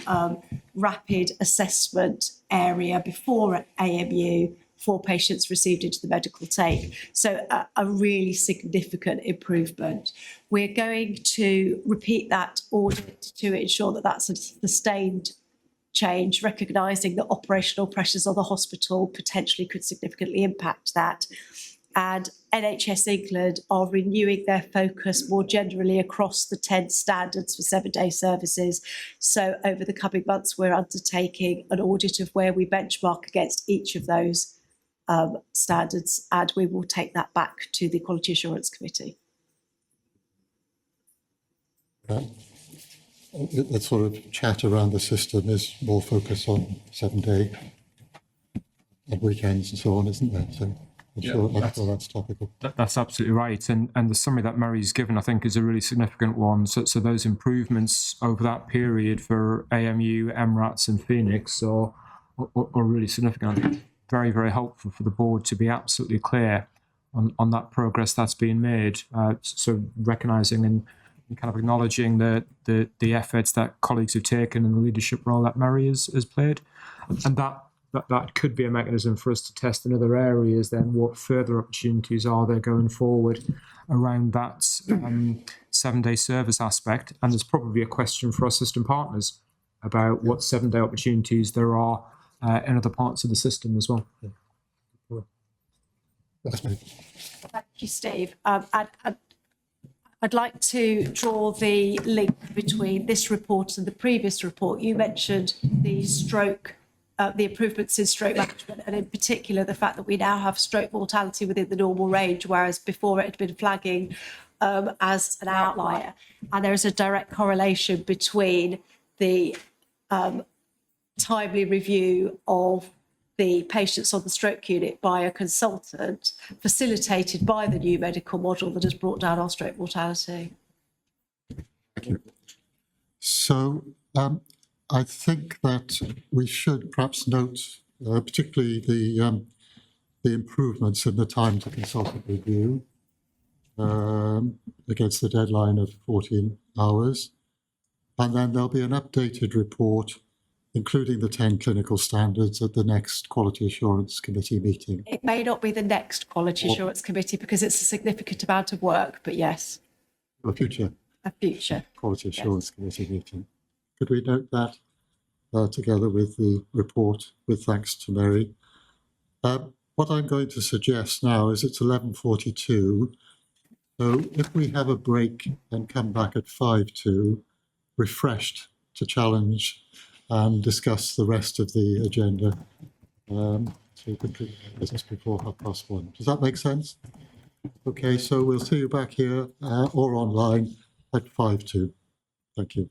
rapid assessment area before AMU for patients received into the medical take. So a really significant improvement. We're going to repeat that audit to ensure that that's a sustained change, recognising that operational pressures on the hospital potentially could significantly impact that. And NHS England are renewing their focus more generally across the 10 standards for 7-day services. So over the coming months, we're undertaking an audit of where we benchmark against each of those standards, and we will take that back to the Quality Assurance Committee. The sort of chat around the system is more focused on 7-day and weekends and so on, isn't there? So I'm sure that's topical. That's absolutely right. And the summary that Mary's given, I think, is a really significant one. So those improvements over that period for AMU, MRATs and Phoenix are really significant. I think very, very helpful for the board to be absolutely clear on that progress that's being made. So recognising and kind of acknowledging the efforts that colleagues have taken and the leadership role that Mary has played. And that could be a mechanism for us to test in other areas then what further opportunities are there going forward around that 7-day service aspect. And there's probably a question for our system partners about what 7-day opportunities there are in other parts of the system as well. Thank you, Steve. I'd like to draw the link between this report and the previous report. You mentioned the stroke, the improvements in stroke management, and in particular the fact that we now have stroke mortality within the normal range, whereas before it had been flagging as an outlier. And there is a direct correlation between the timely review of the patients on the stroke unit by a consultant, facilitated by the new medical model that has brought down our stroke mortality. Thank you. So I think that we should perhaps note particularly the improvements in the time to consultant review against the deadline of 14 hours. And then there'll be an updated report including the 10 clinical standards at the next Quality Assurance Committee meeting. It may not be the next Quality Assurance Committee because it's a significant amount of work, but yes. A future Quality Assurance Committee meeting. Could we note that together with the report, with thanks to Mary? What I'm going to suggest now is it's 11:42. So if we have a break and come back at 5:02, refreshed to challenge and discuss the rest of the agenda to complete business before 1:30. Does that make sense? Okay, so we'll see you back here or online at 5:02. Thank you.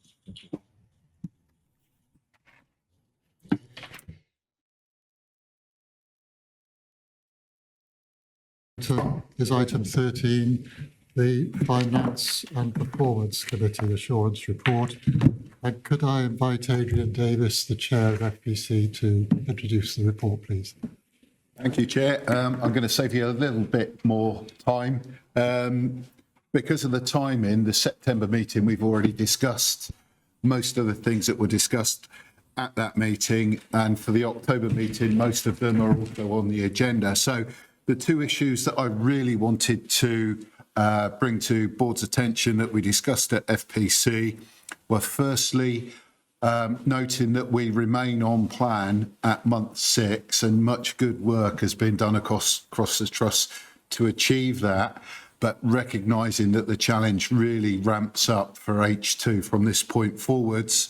Is item 13, the Finance and Performance Committee Assurance Report. And could I invite Adrian Davis, the Chair of FPC, to introduce the report, please? Thank you, Chair. I'm going to save you a little bit more time. Because of the timing, the September meeting, we've already discussed most of the things that were discussed at that meeting. And for the October meeting, most of them are also on the agenda. So the two issues that I really wanted to bring to Board's attention that we discussed at FPC were firstly, noting that we remain on plan at month 6 and much good work has been done across the trust to achieve that, but recognising that the challenge really ramps up for H2 from this point forwards,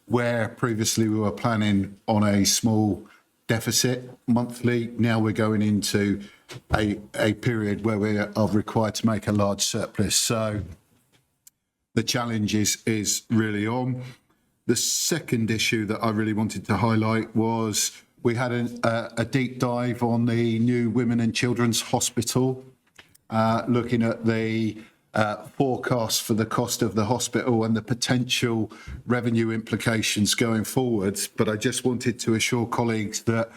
where previously we were planning on a small deficit monthly. Now we're going into a period where we are required to make a large surplus. So the challenge is really on. The second issue that I really wanted to highlight was we had a deep dive on the new Women and Children's Hospital, looking at the forecast for the cost of the hospital and the potential revenue implications going forwards. But I just wanted to assure colleagues that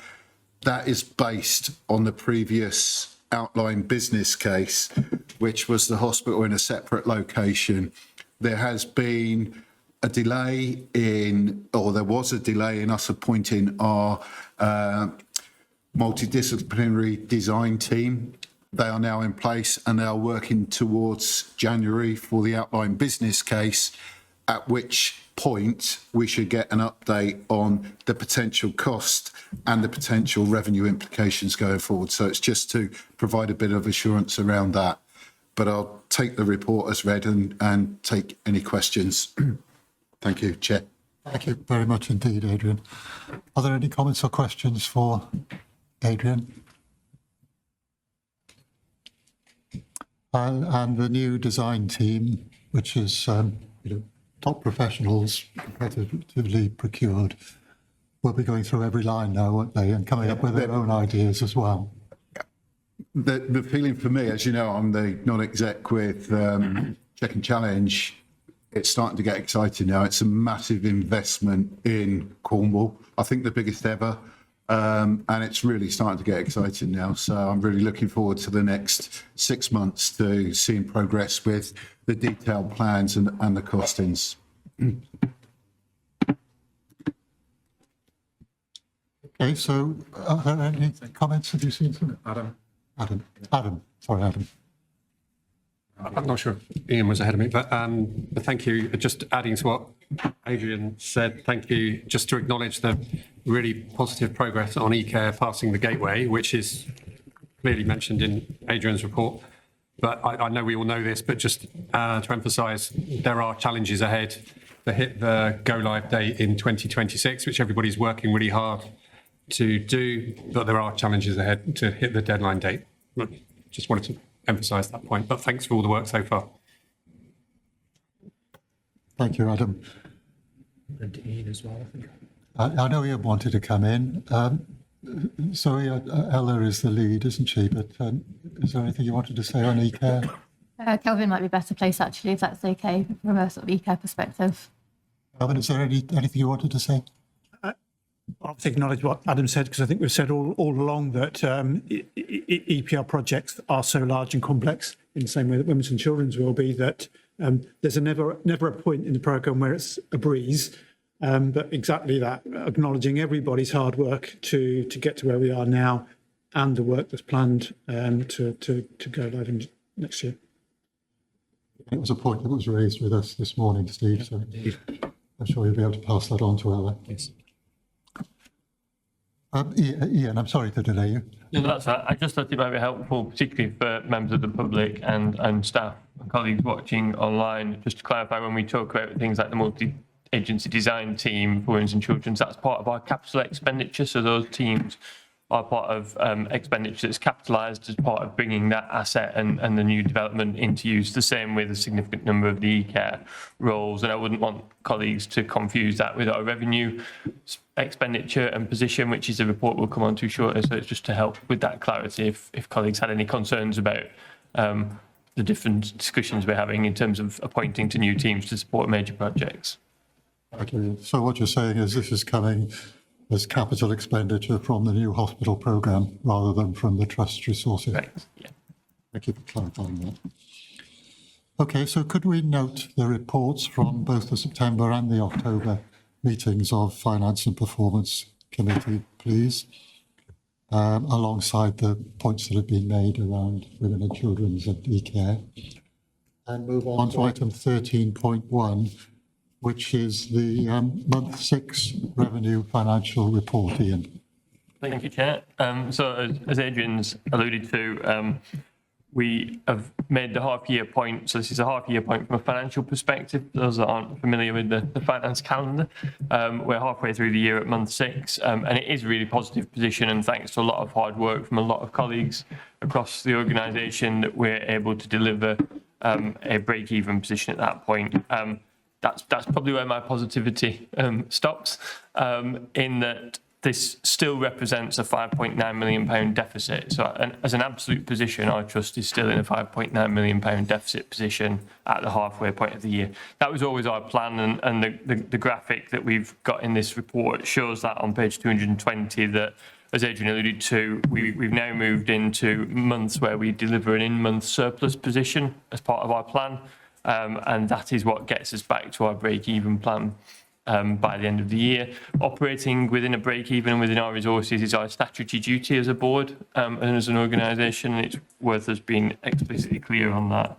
that is based on the previous outline business case, which was the hospital in a separate location. There has been a delay in, or there was a delay in us appointing our multidisciplinary design team. They are now in place and they are working towards January for the outline business case, at which point we should get an update on the potential cost and the potential revenue implications going forward. So it's just to provide a bit of assurance around that. But I'll take the report as read and take any questions. Thank you, Chair. Thank you very much indeed, Adrian. Are there any comments or questions for Adrian? And the new design team, which is top professionals competitively procured, will be going through every line now, won't they, and coming up with their own ideas as well. The feeling for me, as you know, I'm the non-exec with Check and Challenge. It's starting to get exciting now. It's a massive investment in Cornwall. I think the biggest ever. And it's really starting to get exciting now. So I'm really looking forward to the next 6 months to seeing progress with the detailed plans and the costings. Okay, so are there any comments? Have you seen some? Adam. Sorry, Adam. I'm not sure if Ian was ahead of me, but thank you. Just adding to what Adrian said, thank you. Just to acknowledge the really positive progress on eCare passing the gateway, which is clearly mentioned in Adrian's report. But I know we all know this, but just to emphasise, there are challenges ahead to hit the go live date in 2026, which everybody's working really hard to do, but there are challenges ahead to hit the deadline date. Just wanted to emphasise that point, but thanks for all the work so far. Thank you, Adam. And Ian as well, I think. I know Ian wanted to come in. Ella is the lead, isn't she? But is there anything you wanted to say on eCare? Kelvin might be better placed, actually, if that's okay, from a sort of eCare perspective. Kelvin, is there anything you wanted to say? I'll acknowledge what Adam said, because I think we've said all along that EPR projects are so large and complex, in the same way that Women's and Children's will be, that there's never a point in the programme where it's a breeze. But exactly that, acknowledging everybody's hard work to get to where we are now, and the work that's planned to go live in next year. It was a point that was raised with us this morning, Steve, so I'm sure you'll be able to pass that on to Ella. Yes. Ian, I'm sorry to delay you. No, that's right. I just thought it might be helpful, particularly for members of the public and staff and colleagues watching online, just to clarify, when we talk about things like the multi-agency design team for Women's and Children's, that's part of our capital expenditure. So those teams are part of expenditure that's capitalised as part of bringing that asset and the new development into use. The same with a significant number of the eCare roles, and I wouldn't want colleagues to confuse that with our revenue expenditure and position, which is a report we'll come on to shortly. So it's just to help with that clarity if colleagues had any concerns about the different discussions we're having in terms of appointing to new teams to support major projects. Okay, so what you're saying is this is coming as capital expenditure from the new hospital programme rather than from the trust resources. Correct. Yeah. Thank you for clarifying that. Okay, so could we note the reports from both the September and the October meetings of Finance and Performance Committee, please, alongside the points that have been made around Women and Children's and eCare. And move on to item 13.1, which is the month 6 revenue financial report, Ian. Thank you, Chair. So as Adrian's alluded to, we have made the half-year point. So this is a half-year point from a financial perspective. Those that aren't familiar with the finance calendar, we're halfway through the year at month 6, and it is a really positive position. And thanks to a lot of hard work from a lot of colleagues across the organisation, that we're able to deliver a break-even position at that point. That's probably where my positivity stops, in that this still represents a £5.9 million deficit. So as an absolute position, our trust is still in a £5.9 million deficit position at the halfway point of the year. That was always our plan, and the graphic that we've got in this report shows that on page 220, that, as Adrian alluded to, we've now moved into months where we deliver an in-month surplus position as part of our plan, and that is what gets us back to our break-even plan by the end of the year. Operating within a break-even within our resources is our statutory duty as a board and as an organisation, and it's worth us being explicitly clear on that.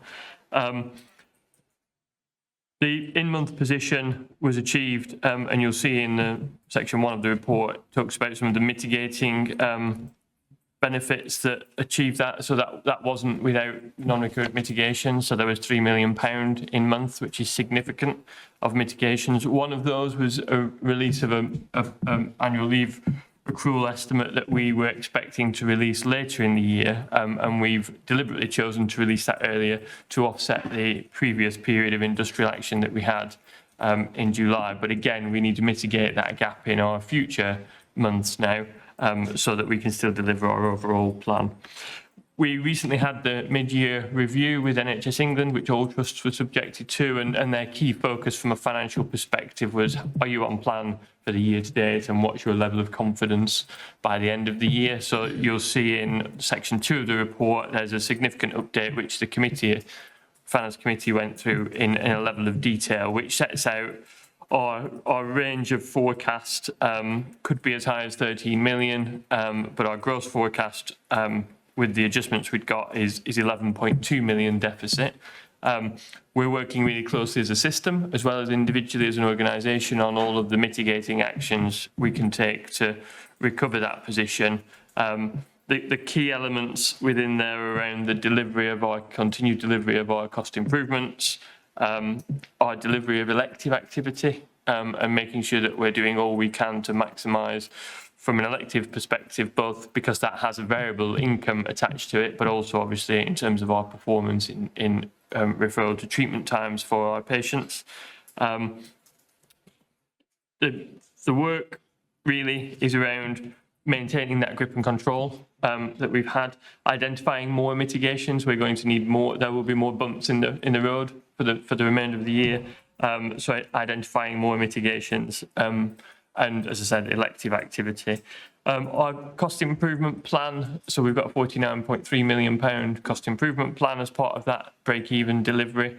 The in-month position was achieved, and you'll see in the section 1 of the report, talks about some of the mitigating benefits that achieved that. So that wasn't without non-recurrent mitigation. So there was £3 million in month, which is significant, of mitigations. One of those was a release of an annual leave accrual estimate that we were expecting to release later in the year, and we've deliberately chosen to release that earlier to offset the previous period of industrial action that we had in July. But again, we need to mitigate that gap in our future months now, so that we can still deliver our overall plan. We recently had the mid-year review with NHS England, which all trusts were subjected to, and their key focus from a financial perspective was, are you on plan for the year to date, and what's your level of confidence by the end of the year? So you'll see in section 2 of the report, there's a significant update which the Finance Committee went through in a level of detail, which sets out our range of forecast. Could be as high as 13 million, but our gross forecast with the adjustments we've got is 11.2 million deficit. We're working really closely as a system, as well as individually as an organisation, on all of the mitigating actions we can take to recover that position. The key elements within there are around the continued delivery of our cost improvements, our delivery of elective activity, and making sure that we're doing all we can to maximise from an elective perspective, both because that has a variable income attached to it, but also obviously in terms of our performance in referral to treatment times for our patients. The work really is around maintaining that grip and control that we've had, identifying more mitigations. We're going to need more. There will be more bumps in the road for the remainder of the year. So identifying more mitigations, and as I said, elective activity. Our cost improvement plan, so we've got a £49.3 million cost improvement plan as part of that break-even delivery.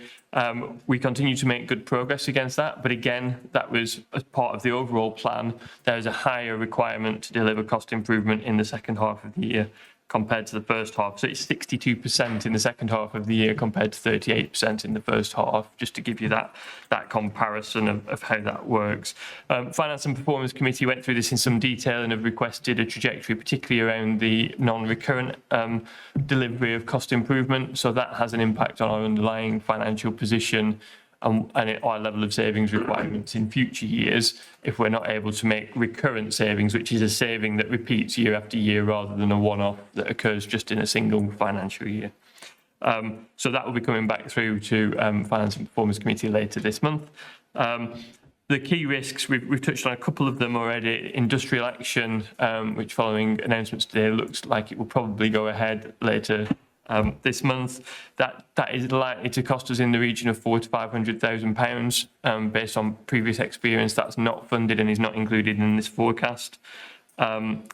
We continue to make good progress against that, but again, that was as part of the overall plan. There's a higher requirement to deliver cost improvement in the second half of the year compared to the first half. So it's 62% in the second half of the year compared to 38% in the first half, just to give you that comparison of how that works. Finance and Performance Committee went through this in some detail and have requested a trajectory, particularly around the non-recurrent delivery of cost improvement. So that has an impact on our underlying financial position and our level of savings requirements in future years if we're not able to make recurrent savings, which is a saving that repeats year after year rather than a one-off that occurs just in a single financial year. So that will be coming back through to Finance and Performance Committee later this month. The key risks, we've touched on a couple of them already. Industrial action, which following announcements today looks like it will probably go ahead later this month. That is likely to cost us in the region of £400,000 to £500,000 based on previous experience. That's not funded and is not included in this forecast.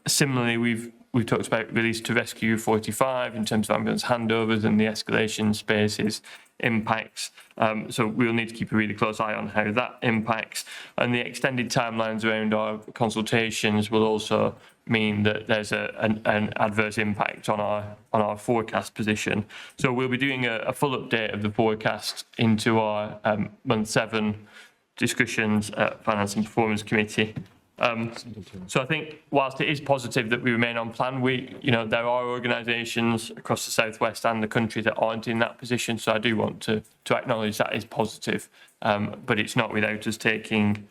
Similarly, we've talked about release to rescue 45 in terms of ambulance handovers and the escalation spaces impacts. So we'll need to keep a really close eye on how that impacts. And the extended timelines around our consultations will also mean that there's an adverse impact on our forecast position. So we'll be doing a full update of the forecast into our month 7 discussions at Finance and Performance Committee. So I think whilst it is positive that we remain on plan, there are organisations across the southwest and the country that aren't in that position. So I do want to acknowledge that is positive, but it's not without us taking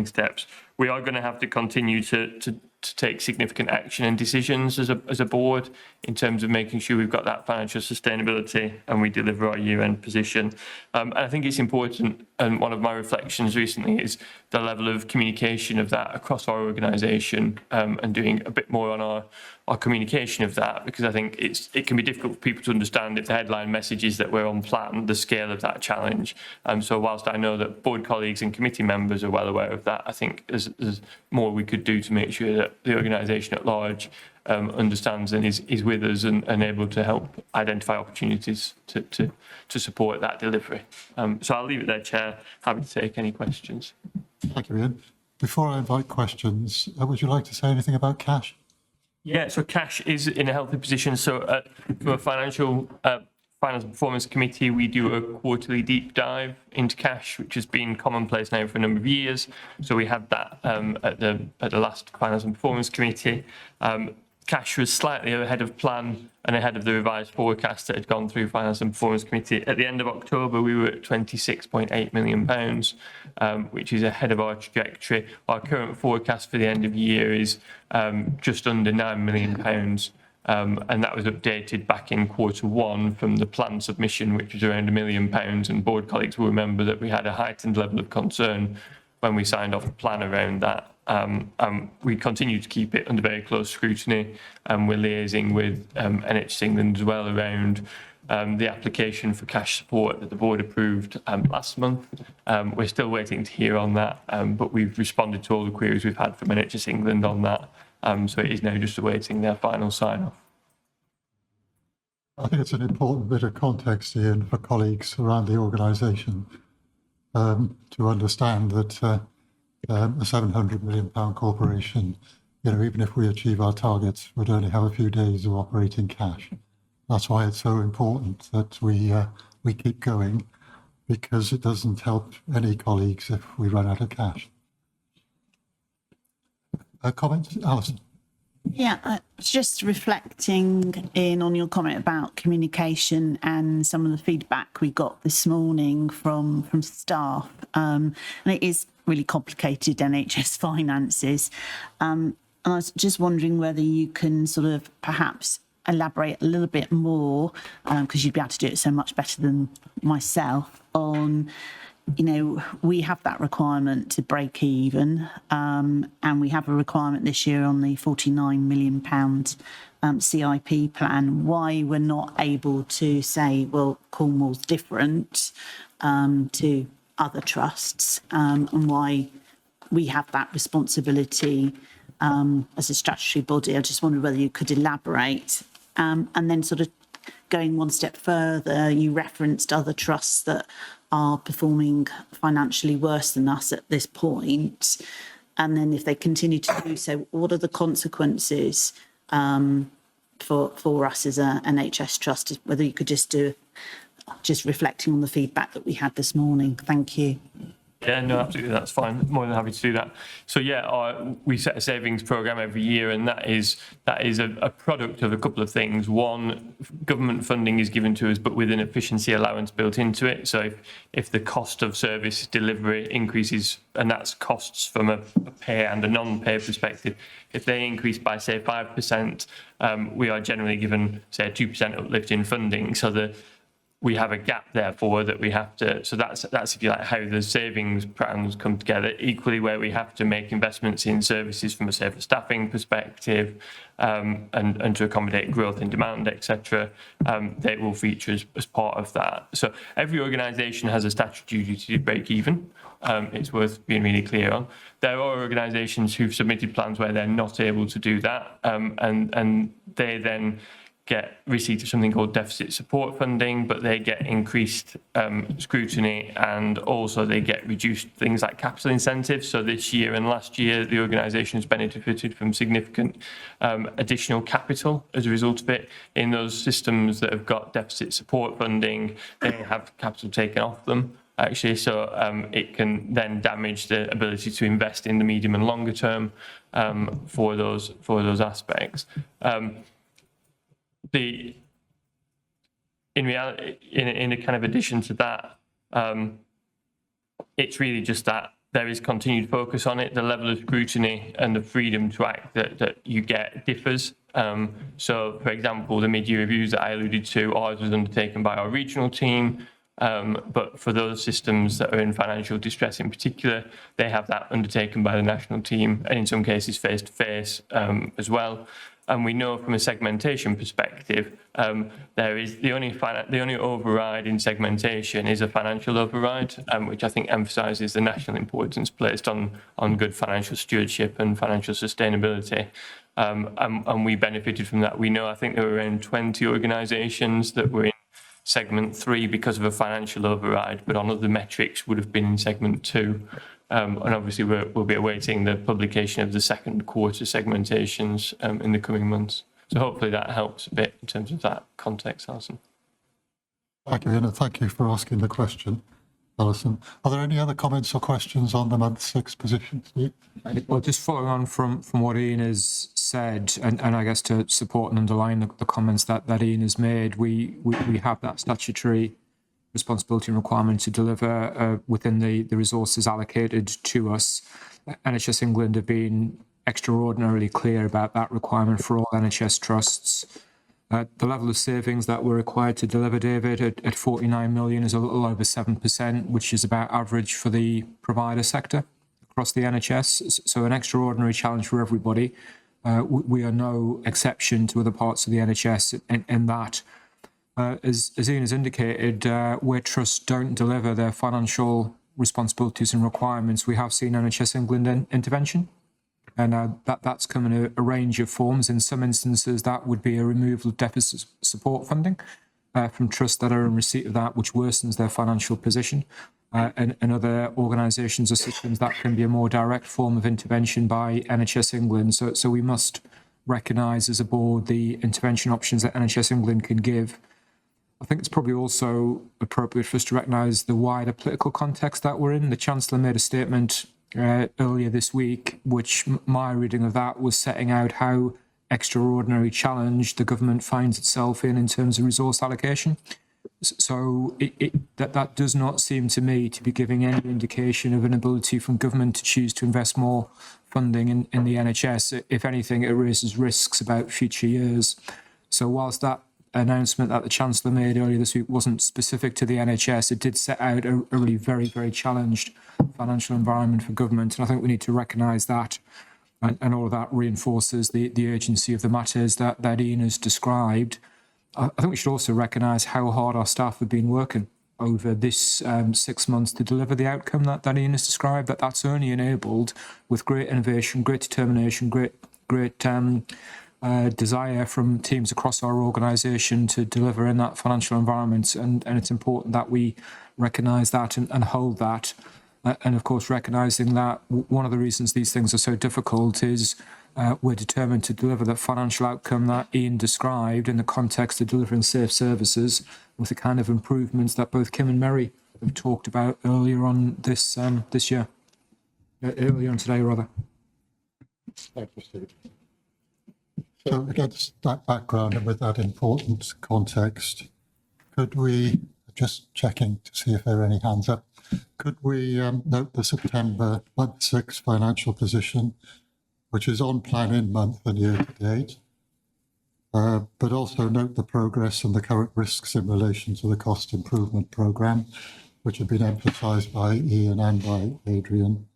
steps. We are going to have to continue to take significant action and decisions as a board in terms of making sure we've got that financial sustainability and we deliver our year-end position. And I think it's important, and one of my reflections recently is the level of communication of that across our organisation, and doing a bit more on our communication of that, because I think it can be difficult for people to understand if the headline message is that we're on plan, the scale of that challenge. So whilst I know that board colleagues and committee members are well aware of that, I think there's more we could do to make sure that the organisation at large understands and is with us and able to help identify opportunities to support that delivery. So I'll leave it there, Chair. Happy to take any questions. Thank you, Ian. Before I invite questions, would you like to say anything about cash? Yeah, so cash is in a healthy position. So for a Finance and Performance Committee, we do a quarterly deep dive into cash, which has been commonplace now for a number of years. So we had that at the last Finance and Performance Committee. Cash was slightly ahead of plan and ahead of the revised forecast that had gone through Finance and Performance Committee. At the end of October, we were at £26.8 million, which is ahead of our trajectory. Our current forecast for the end of the year is just under £9 million. And that was updated back in Q1 from the plan submission, which was around £1 million. And board colleagues will remember that we had a heightened level of concern when we signed off the plan around that. We continue to keep it under very close scrutiny, and we're liaising with NHS England as well around the application for cash support that the board approved last month. We're still waiting to hear on that, but we've responded to all the queries we've had from NHS England on that. So it is now just awaiting their final sign-off. I think it's an important bit of context, Ian, for colleagues around the organisation to understand that a £700 million corporation, even if we achieve our targets, would only have a few days of operating cash. That's why it's so important that we keep going, because it doesn't help any colleagues if we run out of cash. Comments, Alison? Yeah, I was just reflecting in on your comment about communication and some of the feedback we got this morning from staff. And it is really complicated NHS finances. And I was just wondering whether you can sort of perhaps elaborate a little bit more, because you'd be able to do it so much better than myself, on we have that requirement to break even, and we have a requirement this year on the £49 million CIP plan. Why we're not able to say, well, Cornwall's different to other trusts, and why we have that responsibility as a statutory body. I just wondered whether you could elaborate. And then sort of going one step further, you referenced other trusts that are performing financially worse than us at this point. And then if they continue to do so, what are the consequences for us as an NHS trust? Whether you could just reflecting on the feedback that we had this morning. Thank you. Yeah, no, absolutely, that's fine. More than happy to do that. So yeah, we set a savings programme every year, and that is a product of a couple of things. One, government funding is given to us, but with an efficiency allowance built into it. So if the cost of service delivery increases, and that's costs from a pay and a non-pay perspective, if they increase by say 5%, we are generally given say a 2% uplift in funding. So we have a gap, therefore, that we have to. So that's if you like how the savings plans come together. Equally, where we have to make investments in services from a safer staffing perspective, and to accommodate growth in demand, etc. They will feature as part of that. So every organisation has a statutory duty to break even. It's worth being really clear on. There are organisations who've submitted plans where they're not able to do that, and they then get receipt of something called deficit support funding, but they get increased scrutiny, and also they get reduced things like capital incentives. So this year and last year, the organisation has benefited from significant additional capital as a result of it. In those systems that have got deficit support funding, they have capital taken off them. actually. So it can then damage the ability to invest in the medium and longer term for those aspects. In reality, in a kind of addition to that, it's really just that there is continued focus on it. The level of scrutiny and the freedom to act that you get differs. So, for example, the mid-year reviews that I alluded to, ours was undertaken by our regional team. But for those systems that are in financial distress in particular, they have that undertaken by the national team, and in some cases face-to-face as well. And we know from a segmentation perspective, there is the only override in segmentation is a financial override, which I think emphasises the national importance placed on good financial stewardship and financial sustainability. And we benefited from that. We know, I think there were around 20 organisations that were in segment 3 because of a financial override, but on other metrics would have been in segment 2. And obviously we'll be awaiting the publication of the second quarter segmentations in the coming months. So hopefully that helps a bit in terms of that context, Alison. Thank you, and thank you for asking the question, Alison. Are there any other comments or questions on the month 6 position, Steve? Well, just following on from what Ian has said, and I guess to support and underline the comments that Ian has made, we have that statutory responsibility and requirement to deliver within the resources allocated to us. NHS England have been extraordinarily clear about that requirement for all NHS trusts. The level of savings that we're required to deliver, David, at 49 million is a little over 7%, which is about average for the provider sector across the NHS. So an extraordinary challenge for everybody. We are no exception to other parts of the NHS in that. As Ian has indicated, where trusts don't deliver their financial responsibilities and requirements, we have seen NHS England intervention. And that's come in a range of forms. In some instances, that would be a removal of deficit support funding from trusts that are in receipt of that, which worsens their financial position. And other organisations or systems, that can be a more direct form of intervention by NHS England. So we must recognise as a board the intervention options that NHS England can give. I think it's probably also appropriate for us to recognise the wider political context that we're in. The Chancellor made a statement earlier this week, which my reading of that was setting out how extraordinary challenge the government finds itself in terms of resource allocation. So that does not seem to me to be giving any indication of an ability from government to choose to invest more funding in the NHS. If anything, it raises risks about future years. So whilst that announcement that the Chancellor made earlier this week wasn't specific to the NHS, it did set out a really very, very challenged financial environment for government. And I think we need to recognise that. And all of that reinforces the urgency of the matters that Ian has described. I think we should also recognise how hard our staff have been working over this 6 months to deliver the outcome that Ian has described. That's only enabled with great innovation, great determination, great desire from teams across our organisation to deliver in that financial environment, and it's important that we recognise that and hold that, and of course recognising that one of the reasons these things are so difficult is we're determined to deliver the financial outcome that Ian described in the context of delivering safe services with the kind of improvements that both Kim and Mary have talked about earlier on this year, earlier on today rather. Thank you, Steve. So against that background and with that important context, could we, just checking to see if there are any hands up, could we note the September month 6 financial position, which is on plan in month and year to date, but also note the progress and the current risks in relation to the cost improvement programme, which have been emphasised by Ian and by Adrian,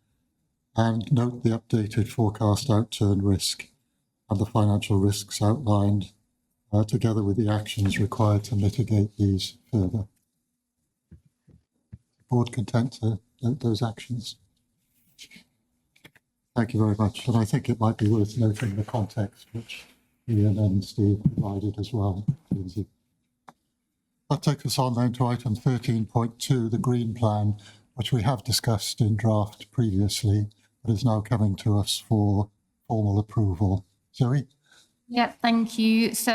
and note the updated forecast outturn risk and the financial risks outlined, together with the actions required to mitigate these further. Board content to note those actions? Thank you very much. And I think it might be worth noting the context which Ian and Steve provided as well. That takes us on then to item 13.2, the Green Plan, which we have discussed in draft previously, but is now coming to us for formal approval. Zoe? Yeah, thank you. So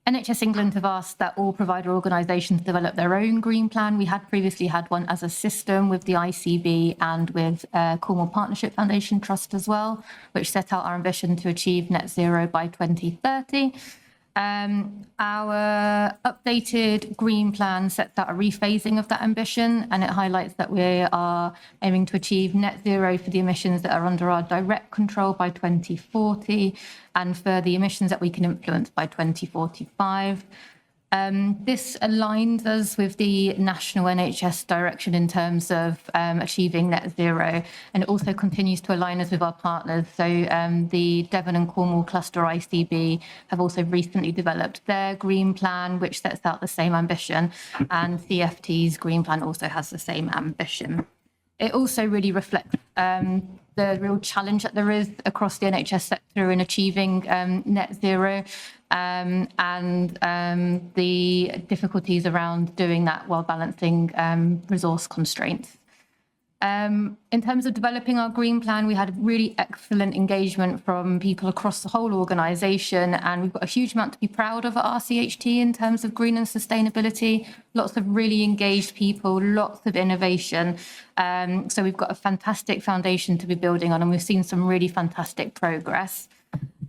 NHS England have asked that all provider organisations develop their own green plan. We had previously had one as a system with the ICB and with Cornwall Partnership Foundation Trust as well, which set out our ambition to achieve net zero by 2030. Our updated green plan sets out a rephasing of that ambition, and it highlights that we are aiming to achieve net zero for the emissions that are under our direct control by 2040 and for the emissions that we can influence by 2045. This aligns us with the national NHS direction in terms of achieving net zero, and it also continues to align us with our partners. So the Devon and Cornwall Cluster ICB have also recently developed their green plan, which sets out the same ambition, and CFT's green plan also has the same ambition. It also really reflects the real challenge that there is across the NHS sector in achieving net zero, and the difficulties around doing that while balancing resource constraints. In terms of developing our green plan, we had really excellent engagement from people across the whole organisation, and we've got a huge amount to be proud of at RCHT in terms of green and sustainability. Lots of really engaged people, lots of innovation. So we've got a fantastic foundation to be building on, and we've seen some really fantastic progress.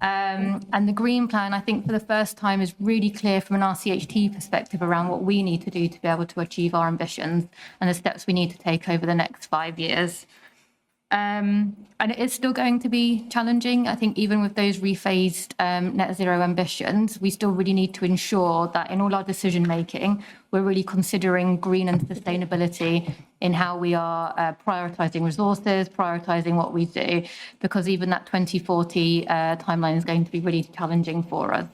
And the green plan, I think for the first time, is really clear from an RCHT perspective around what we need to do to be able to achieve our ambitions and the steps we need to take over the next 5 years. And it is still going to be challenging. I think even with those rephased net zero ambitions, we still really need to ensure that in all our decision making, we're really considering green and sustainability in how we are prioritising resources, prioritising what we do, because even that 2040 timeline is going to be really challenging for us.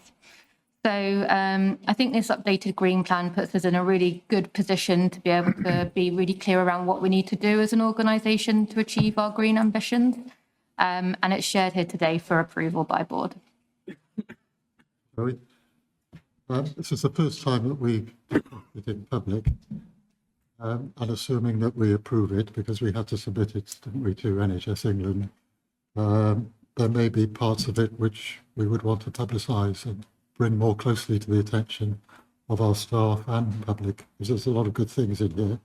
So I think this updated green plan puts us in a really good position to be able to be really clear around what we need to do as an organisation to achieve our green ambitions. And it's shared here today for approval by board. This is the first time that we've put it in public, and assuming that we approve it, because we had to submit it, didn't we, to NHS England, there may be parts of it which we would want to publicise and bring more closely to the attention of our staff and public, because there's a lot of good things in here.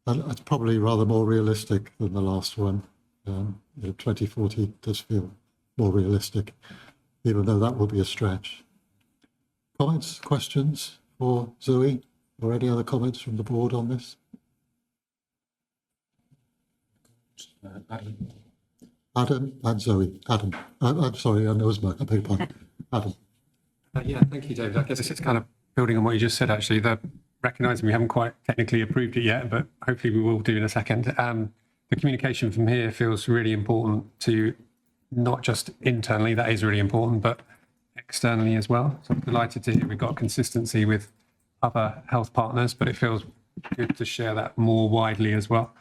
And it's probably rather more realistic than the last one. 2040 does feel more realistic, even though that will be a stretch. Comments, questions for Zoe, or any other comments from the board on this? Adam and Zoe. Adam. I'm sorry, and Uzma, I beg your pardon. Adam. Yeah, thank you, David. I guess it's kind of building on what you just said, actually. Recognising we haven't quite technically approved it yet, but hopefully we will do in a second. The communication from here feels really important to not just internally, that is really important, but externally as well. So I'm delighted to hear we've got consistency with other health partners, but it feels good to share that more widely as well.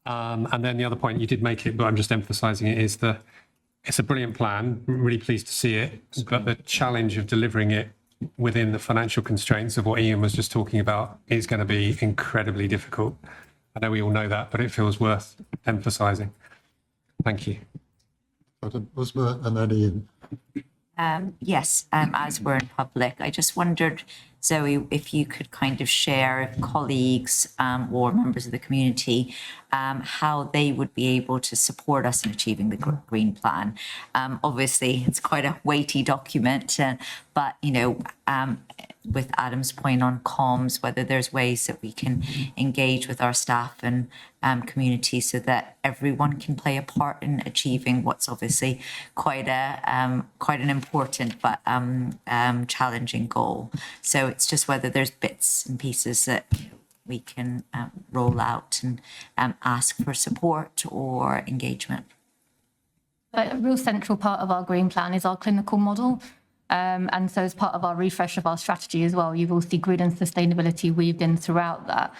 And then the other point, you did make it, but I'm just emphasising it, is it's a brilliant plan, really pleased to see it, but the challenge of delivering it within the financial constraints of what Ian was just talking about is going to be incredibly difficult. I know we all know that, but it feels worth emphasising. Thank you. Uzma and then Ian. Yes, as we're in public, I just wondered, Zoe, if you could kind of share if colleagues or members of the community, how they would be able to support us in achieving the green plan. Obviously, it's quite a weighty document, but, with Adam's point on comms, whether there's ways that we can engage with our staff and community so that everyone can play a part in achieving what's obviously quite an important but challenging goal. So it's just whether there's bits and pieces that we can roll out and ask for support or engagement. A real central part of our green plan is our clinical model. And so as part of our refresh of our strategy as well, you will see green and sustainability weaved in throughout that.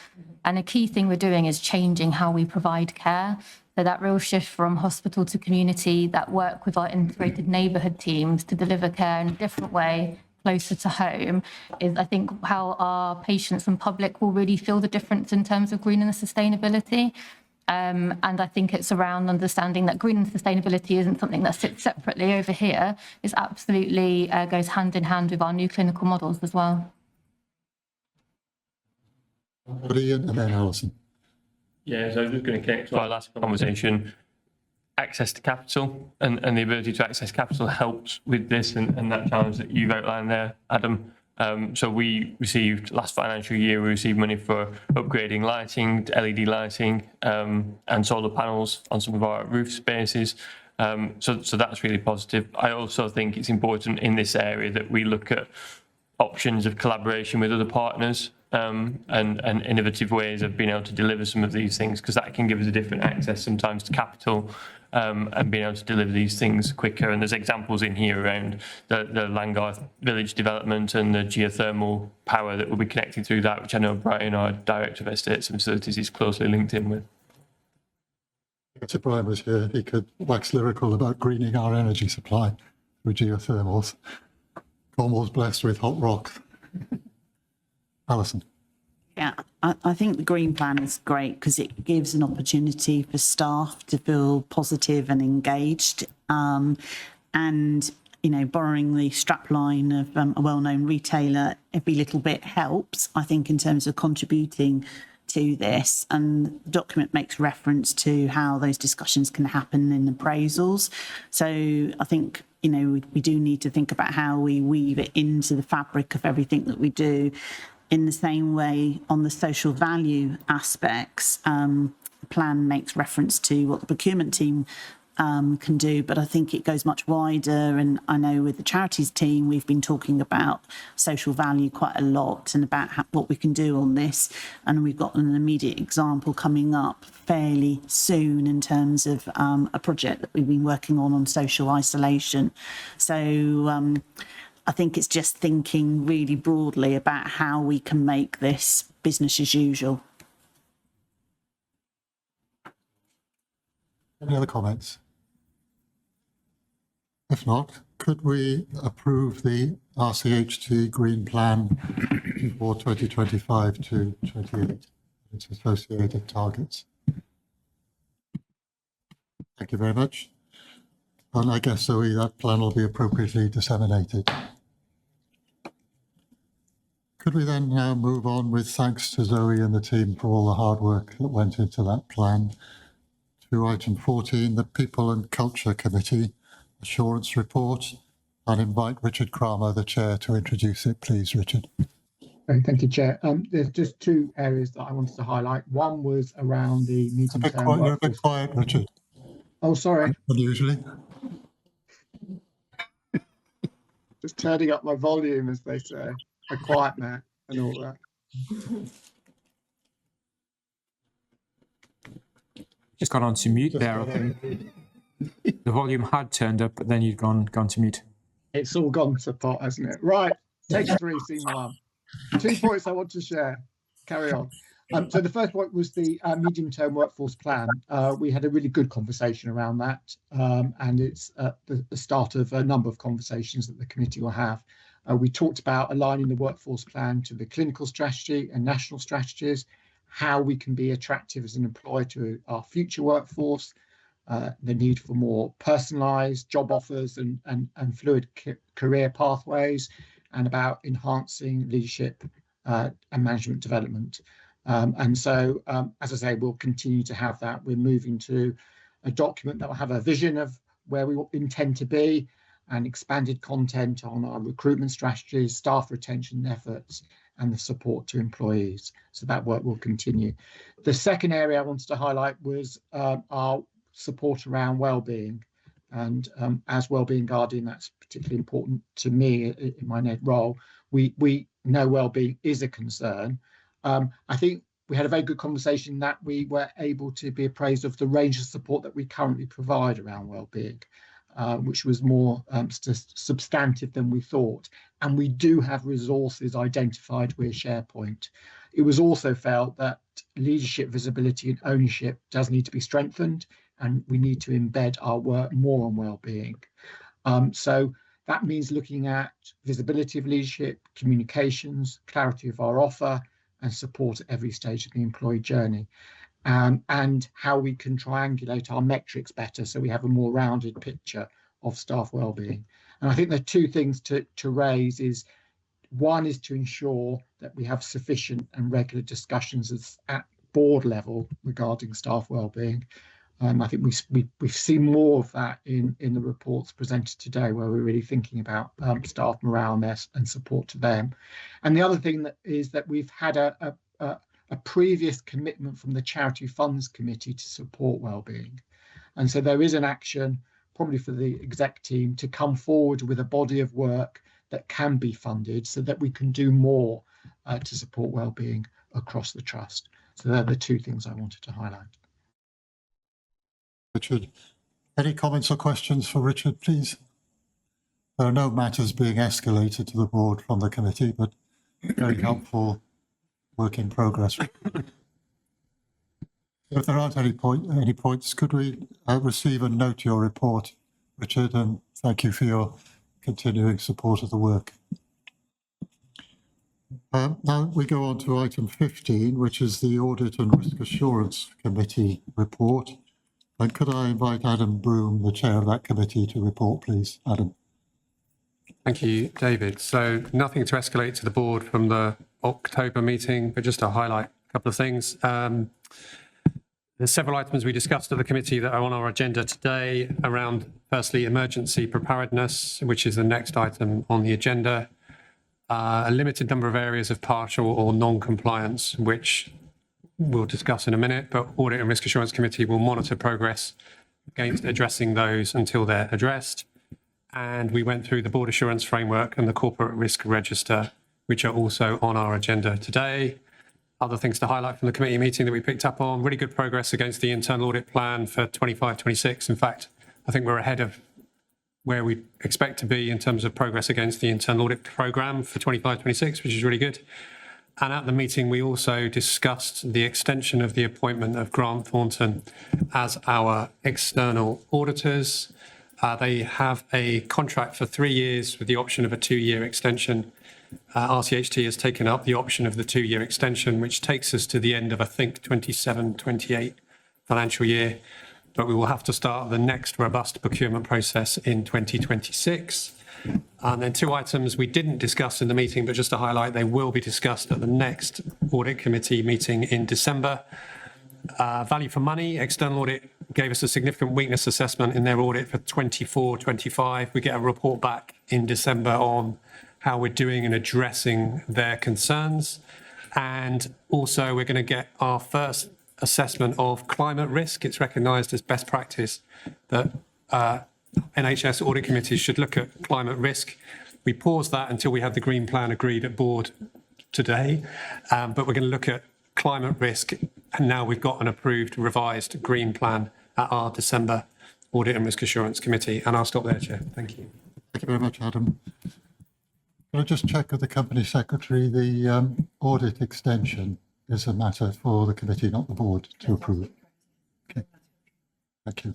And a key thing we're doing is changing how we provide care. So that real shift from hospital to community, that work with our integrated neighbourhood teams to deliver care in a different way, closer to home, is, I think, how our patients and public will really feel the difference in terms of green and sustainability. And I think it's around understanding that green and sustainability isn't something that sits separately over here. It absolutely goes hand in hand with our new clinical models as well. Ian and then Alison. Yeah, so I was just going to connect to our last conversation. Access to capital and the ability to access capital helps with this and that challenge that you've outlined there, Adam. So we received, last financial year, we received money for upgrading lighting, to LED lighting, and solar panels on some of our roof spaces. So that's really positive. I also think it's important in this area that we look at options of collaboration with other partners, and innovative ways of being able to deliver some of these things, because that can give us a different access sometimes to capital, and being able to deliver these things quicker. And there's examples in here around the Langarth village development and the geothermal power that will be connected through that, which I know Brian, our Director of Estates and Facilities, is closely linked in with. If Brian was here, he could wax lyrical about greening our energy supply through geothermals. Cornwall's blessed with hot rock. Alison. Yeah, I think the Green Plan is great because it gives an opportunity for staff to feel positive and engaged. And, you know, borrowing the strapline of a well-known retailer, every little bit helps, I think, in terms of contributing to this. And the document makes reference to how those discussions can happen in appraisals. So I think, you know, we do need to think about how we weave it into the fabric of everything that we do. In the same way, on the social value aspects, the plan makes reference to what the procurement team can do, but I think it goes much wider. And I know with the charities team, we've been talking about social value quite a lot and about what we can do on this. And we've got an immediate example coming up fairly soon in terms of a project that we've been working on social isolation. So I think it's just thinking really broadly about how we can make this business as usual. Any other comments? If not, could we approve the RCHT Green Plan for 2025 to 28, its associated targets? Thank you very much. And I guess, Zoe, that plan will be appropriately disseminated. Could we then now move on with thanks to Zoe and the team for all the hard work that went into that plan, to item 14, the People and Culture Committee Assurance Report, and invite Richard Kramer, the Chair, to introduce it. Please, Richard. Thank you, Chair. There's just two areas that I wanted to highlight. One was around the medium-term You're a bit quiet, Richard. Oh, sorry. Unusually. Just turning up my volume, as they say. A quiet man and all that. Just gone on to mute there, I think. The volume had turned up, but then you'd gone to mute. It's all gone to pot, hasn't it? Right, take 3, scene 1. 2 points I want to share. Carry on. So the first point was the medium-term workforce plan. We had a really good conversation around that, and it's the start of a number of conversations that the committee will have. We talked about aligning the workforce plan to the clinical strategy and national strategies, how we can be attractive as an employer to our future workforce, the need for more personalised job offers and fluid career pathways, and about enhancing leadership and management development. And so, as I say, we'll continue to have that. We're moving to a document that will have a vision of where we intend to be, and expanded content on our recruitment strategies, staff retention efforts, and the support to employees. So that work will continue. The second area I wanted to highlight was our support around wellbeing. And as wellbeing guardian, that's particularly important to me in my NED role. We know wellbeing is a concern. I think we had a very good conversation that we were able to be appraised of the range of support that we currently provide around wellbeing. Which was more substantive than we thought. And we do have resources identified with SharePoint. It was also felt that leadership, visibility and ownership does need to be strengthened, and we need to embed our work more on wellbeing. So that means looking at visibility of leadership, communications, clarity of our offer, and support at every stage of the employee journey. and how we can triangulate our metrics better so we have a more rounded picture of staff wellbeing. And I think there are two things to raise. Is one is to ensure that we have sufficient and regular discussions at board level regarding staff wellbeing. I think we've seen more of that in the reports presented today, where we're really thinking about staff morale and support to them. And the other thing that is that we've had a previous commitment from the Charity Funds Committee to support wellbeing. And so there is an action probably for the exec team to come forward with a body of work that can be funded so that we can do more to support wellbeing across the trust. So they're the two things I wanted to highlight. Richard, any comments or questions for Richard, please? There are no matters being escalated to the board from the committee, but very helpful work in progress. If there aren't any points, could we receive and note your report, Richard, and thank you for your continuing support of the work. Now we go on to item 15, which is the Audit and Risk Assurance Committee report. And could I invite Adam Broom, the chair of that committee, to report, please? Adam. Thank you, David. So nothing to escalate to the board from the October meeting, but just to highlight a couple of things. There's several items we discussed at the committee that are on our agenda today around, firstly, emergency preparedness, which is the next item on the agenda. A limited number of areas of partial or non-compliance, which we'll discuss in a minute, but Audit and Risk Assurance Committee will monitor progress against addressing those until they're addressed. And we went through the Board Assurance Framework and the Corporate Risk Register, which are also on our agenda today. Other things to highlight from the committee meeting that we picked up on: really good progress against the internal audit plan for 25-26. In fact, I think we're ahead of where we expect to be in terms of progress against the internal audit programme for 25-26, which is really good. And at the meeting, we also discussed the extension of the appointment of Grant Thornton as our external auditors. They have a contract for 3 years with the option of a 2-year extension. RCHT has taken up the option of the 2-year extension, which takes us to the end of, I think, 27-28 financial year. But we will have to start the next robust procurement process in 2026. And then 2 items we didn't discuss in the meeting, but just to highlight, they will be discussed at the next audit committee meeting in December. Value for money, external audit gave us a significant weakness assessment in their audit for 24-25. We get a report back in December on how we're doing in addressing their concerns. And also we're going to get our first assessment of climate risk. It's recognised as best practice that NHS audit committees should look at climate risk. We paused that until we had the green plan agreed at board today, but we're going to look at climate risk, and now we've got an approved revised green plan at our December Audit and Risk Assurance Committee. And I'll stop there, Chair. Thank you. Thank you very much, Adam. Can I just check with the Company Secretary, the audit extension is a matter for the committee, not the board, to approve? Okay. Thank you.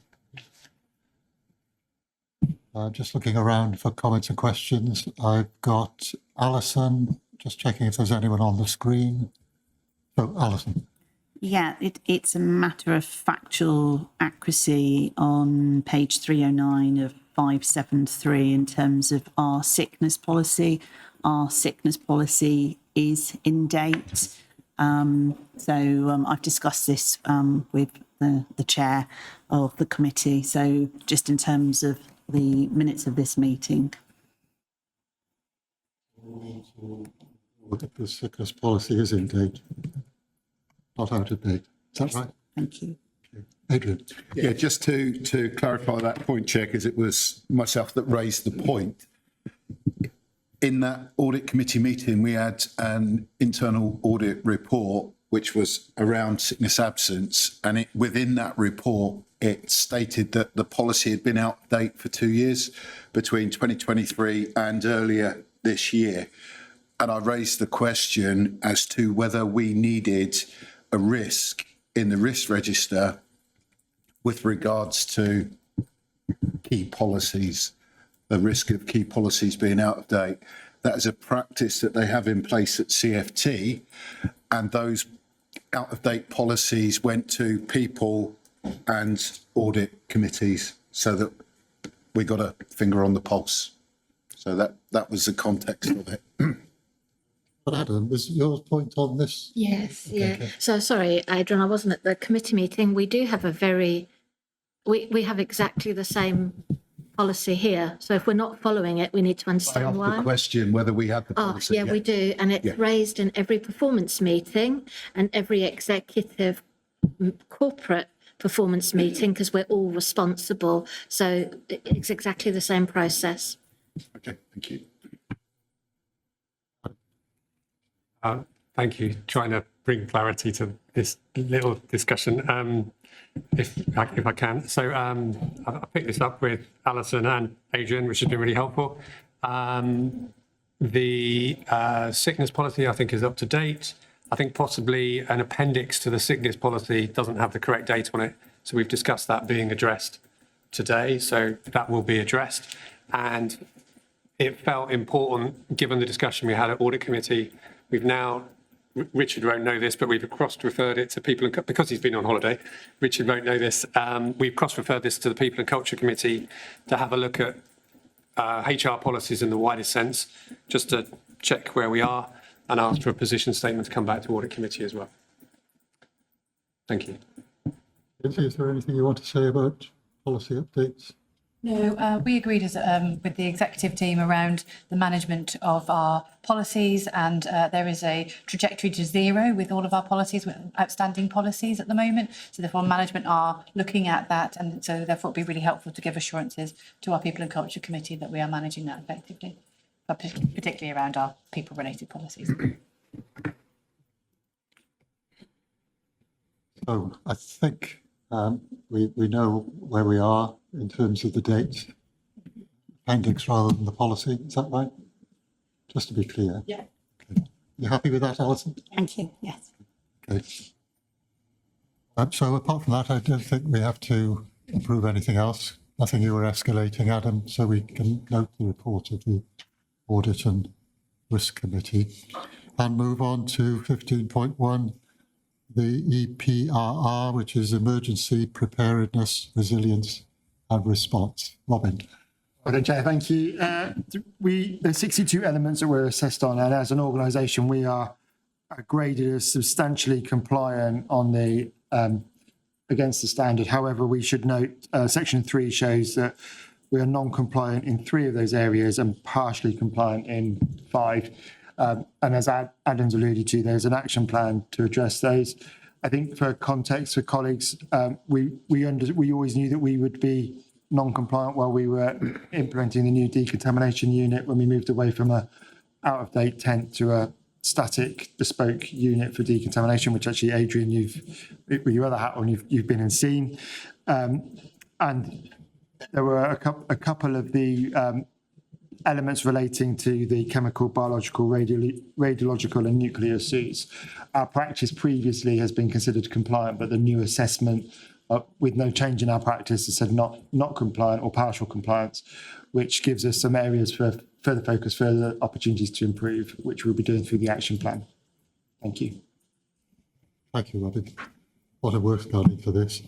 Just looking around for comments and questions. I've got Alison, just checking if there's anyone on the screen. So, Alison. Yeah, it's a matter of factual accuracy on page 309 of 573 in terms of our sickness policy. Our sickness policy is in date. I've discussed this with the chair of the committee. So just in terms of the minutes of this meeting. The sickness policy is in date, not out of date. Is that right? Thank you. Okay. Adrian. Yeah, just to clarify that point, Chair, because it was myself that raised the point. In that audit committee meeting, we had an internal audit report, which was around sickness absence. And within that report, it stated that the policy had been out of date for 2 years, between 2023 and earlier this year. And I raised the question as to whether we needed a risk in the risk register with regards to key policies, the risk of key policies being out of date. That is a practice that they have in place at CFT, and those out-of-date policies went to people and audit committees so that we got a finger on the pulse. So that was the context of it. But Adam, was your point on this? Yes, yeah. Okay. So sorry, Adrian, I wasn't at the committee meeting. We do have we have exactly the same policy here. So if we're not following it, we need to I understand asked why. the question whether we had the Oh, policy. yeah, we do. And it's Yeah. raised in every performance meeting and every executive corporate performance meeting because we're all responsible. So it's exactly the same process. Okay, thank you. Thank you. Trying to bring clarity to this little discussion, if I can. So I picked this up with Alison and Adrian, which has been really helpful. The sickness policy, I think, is up to date. I think possibly an appendix to the sickness policy doesn't have the correct date on it. So we've discussed that being addressed today. So that will be addressed. And it felt important, given the discussion we had at Audit Committee, we've now, Richard won't know this, but we've cross-referred it to People and, because he's been on holiday, Richard won't know this, we've cross-referred this to the People and Culture Committee to have a look at HR policies in the widest sense, just to check where we are and ask for a position statement to come back to Audit Committee as well. Thank you. Is there anything you want to say about policy updates? No, we agreed as, with the executive team around the management of our policies, and there is a trajectory to zero with all of our policies, with outstanding policies at the moment. So therefore management are looking at that, and so therefore it'd be really helpful to give assurances to our People and Culture Committee that we are managing that effectively, but particularly around our people-related policies. So I think we know where we are in terms of the dates. Appendix rather than the policy, is that right? Just to be clear. Yeah. Okay. You happy with that, Alison? Thank you, yes. Okay. So apart from that, I don't think we have to approve anything else. Nothing you were escalating, Adam, so we can note the report of the Audit and Risk Committee and move on to 15.1, the EPRR, which is Emergency Preparedness, Resilience and Response. Robin. Well, Chair, thank you. There's 62 elements that we're assessed on, and as an organisation, we are graded as substantially compliant on the against the standard. However, we should note Section 3 shows that we are non-compliant in 3 of those areas and partially compliant in 5. And as Adam's alluded to, there's an action plan to address those. I think for context for colleagues, we always knew that we would be non-compliant while we were implementing the new decontamination unit when we moved away from a out-of-date tent to a static bespoke unit for decontamination, which actually, Adrian, with your other hat on, you've been and seen. And there were a couple of the elements relating to the chemical, biological, radiological and nuclear suits. Our practice previously has been considered compliant, but the new assessment with no change in our practice has said not compliant or partial compliance, which gives us some areas for further focus, further opportunities to improve, which we'll be doing through the action plan. Thank you. Thank you, Robin. A lot of work's gone into this.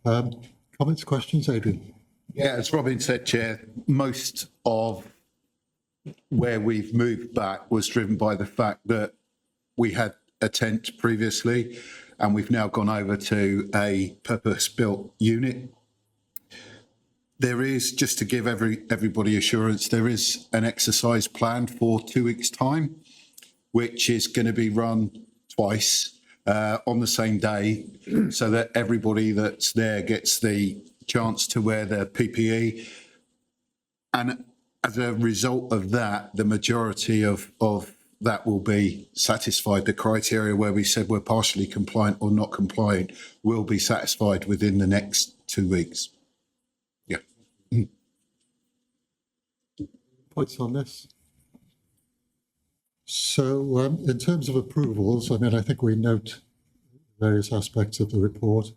Comments, questions, Adrian? Yeah, as Robin said, Chair, most of where we've moved back was driven by the fact that we had a tent previously and we've now gone over to a purpose-built unit. There is, just to give everybody assurance, there is an exercise plan for 2 weeks' time, which is going to be run twice on the same day so that everybody that's there gets the chance to wear their PPE. And as a result of that, the majority of that will be satisfied. The criteria where we said we're partially compliant or not compliant will be satisfied within the next 2 weeks. Yeah. Points on this? So in terms of approvals, I mean, I think we note various aspects of the report,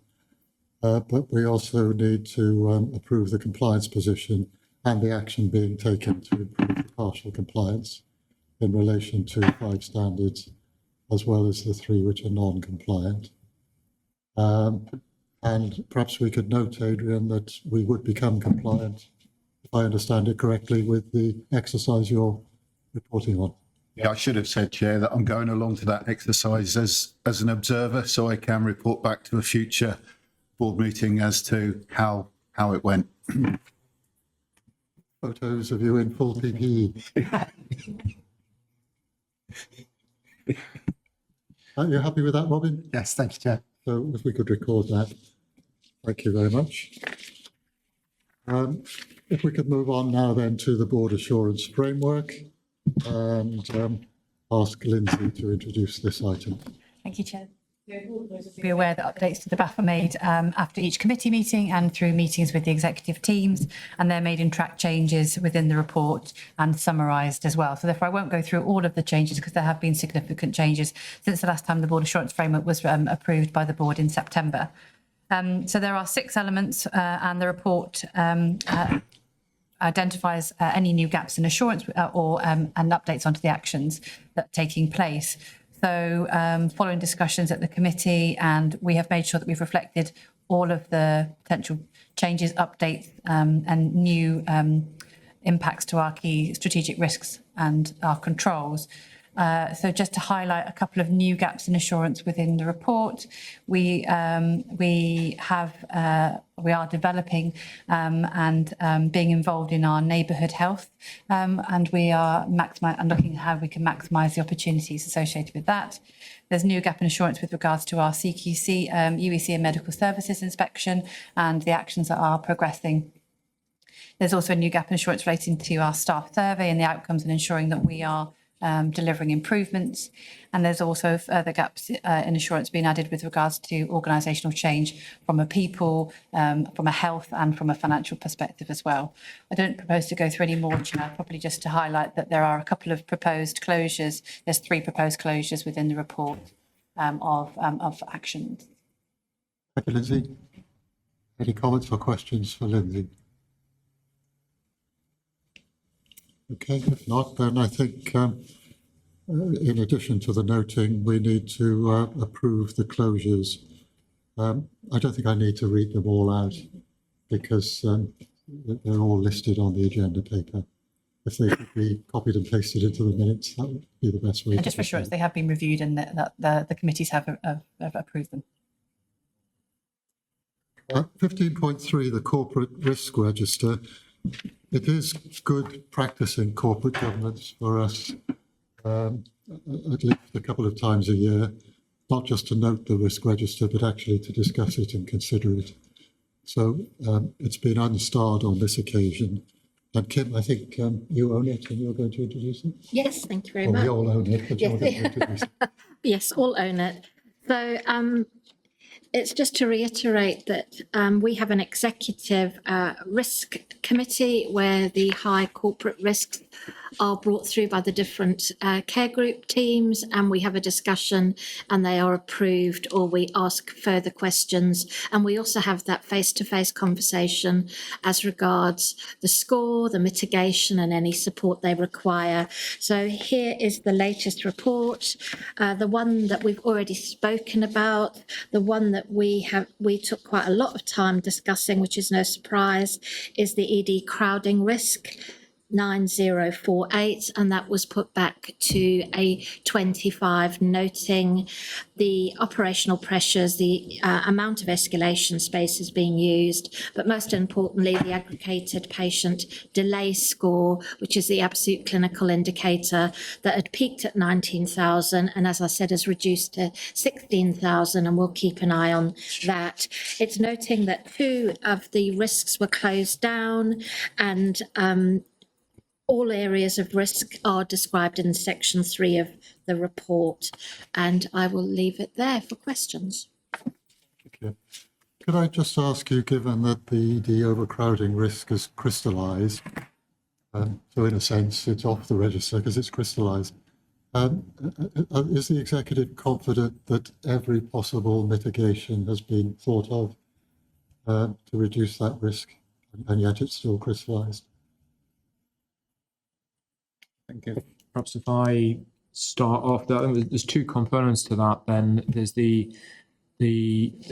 but we also need to approve the compliance position and the action being taken to improve the partial compliance in relation to 5 standards as well as the 3 which are non-compliant. And perhaps we could note, Adrian, that we would become compliant, if I understand it correctly, with the exercise you're reporting on. Yeah, I should have said, Chair, that I'm going along to that exercise as an observer, so I can report back to a future board meeting as to how it went. Photos of you in full PPE. Are you happy with that, Robin? Yes, thank you, Chair. So if we could record that. Thank you very much. If we could move on now then to the board assurance framework and ask Lindsay to introduce this item. Thank you, Chair. Be aware that updates to the BAF are made after each committee meeting and through meetings with the executive teams, and they're made in track changes within the report and summarised as well. So therefore I won't go through all of the changes because there have been significant changes since the last time the board assurance framework was approved by the board in September. So there are 6 elements and the report identifies any new gaps in assurance and updates onto the actions that are taking place. So following discussions at the committee, and we have made sure that we've reflected all of the potential changes, updates and new impacts to our key strategic risks and our controls. So just to highlight a couple of new gaps in assurance within the report, we are developing and being involved in our neighbourhood health, and we are looking at how we can maximise the opportunities associated with that. There's a new gap in assurance with regards to our CQC, UEC and medical services inspection and the actions that are progressing. There's also a new gap in assurance relating to our staff survey and the outcomes and ensuring that we are delivering improvements. And there's also further gaps in assurance being added with regards to organisational change from a people, from a health and from a financial perspective as well. I don't propose to go through any more, Chair, probably just to highlight that there are a couple of proposed closures. There's 3 proposed closures within the report of actions. Thank you, Lindsay. Any comments or questions for Lindsay? Okay, if not, then I think in addition to the noting, we need to approve the closures. I don't think I need to read them all out because they're all listed on the agenda paper. If they could be copied and pasted into the minutes, that would be the best way. And just for assurance, they have been reviewed and that the committees have approved them. 15.3, the corporate risk register. It is good practice in corporate governance for us, at least a couple of times a year, not just to note the risk register, but actually to discuss it and consider it. So it's been unstarred on this occasion. And Kim, I think you own it and you're going to introduce it? Yes, thank you very Well, much. we all own it, but you're going to introduce it. Yes, all own it. So it's just to reiterate that we have an executive risk committee where the high corporate risks are brought through by the different care group teams, and we have a discussion and they are approved or we ask further questions. And we also have that face-to-face conversation as regards the score, the mitigation and any support they require. So here is the latest report, the one that we've already spoken about, the one that we took quite a lot of time discussing, which is no surprise, is the ED crowding risk. 9048, and that was put back to a 25, noting the operational pressures, the amount of escalation spaces being used, but most importantly, the aggregated patient delay score, which is the absolute clinical indicator that had peaked at 19,000 and, as I said, has reduced to 16,000, and we'll keep an eye on that. It's noting that 2 of the risks were closed down, and all areas of risk are described in section 3 of the report, and I will leave it there for questions. Okay. Could I just ask you, given that the ED overcrowding risk is crystallised, so in a sense it's off the register because it's crystallised, is the executive confident that every possible mitigation has been thought of to reduce that risk, and yet it's still crystallised? Thank you. Perhaps if I start off. There's two components to that. Then there's the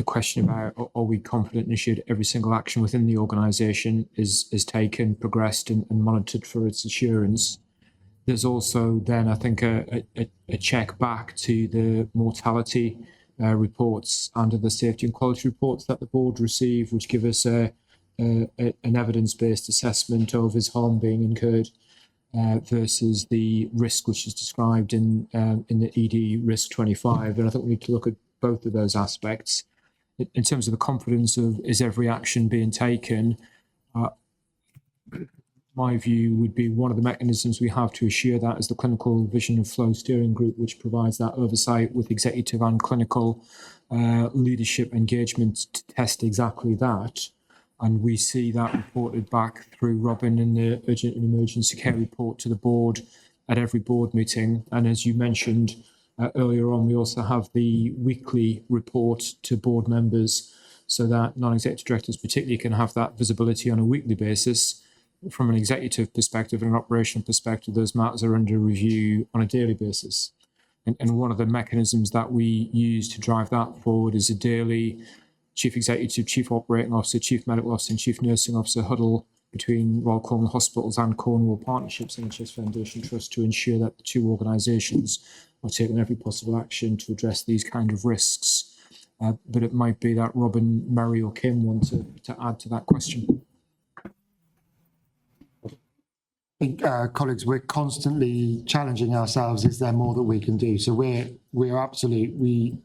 question about, are we confident and assured every single action within the organisation is taken, progressed and monitored for its assurance. There's also then, I think, a check back to the mortality reports and the safety and quality reports that the board receive, which give us an evidence-based assessment of is harm being incurred versus the risk which is described in the ED risk 25. And I think we need to look at both of those aspects. In terms of the confidence of is every action being taken, my view would be one of the mechanisms we have to assure that is the clinical vision and flow steering group, which provides that oversight with executive and clinical leadership engagement to test exactly that. And we see that reported back through Robin in the urgent and emergency care report to the board at every board meeting. And as you mentioned earlier on, we also have the weekly report to board members so that non-executive directors particularly can have that visibility on a weekly basis. From an executive perspective and an operational perspective, those matters are under review on a daily basis. And one of the mechanisms that we use to drive that forward is a daily Chief Executive, Chief Operating Officer, Chief Medical Officer and Chief Nursing Officer huddle between Royal Cornwall Hospitals and Cornwall Partnerships NHS Foundation Trust to ensure that the two organisations are taking every possible action to address these kind of risks. But it might be that Robin, Mary or Kim want to add to that question. I think, colleagues, we're constantly challenging ourselves. Is there more that we can do? So we're absolute. We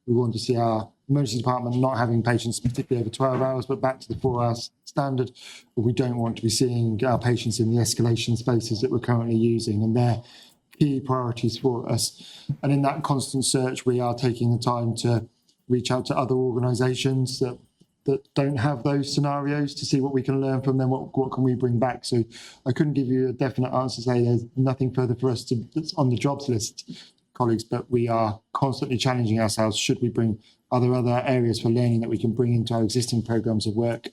want to see our emergency department not having patients particularly over 12 hours, but back to the 4-hour standard. But we don't want to be seeing our patients in the escalation spaces that we're currently using, and they're key priorities for us. And in that constant search, we are taking the time to reach out to other organisations that don't have those scenarios to see what we can learn from them, what can we bring back. So I couldn't give you a definite answer to say there's nothing further for us that's on the jobs list, colleagues, but we are constantly challenging ourselves. Should we bring other areas for learning that we can bring into our existing programmes of work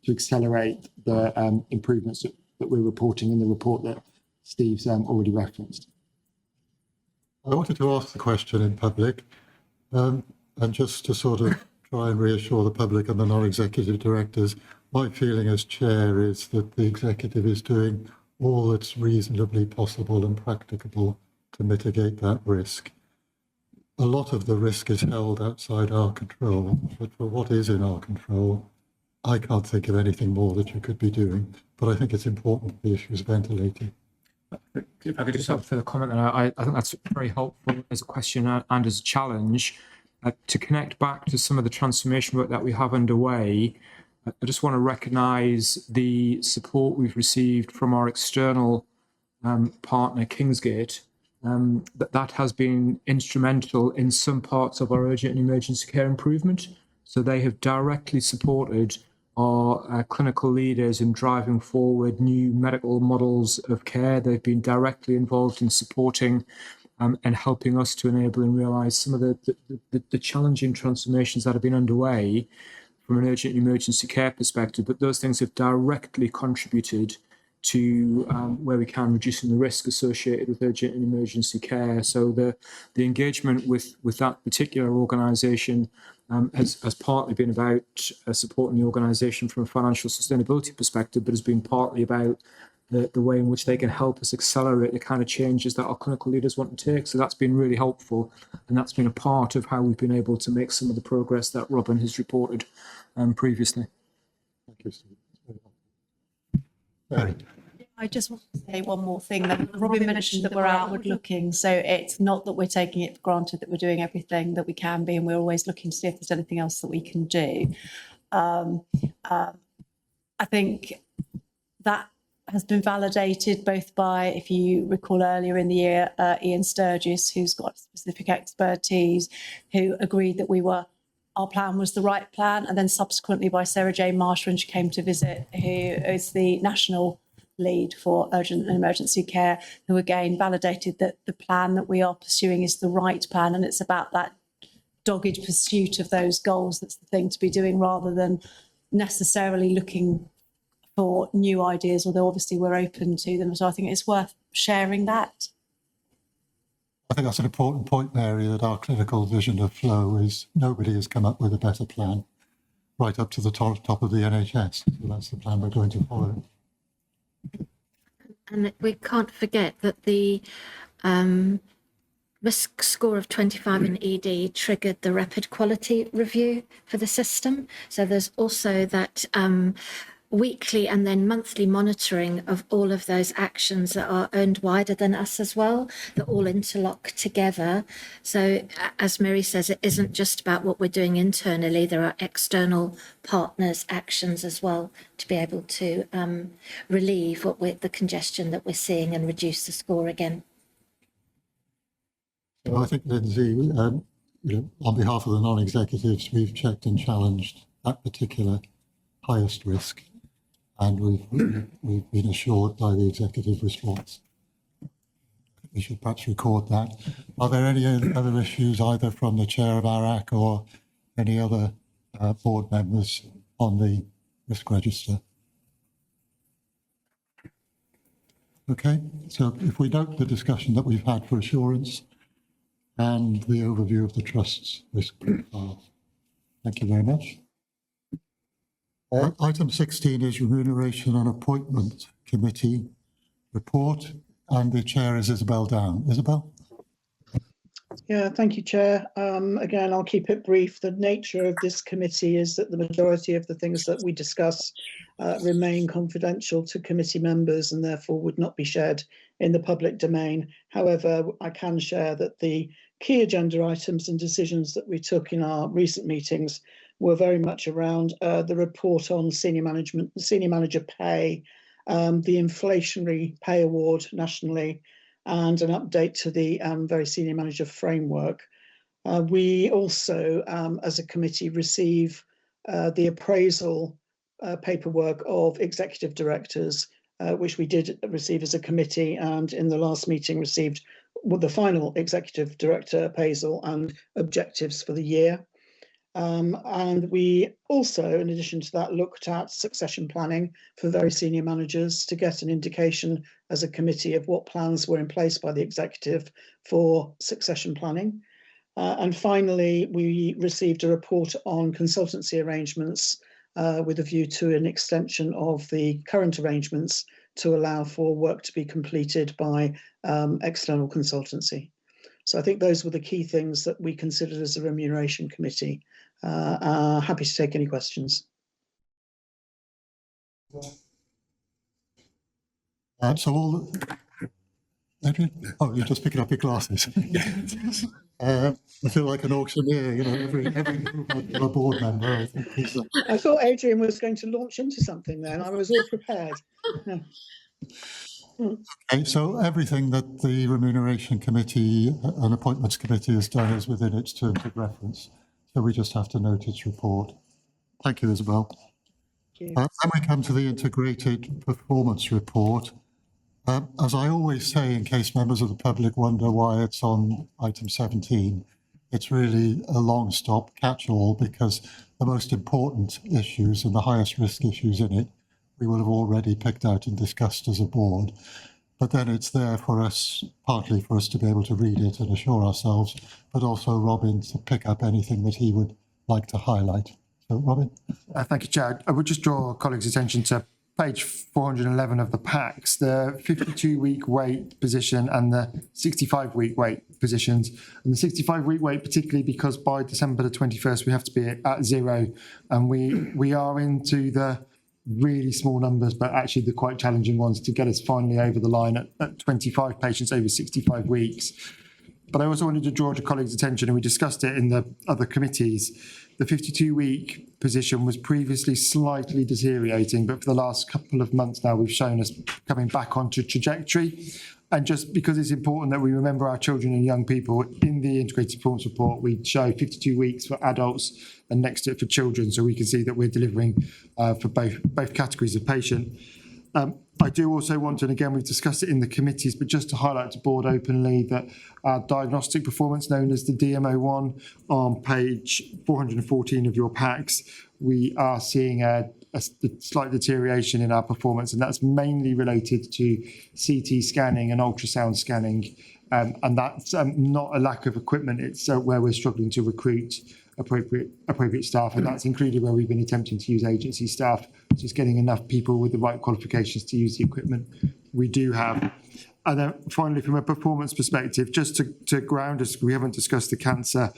to accelerate the improvements that we're reporting in the report that Steve's already referenced? I wanted to ask the question in public, and just to sort of try and reassure the public and the non-executive directors, my feeling as chair is that the executive is doing all that's reasonably possible and practicable to mitigate that risk. A lot of the risk is held outside our control, but for what is in our control, I can't think of anything more that you could be doing, but I think it's important that the issue is ventilated. If I could just have a further comment, and I think that's very helpful as a question and as a challenge. To connect back to some of the transformation work that we have underway, I just want to recognise the support we've received from our external partner, Kingsgate. That has been instrumental in some parts of our urgent and emergency care improvement. So they have directly supported our clinical leaders in driving forward new medical models of care. They've been directly involved in supporting and helping us to enable and realise some of the challenging transformations that have been underway from an urgent emergency care perspective. But those things have directly contributed to where we can reducing the risk associated with urgent and emergency care. So the engagement with that particular organisation has partly been about supporting the organisation from a financial sustainability perspective, but has been partly about the way in which they can help us accelerate the kind of changes that our clinical leaders want to take. So that's been really helpful. And that's been a part of how we've been able to make some of the progress that Robin has reported previously. Thank you, Steve. Mary. I just want to say one more thing. Robin mentioned that we're outward looking, so it's not that we're taking it for granted that we're doing everything that we can be, and we're always looking to see if there's anything else that we can do. I think that has been validated both by, if you recall earlier in the year, Ian Sturgis, who's got specific expertise, who agreed that our plan was the right plan, and then subsequently by Sarah Jane Marsh when she came to visit, who is the national lead for urgent and emergency care, who again validated that the plan that we are pursuing is the right plan, and it's about that dogged pursuit of those goals that's the thing to be doing, rather than necessarily looking for new ideas, although obviously we're open to them. So I think it's worth sharing that. I think that's an important point, Mary, that our clinical vision of flow is nobody has come up with a better plan right up to the top of the NHS. So that's the plan we're going to follow. And we can't forget that the risk score of 25 in ED triggered the rapid quality review for the system. So there's also that weekly and then monthly monitoring of all of those actions that are owned wider than us as well, that all interlock together. So as Mary says, it isn't just about what we're doing internally, there are external partners' actions as well to be able to relieve the congestion that we're seeing and reduce the score again. So I think, Lindsay, on behalf of the non-executives, we've checked and challenged that particular highest risk, and we've been assured by the executive response. We should perhaps record that. Are there any other issues, either from the chair of ARAC or any other board members on the risk register? Okay, so if we note the discussion that we've had for assurance and the overview of the Trust's risk profile. Thank you very much. Item 16 is Remuneration and Appointment Committee report, and the chair is Isabel Down. Isabel? Yeah, thank you, Chair. Again, I'll keep it brief. The nature of this committee is that the majority of the things that we discuss remain confidential to committee members and therefore would not be shared in the public domain. However, I can share that the key agenda items and decisions that we took in our recent meetings were very much around the report on senior manager pay, the inflationary pay award nationally, and an update to the very senior manager framework. We also, as a committee, receive the appraisal paperwork of executive directors, which we did receive as a committee, and in the last meeting received the final executive director appraisal and objectives for the year. And we also, in addition to that, looked at succession planning for very senior managers to get an indication as a committee of what plans were in place by the executive for succession planning. And finally, we received a report on consultancy arrangements with a view to an extension of the current arrangements to allow for work to be completed by external consultancy. So I think those were the key things that we considered as a remuneration committee. Happy to take any questions. Adrian? Oh, you're just picking up your glasses. I feel like an auctioneer, every group I've got a board member. I thought Adrian was going to launch into something then. I was all prepared. Yeah. Okay, so everything that the Remuneration Committee and Appointments Committee has done is within its terms of reference. So we just have to note its report. Thank you, Isabel. Thank you. Then we come to the Integrated Performance Report. As I always say, in case members of the public wonder why it's on item 17, it's really a long stop catch-all because the most important issues and the highest risk issues in it, we will have already picked out and discussed as a board. But then it's there for us, partly for us to be able to read it and assure ourselves, but also Robin to pick up anything that he would like to highlight. So, Robin? Thank you, Chair. I would just draw colleagues' attention to page 411 of the packs, the 52-week wait position and the 65-week wait positions. And the 65-week wait, particularly because by December the 21st, we have to be at 0. And we are into the really small numbers, but actually the quite challenging ones to get us finally over the line at 25 patients over 65 weeks. But I also wanted to draw to colleagues' attention, and we discussed it in the other committees, the 52-week position was previously slightly deteriorating, but for the last couple of months now, we've shown us coming back onto trajectory. And just because it's important that we remember our children and young people, in the Integrated Performance Report, we show 52 weeks for adults and next to it for children, so we can see that we're delivering for both categories of patient. I do also want to, and again, we've discussed it in the committees, but just to highlight to board openly that our diagnostic performance, known as the DMO1, on page 414 of your packs, we are seeing a slight deterioration in our performance, and that's mainly related to CT scanning and ultrasound scanning And that's not a lack of equipment, it's where we're struggling to recruit appropriate staff, and that's included where we've been attempting to use agency staff, just getting enough people with the right qualifications to use the equipment we do have. And then finally, from a performance perspective, just to ground us, we haven't discussed the cancer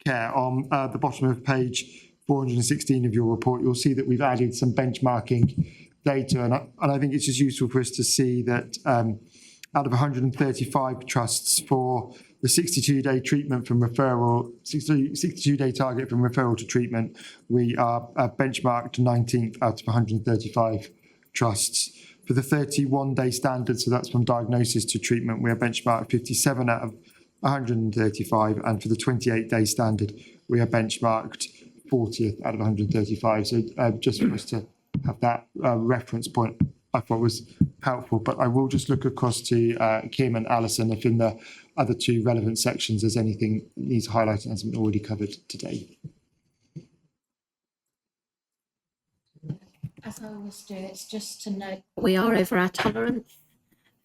care. On the bottom of page 416 of your report, you'll see that we've added some benchmarking data, and I think it's just useful for us to see that out of 135 trusts for the 62-day treatment from referral, 62-day target from referral to treatment, we are benchmarked 19th out of 135 trusts. For the 31-day standard, so that's from diagnosis to treatment, we are benchmarked 57 out of 135, and for the 28-day standard, we are benchmarked 40th out of 135. So just for us to have that reference point, I thought was helpful, but I will just look across to Kim and Alison if in the other two relevant sections there's anything that needs highlighting that hasn't been already covered today. As I always do, it's just to note we are over our tolerance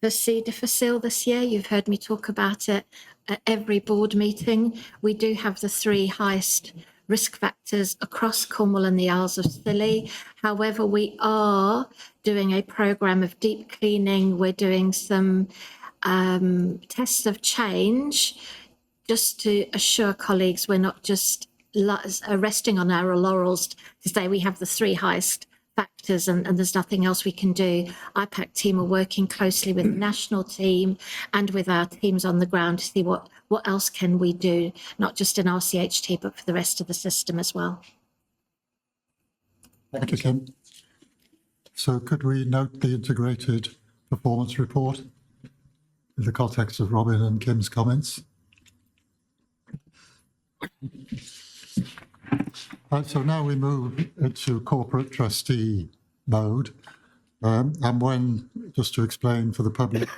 for C. difficile this year. You've heard me talk about it at every board meeting. We do have the 3 highest risk factors across Cornwall and the Isles of Scilly. However, we are doing a programme of deep cleaning. We're doing some tests of change just to assure colleagues we're not just resting on our laurels to say we have the 3 highest factors and there's nothing else we can do. IPAC team are working closely with the national team and with our teams on the ground to see what else can we do, not just in RCHT, but for the rest of the system as well. Thank you, Kim. So could we note the integrated performance report in the context of Robin and Kim's comments? So now we move into corporate trustee mode. And when, just to explain for the public,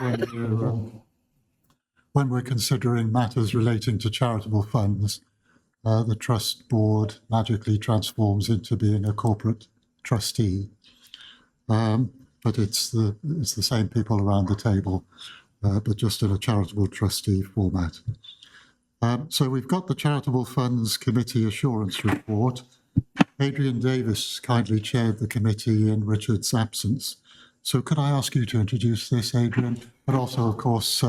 when we're considering matters relating to charitable funds, the trust board magically transforms into being a corporate trustee. But it's the same people around the table, but just in a charitable trustee format. So we've got the Charitable Funds Committee Assurance Report. Adrian Davis kindly chaired the committee in Richard's absence. So could I ask you to introduce this, Adrian? But also, of course,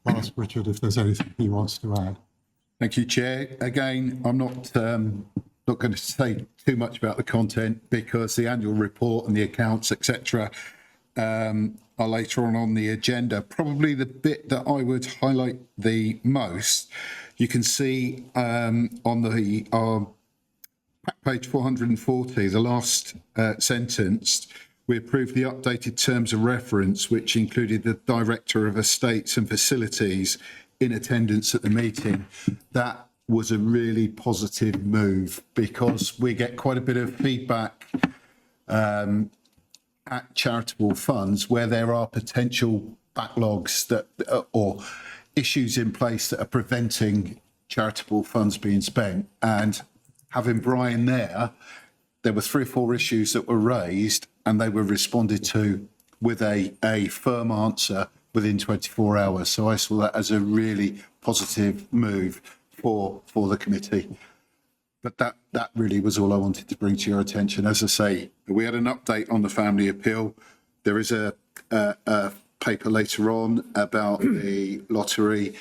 ask Richard if there's anything he wants to add. Thank you, Chair. Again, I'm not going to say too much about the content because the annual report and the accounts, etc., are later on the agenda. Probably the bit that I would highlight the most, you can see on the page 440, the last sentence, we approved the updated terms of reference, which included the Director of Estates and Facilities in attendance at the meeting. That was a really positive move because we get quite a bit of feedback at charitable funds where there are potential backlogs that or issues in place that are preventing charitable funds being spent. And having Brian there were 3 or 4 issues that were raised and they were responded to with a firm answer within 24 hours. So I saw that as a really positive move for the committee. But that really was all I wanted to bring to your attention. As I say, we had an update on the family appeal. There is a paper later on about the lottery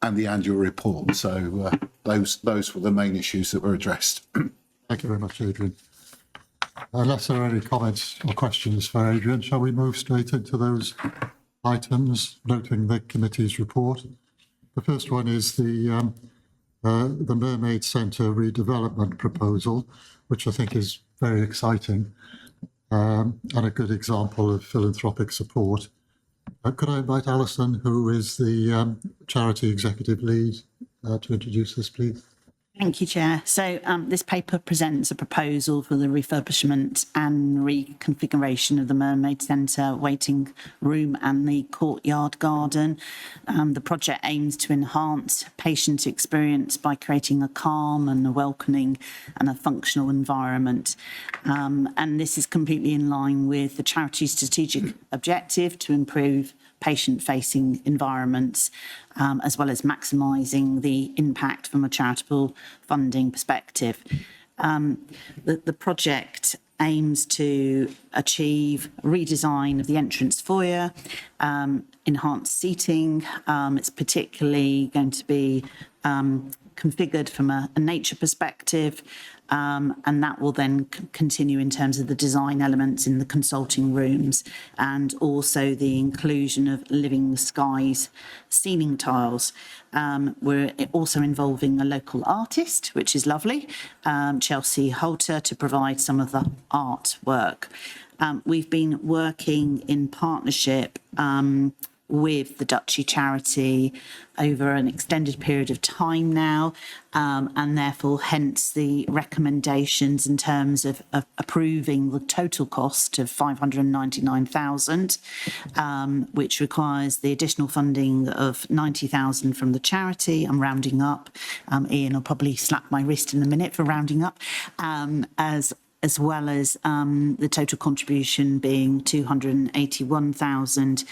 and the annual report. So those were the main issues that were addressed. Thank you very much, Adrian. Unless there are any comments or questions for Adrian, shall we move straight into those items, noting the committee's report? The first one is the Mermaid Centre redevelopment proposal, which I think is very exciting and a good example of philanthropic support. Could I invite Alison, who is the charity executive lead, to introduce this, please? Thank you, Chair. So this paper presents a proposal for the refurbishment and reconfiguration of the Mermaid Centre waiting room and the courtyard garden. The project aims to enhance patient experience by creating a calm and a welcoming and a functional environment. And this is completely in line with the charity's strategic objective to improve patient-facing environments, as well as maximising the impact from a charitable funding perspective. The project aims to achieve redesign of the entrance foyer, enhanced seating. It's particularly going to be configured from a nature perspective, and that will then continue in terms of the design elements in the consulting rooms, and also the inclusion of living skies ceiling tiles. We're also involving a local artist, which is lovely, Chelsea Holter, to provide some of the artwork. We've been working in partnership with the Duchy charity over an extended period of time now, and therefore hence the recommendations in terms of approving the total cost of 599,000, which requires the additional funding of 90,000 from the charity. I'm rounding up. Ian will probably slap my wrist in a minute for rounding up, as well as the total contribution being 281,000.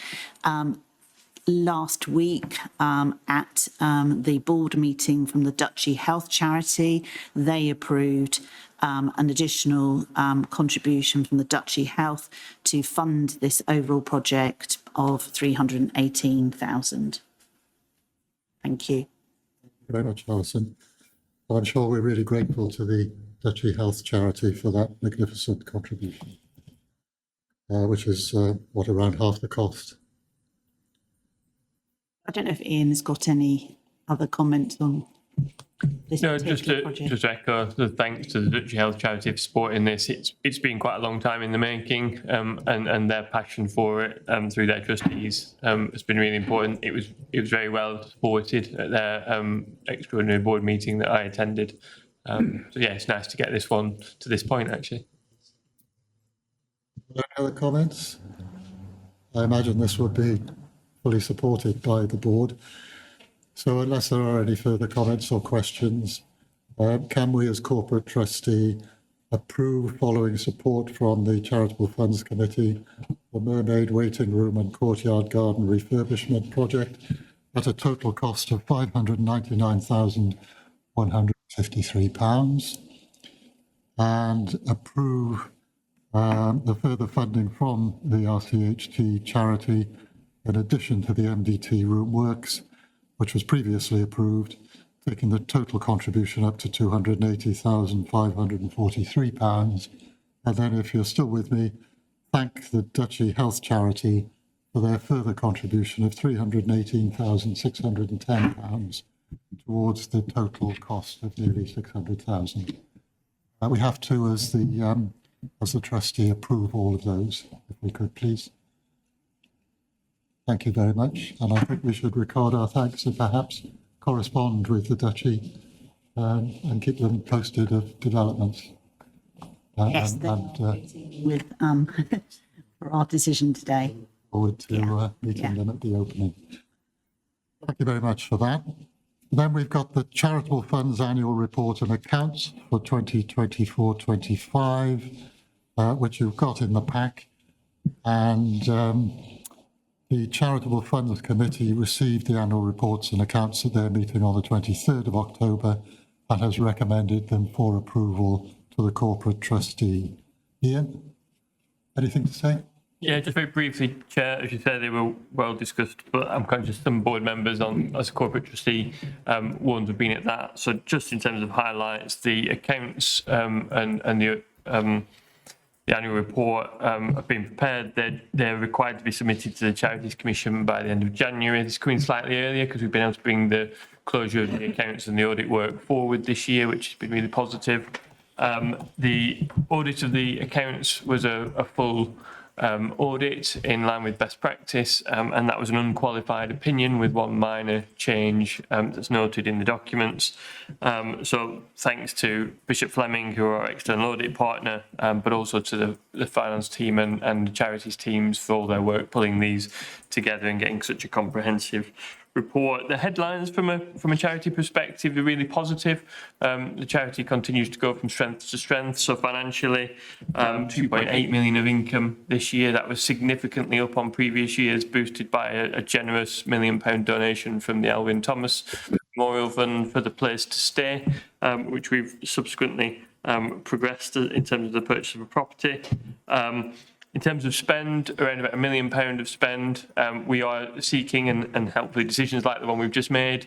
Last week at the board meeting from the Duchy Health Charity, they approved an additional contribution from the Duchy Health to fund this overall project of 318,000. Thank you. Thank you very much, Alison. I'm sure we're really grateful to the Duchy Health Charity for that magnificent contribution, which is around half the cost. I don't know if Ian has got any other comments on this. No, just to echo the thanks to the Duchy Health Charity for supporting this. It's been quite a long time in the making, and their passion for it through their trustees has been really important. It was very well supported at their extraordinary board meeting that I attended. So yeah, it's nice to get this one to this point actually. Any other comments? I imagine this would be fully supported by the board. So unless there are any further comments or questions, can we as corporate trustee approve, following support from the Charitable Funds Committee, the Mermaid Waiting Room and Courtyard Garden refurbishment project at a total cost of £599,153, and approve the further funding from the RCHT charity in addition to the MDT room works, which was previously approved, taking the total contribution up to £280,543. And then, if you're still with me, thank the Duchy Health Charity for their further contribution of £318,610 towards the total cost of nearly 600,000. We have to, as the trustee, approve all of those, if we could, please. Thank you very much. And I think we should record our thanks and perhaps correspond with the Duchy and keep them posted of developments. Yes, with for our decision today. Forward to meeting them at the opening. Thank you very much for that. Then we've got the Charitable Funds Annual Report and Accounts for 2024-25, which you've got in the pack. And the Charitable Funds Committee received the annual reports and accounts at their meeting on the 23rd of October and has recommended them for approval to the corporate trustee. Ian, anything to say? Yeah, just very briefly, Chair, as you said, they were well discussed, but I'm conscious some board members as a corporate trustee, ones have been at that. So just in terms of highlights, the accounts and the annual report have been prepared. They're required to be submitted to the Charities Commission by the end of January. This is coming slightly earlier because we've been able to bring the closure of the accounts and the audit work forward this year, which has been really positive. The audit of the accounts was a full audit in line with best practice, and that was an unqualified opinion with one minor change that's noted in the documents. So thanks to Bishop Fleming, who are our external audit partner, but also to the finance team and the charities teams for all their work pulling these together and getting such a comprehensive report. The headlines from a charity perspective are really positive. The charity continues to go from strength to strength. So financially, 2.8 million of income this year. That was significantly up on previous years, boosted by a generous £1 million donation from the Elwyn Thomas Memorial Fund for the place to stay, which we've subsequently progressed in terms of the purchase of a property. In terms of spend, around about £1 million of spend, we are seeking, and hopefully decisions like the one we've just made,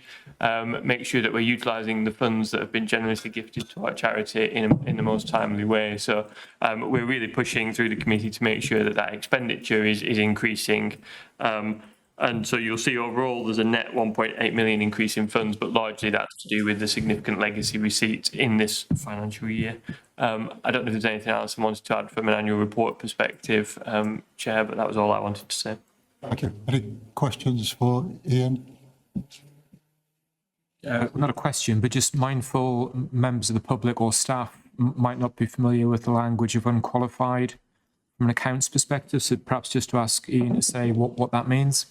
make sure that we're utilising the funds that have been generously gifted to our charity in the most timely way. So we're really pushing through the committee to make sure that that expenditure is increasing. And so you'll see overall there's a net 1.8 million increase in funds, but largely that's to do with the significant legacy receipts in this financial year. I don't know if there's anything else I wanted to add from an annual report perspective, Chair, but that was all I wanted to say. Thank you. Any questions for Ian? Not a question, but just mindful members of the public or staff might not be familiar with the language of unqualified from an accounts perspective. So perhaps just to ask Ian to say what that means.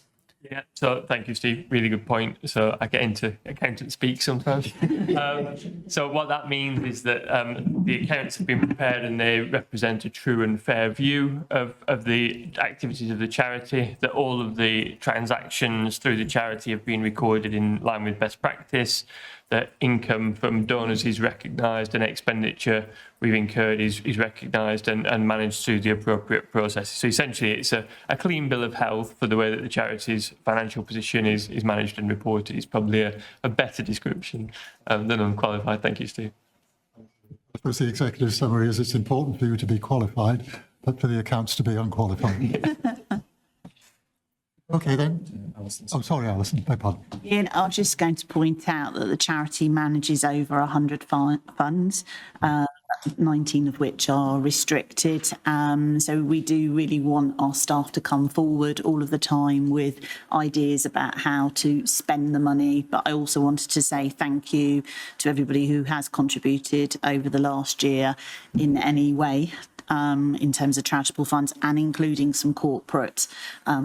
Yeah, so thank you, Steve. Really good point. So I get into accountant speak sometimes. So what that means is that the accounts have been prepared and they represent a true and fair view of the activities of the charity, that all of the transactions through the charity have been recorded in line with best practice, that income from donors is recognised and expenditure we've incurred is recognised and managed through the appropriate processes. So essentially it's a clean bill of health for the way that the charity's financial position is managed and reported. It's probably a better description than unqualified. Thank you, Steve. I suppose the executive summary is it's important for you to be qualified, but for the accounts to be unqualified. Okay then. Oh, sorry, Alison. Beg pardon. Ian, I was just going to point out that the charity manages over 100 funds, 19 of which are restricted. So we do really want our staff to come forward all of the time with ideas about how to spend the money. But I also wanted to say thank you to everybody who has contributed over the last year in any way. In terms of charitable funds, and including some corporate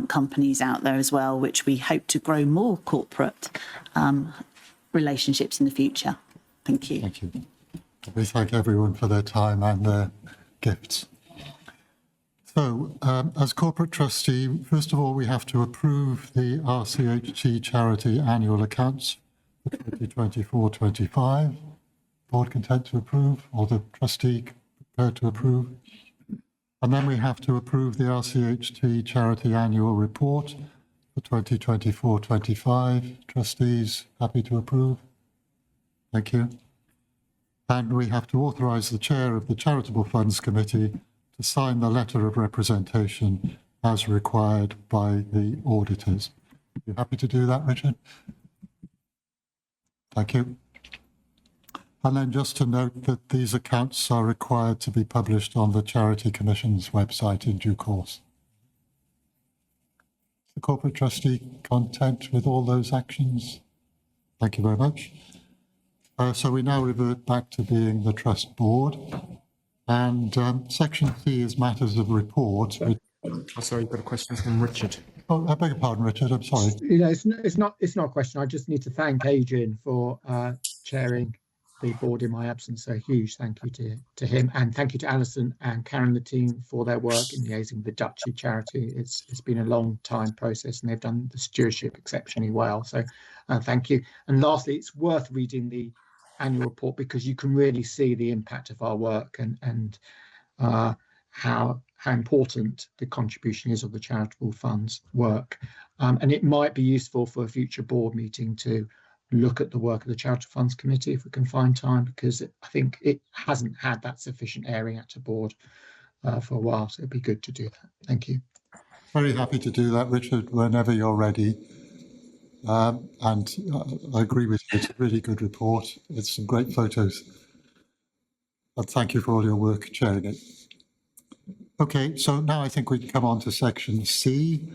companies out there as well, which we hope to grow more corporate relationships in the future. Thank you. Thank you. We thank everyone for their time and their gifts. So, as corporate trustee, first of all, we have to approve the RCHT charity annual accounts for 2024-25. Board content to approve, or the trustee prepared to approve? And then we have to approve the RCHT charity annual report for 2024-25. Trustees happy to approve? Thank you. And we have to authorise the chair of the Charitable Funds Committee to sign the letter of representation as required by the auditors. You happy to do that, Richard? Thank you. And then just to note that these accounts are required to be published on the Charity Commission's website in due course. Is the corporate trustee content with all those actions? Thank you very much. So we now revert back to being the trust board. And section C is matters of report. Sorry, you've got a question from Richard. Oh, I beg your pardon, Richard. I'm sorry. You know, it's not a question. I just need to thank Adrian for chairing the board in my absence. So huge thank you to him, and thank you to Alison and Karen, the team, for their work in liaising with the Duchy charity. It's been a long time process, and they've done the stewardship exceptionally well. So thank you. And lastly, it's worth reading the annual report because you can really see the impact of our work and how important the contribution is of the charitable funds work. And it might be useful for a future board meeting to look at the work of the Charitable Funds Committee if we can find time, because I think it hasn't had that sufficient airing out to board for a while. So it'd be good to do that. Thank you. Very happy to do that, Richard, whenever you're ready. And I agree with you, it's a really good report. It's some great photos. And thank you for all your work chairing it. Okay, so now I think we can come on to section C,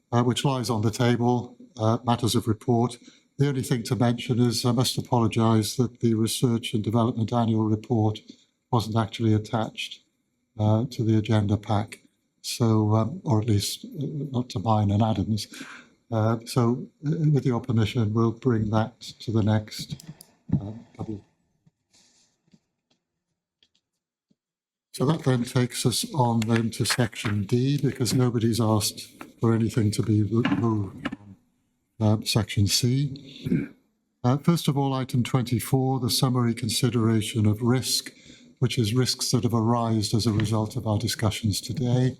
which lies on the table, matters of report. The only thing to mention is I must apologise that the Research and Development Annual Report wasn't actually attached to the agenda pack, so or at least not to mine and Adam's. So with your permission, we'll bring that to the next public. So that then takes us on then to section D, because nobody's asked for anything to be removed from section C. First of all, item 24, the summary consideration of risk, which is risks that have arisen as a result of our discussions today.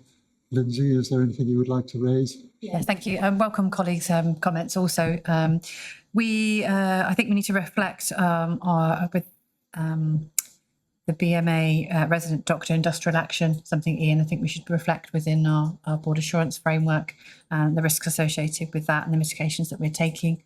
Lindsay, is there anything you would like to raise? Yes, thank you. Welcome colleagues' comments also. I think we need to reflect with the BMA resident doctor industrial action, something, Ian, I think we should reflect within our board assurance framework and the risks associated with that and the mitigations that we're taking.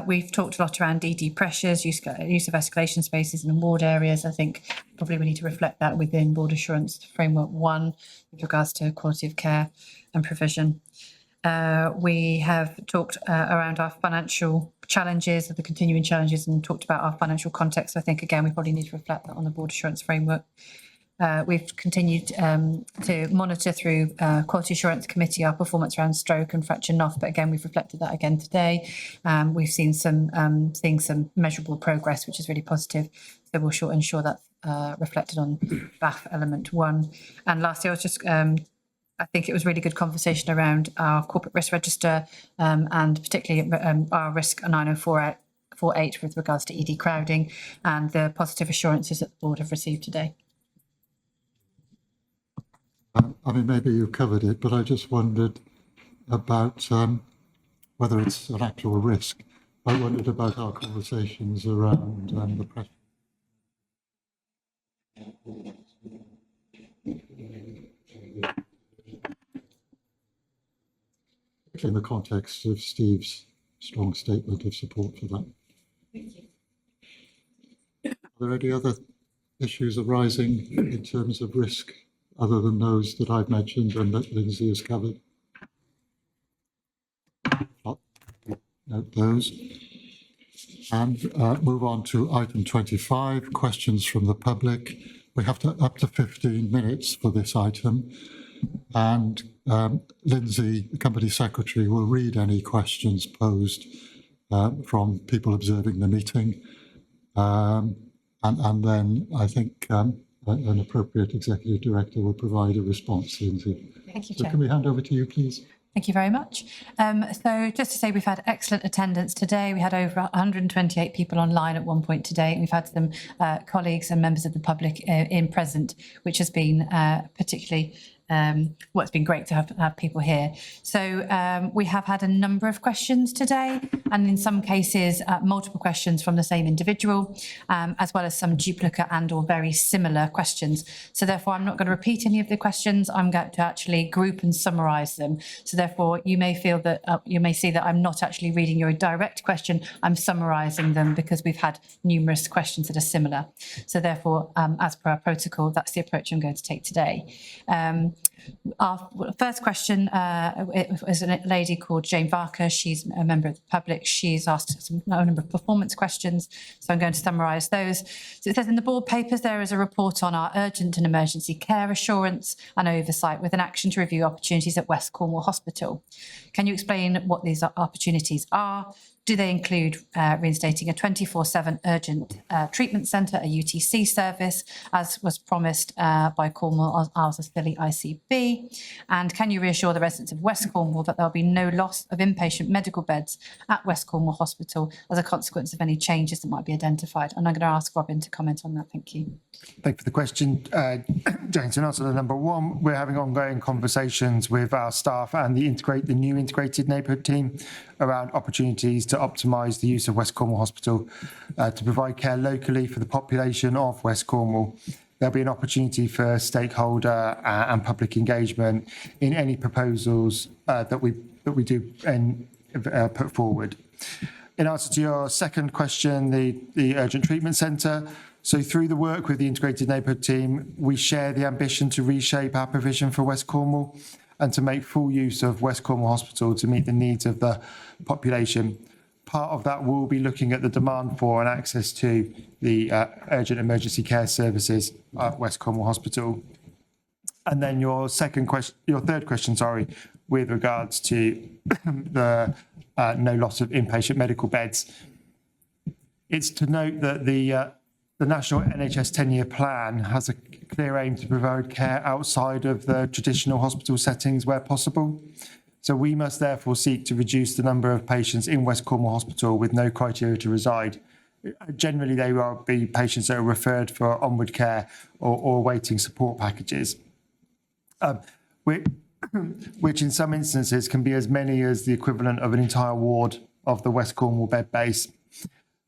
We've talked a lot around ED pressures, use of escalation spaces in ward areas. I think probably we need to reflect that within board assurance framework 1 with regards to quality of care and provision. We have talked around our financial challenges, the continuing challenges, and talked about our financial context. I think, again, we probably need to reflect that on the board assurance framework. We've continued to monitor through Quality Assurance Committee our performance around stroke and fracture NOF, but again, we've reflected that again today. We've seen seeing some measurable progress, which is really positive. So we'll ensure that's reflected on BAF element 1. And lastly, I was just I think it was really good conversation around our corporate risk register and particularly our risk 90448 with regards to ED crowding and the positive assurances that the board have received today. I mean, maybe you covered it, but I just wondered about whether it's an actual risk. I wondered about our conversations around the pressure. In the context of Steve's strong statement of support for that. Are there any other issues arising in terms of risk other than those that I've mentioned and that Lindsay has covered? Note those. And move on to item 25, questions from the public. We have up to 15 minutes for this item. And Lindsay, the company secretary, will read any questions posed from people observing the meeting. And then I think an appropriate executive director will provide a response, Lindsay. Thank you, So Chair. can we hand over to you, please? Thank you very much. So just to say, we've had excellent attendance today. We had over 128 people online at one point today. We've had some colleagues and members of the public in present, which has been particularly it's been great to have people here. So we have had a number of questions today, and in some cases multiple questions from the same individual, as well as some duplicate and or very similar questions. So therefore I'm not going to repeat any of the questions. I'm going to actually group and summarise them. So therefore you may feel that you may see that I'm not actually reading your direct question. I'm summarising them because we've had numerous questions that are similar. So therefore, as per our protocol, that's the approach I'm going to take today. Our first question is a lady called Jane Barker. She's a member of the public. She's asked a number of performance questions, so I'm going to summarise those. So it says in the board papers there is a report on our urgent and emergency care assurance and oversight with an action to review opportunities at West Cornwall Hospital. Can you explain what these opportunities are? Do they include reinstating a 24/7 urgent treatment centre, a UTC service, as was promised by Cornwall Isles Philly ICB? And can you reassure the residents of West Cornwall that there will be no loss of inpatient medical beds at West Cornwall Hospital as a consequence of any changes that might be identified? And I'm going to ask Robin to comment on that. Thank you. Thank you for the question, James. In answer to number one, we're having ongoing conversations with our staff and the new integrated neighbourhood team around opportunities to optimise the use of West Cornwall Hospital to provide care locally for the population of West Cornwall. There'll be an opportunity for stakeholder and public engagement in any proposals that we do and put forward. In answer to your second question, the urgent treatment centre. So through the work with the integrated neighbourhood team, we share the ambition to reshape our provision for West Cornwall and to make full use of West Cornwall Hospital to meet the needs of the population. Part of that will be looking at the demand for and access to the urgent emergency care services at West Cornwall Hospital. And then your third question, sorry, with regards to the no loss of inpatient medical beds. It's to note that the National NHS 10-year plan has a clear aim to provide care outside of the traditional hospital settings where possible. So we must therefore seek to reduce the number of patients in West Cornwall Hospital with no criteria to reside. Generally, they will be patients that are referred for onward care or awaiting support packages, which in some instances can be as many as the equivalent of an entire ward of the West Cornwall bed base.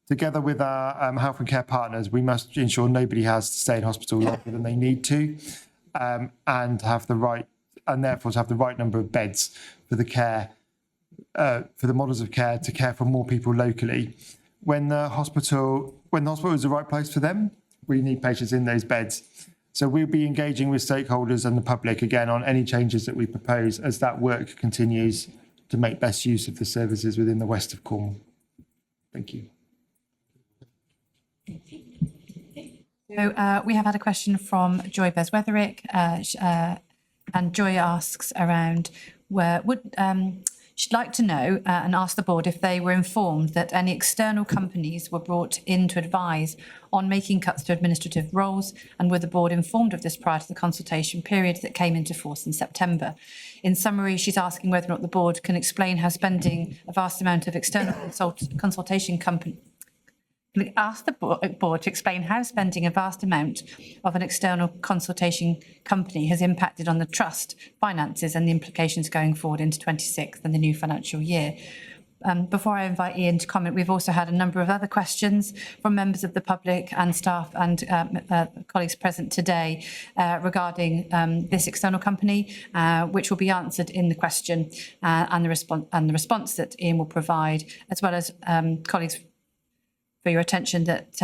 Together with our health and care partners, we must ensure nobody has to stay in hospital longer than they need to, and therefore to have the right number of beds for the care, for the models of care to care for more people locally. When the hospital is the right place for them, we need patients in those beds. So we'll be engaging with stakeholders and the public again on any changes that we propose as that work continues to make best use of the services within the west of Cornwall. Thank you. So we have had a question from Joy Beswetherick, and Joy asks around she'd like to know and ask the board if they were informed that any external companies were brought in to advise on making cuts to administrative roles, and were the board informed of this prior to the consultation period that came into force in September. In summary, she's asking whether or not the board can explain how spending a vast amount of external consultation company ask the board to explain how spending a vast amount of an external consultation company has impacted on the trust finances and the implications going forward into 26 and the new financial year. Before I invite Ian to comment, we've also had a number of other questions from members of the public and staff and colleagues present today regarding this external company, which will be answered in the question and the response that Ian will provide, as well as colleagues for your attention that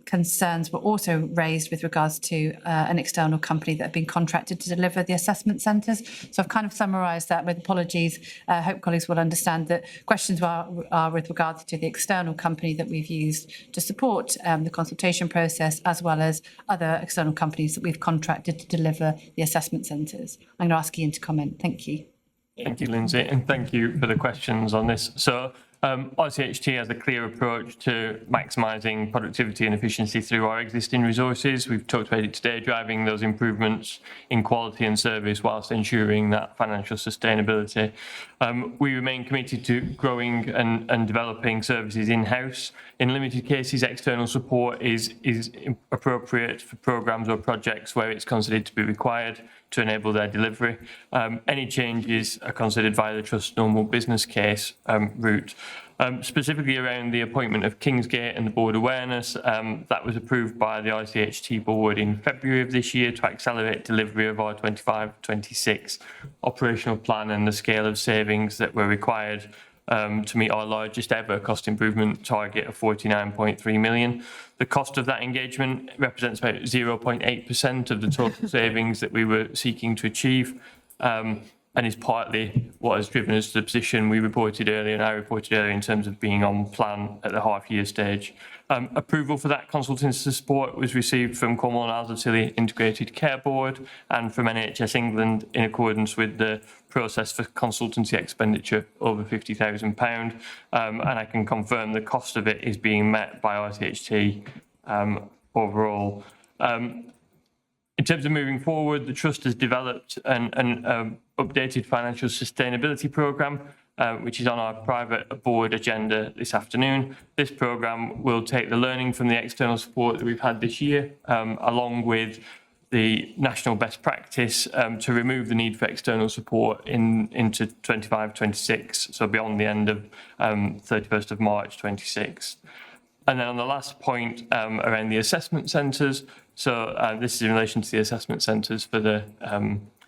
concerns were also raised with regards to an external company that had been contracted to deliver the assessment centres. So I've kind of summarised that with apologies. I hope colleagues will understand that questions are with regards to the external company that we've used to support the consultation process, as well as other external companies that we've contracted to deliver the assessment centres. I'm going to ask Ian to comment. Thank you. Thank you, Lindsay, and thank you for the questions on this. So RCHT has a clear approach to maximising productivity and efficiency through our existing resources. We've talked about it today, driving those improvements in quality and service whilst ensuring that financial sustainability. We remain committed to growing and developing services in-house. In limited cases, external support is appropriate for programmes or projects where it's considered to be required to enable their delivery. Any changes are considered via the Trust's normal business case route. Specifically around the appointment of Kingsgate and the board awareness, that was approved by the RCHT board in February of this year to accelerate delivery of our 25-26 operational plan and the scale of savings that were required to meet our largest ever cost improvement target of 49.3 million. The cost of that engagement represents about 0.8% of the total savings that we were seeking to achieve, and is partly what has driven us to the position we reported earlier and I reported earlier in terms of being on plan at the half-year stage. Approval for that consultancy support was received from Cornwall and Isles of Scilly Integrated Care Board and from NHS England in accordance with the process for consultancy expenditure over £50,000, and I can confirm the cost of it is being met by RCHT overall. In terms of moving forward, the Trust has developed an updated financial sustainability programme, which is on our private board agenda this afternoon. This programme will take the learning from the external support that we've had this year, along with the national best practice to remove the need for external support into 25-26, so beyond the end of 31st of March 26. And then on the last point around the assessment centres, so this is in relation to the assessment centres for the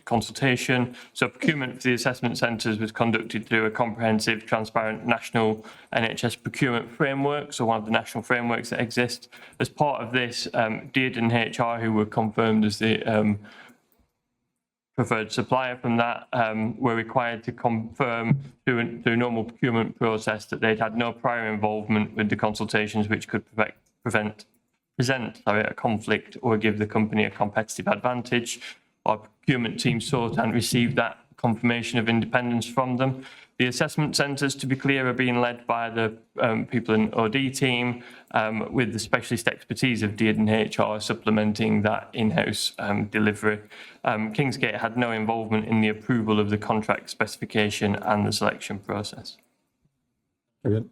consultation. So procurement for the assessment centres was conducted through a comprehensive, transparent national NHS procurement framework, so one of the national frameworks that exist. As part of this, DID and HR, who were confirmed as the preferred supplier from that, were required to confirm through a normal procurement process that they'd had no prior involvement with the consultations which could present a conflict or give the company a competitive advantage. our procurement team sought and received that confirmation of independence from them. The assessment centres, to be clear, are being led by the people in OD team with the specialist expertise of DID and HR supplementing that in-house delivery. Kingsgate had no involvement in the approval of the contract specification and the selection process. Brilliant.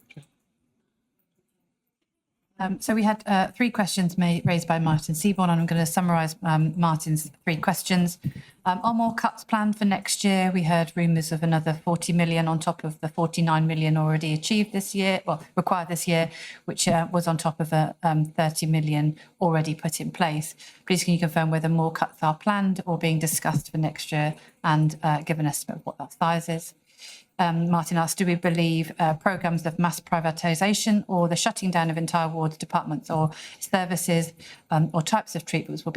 So we had 3 questions raised by Martin Seaborn, and I'm going to summarise Martin's 3 questions. Are more cuts planned for next year? We heard rumours of another 40 million on top of the 49 million already achieved this year, well, required this year, which was on top of a 30 million already put in place. Please can you confirm whether more cuts are planned or being discussed for next year, and give an estimate of what that size is? Martin asked, do we believe programmes of mass privatisation or the shutting down of entire wards, departments or services or types of treatments will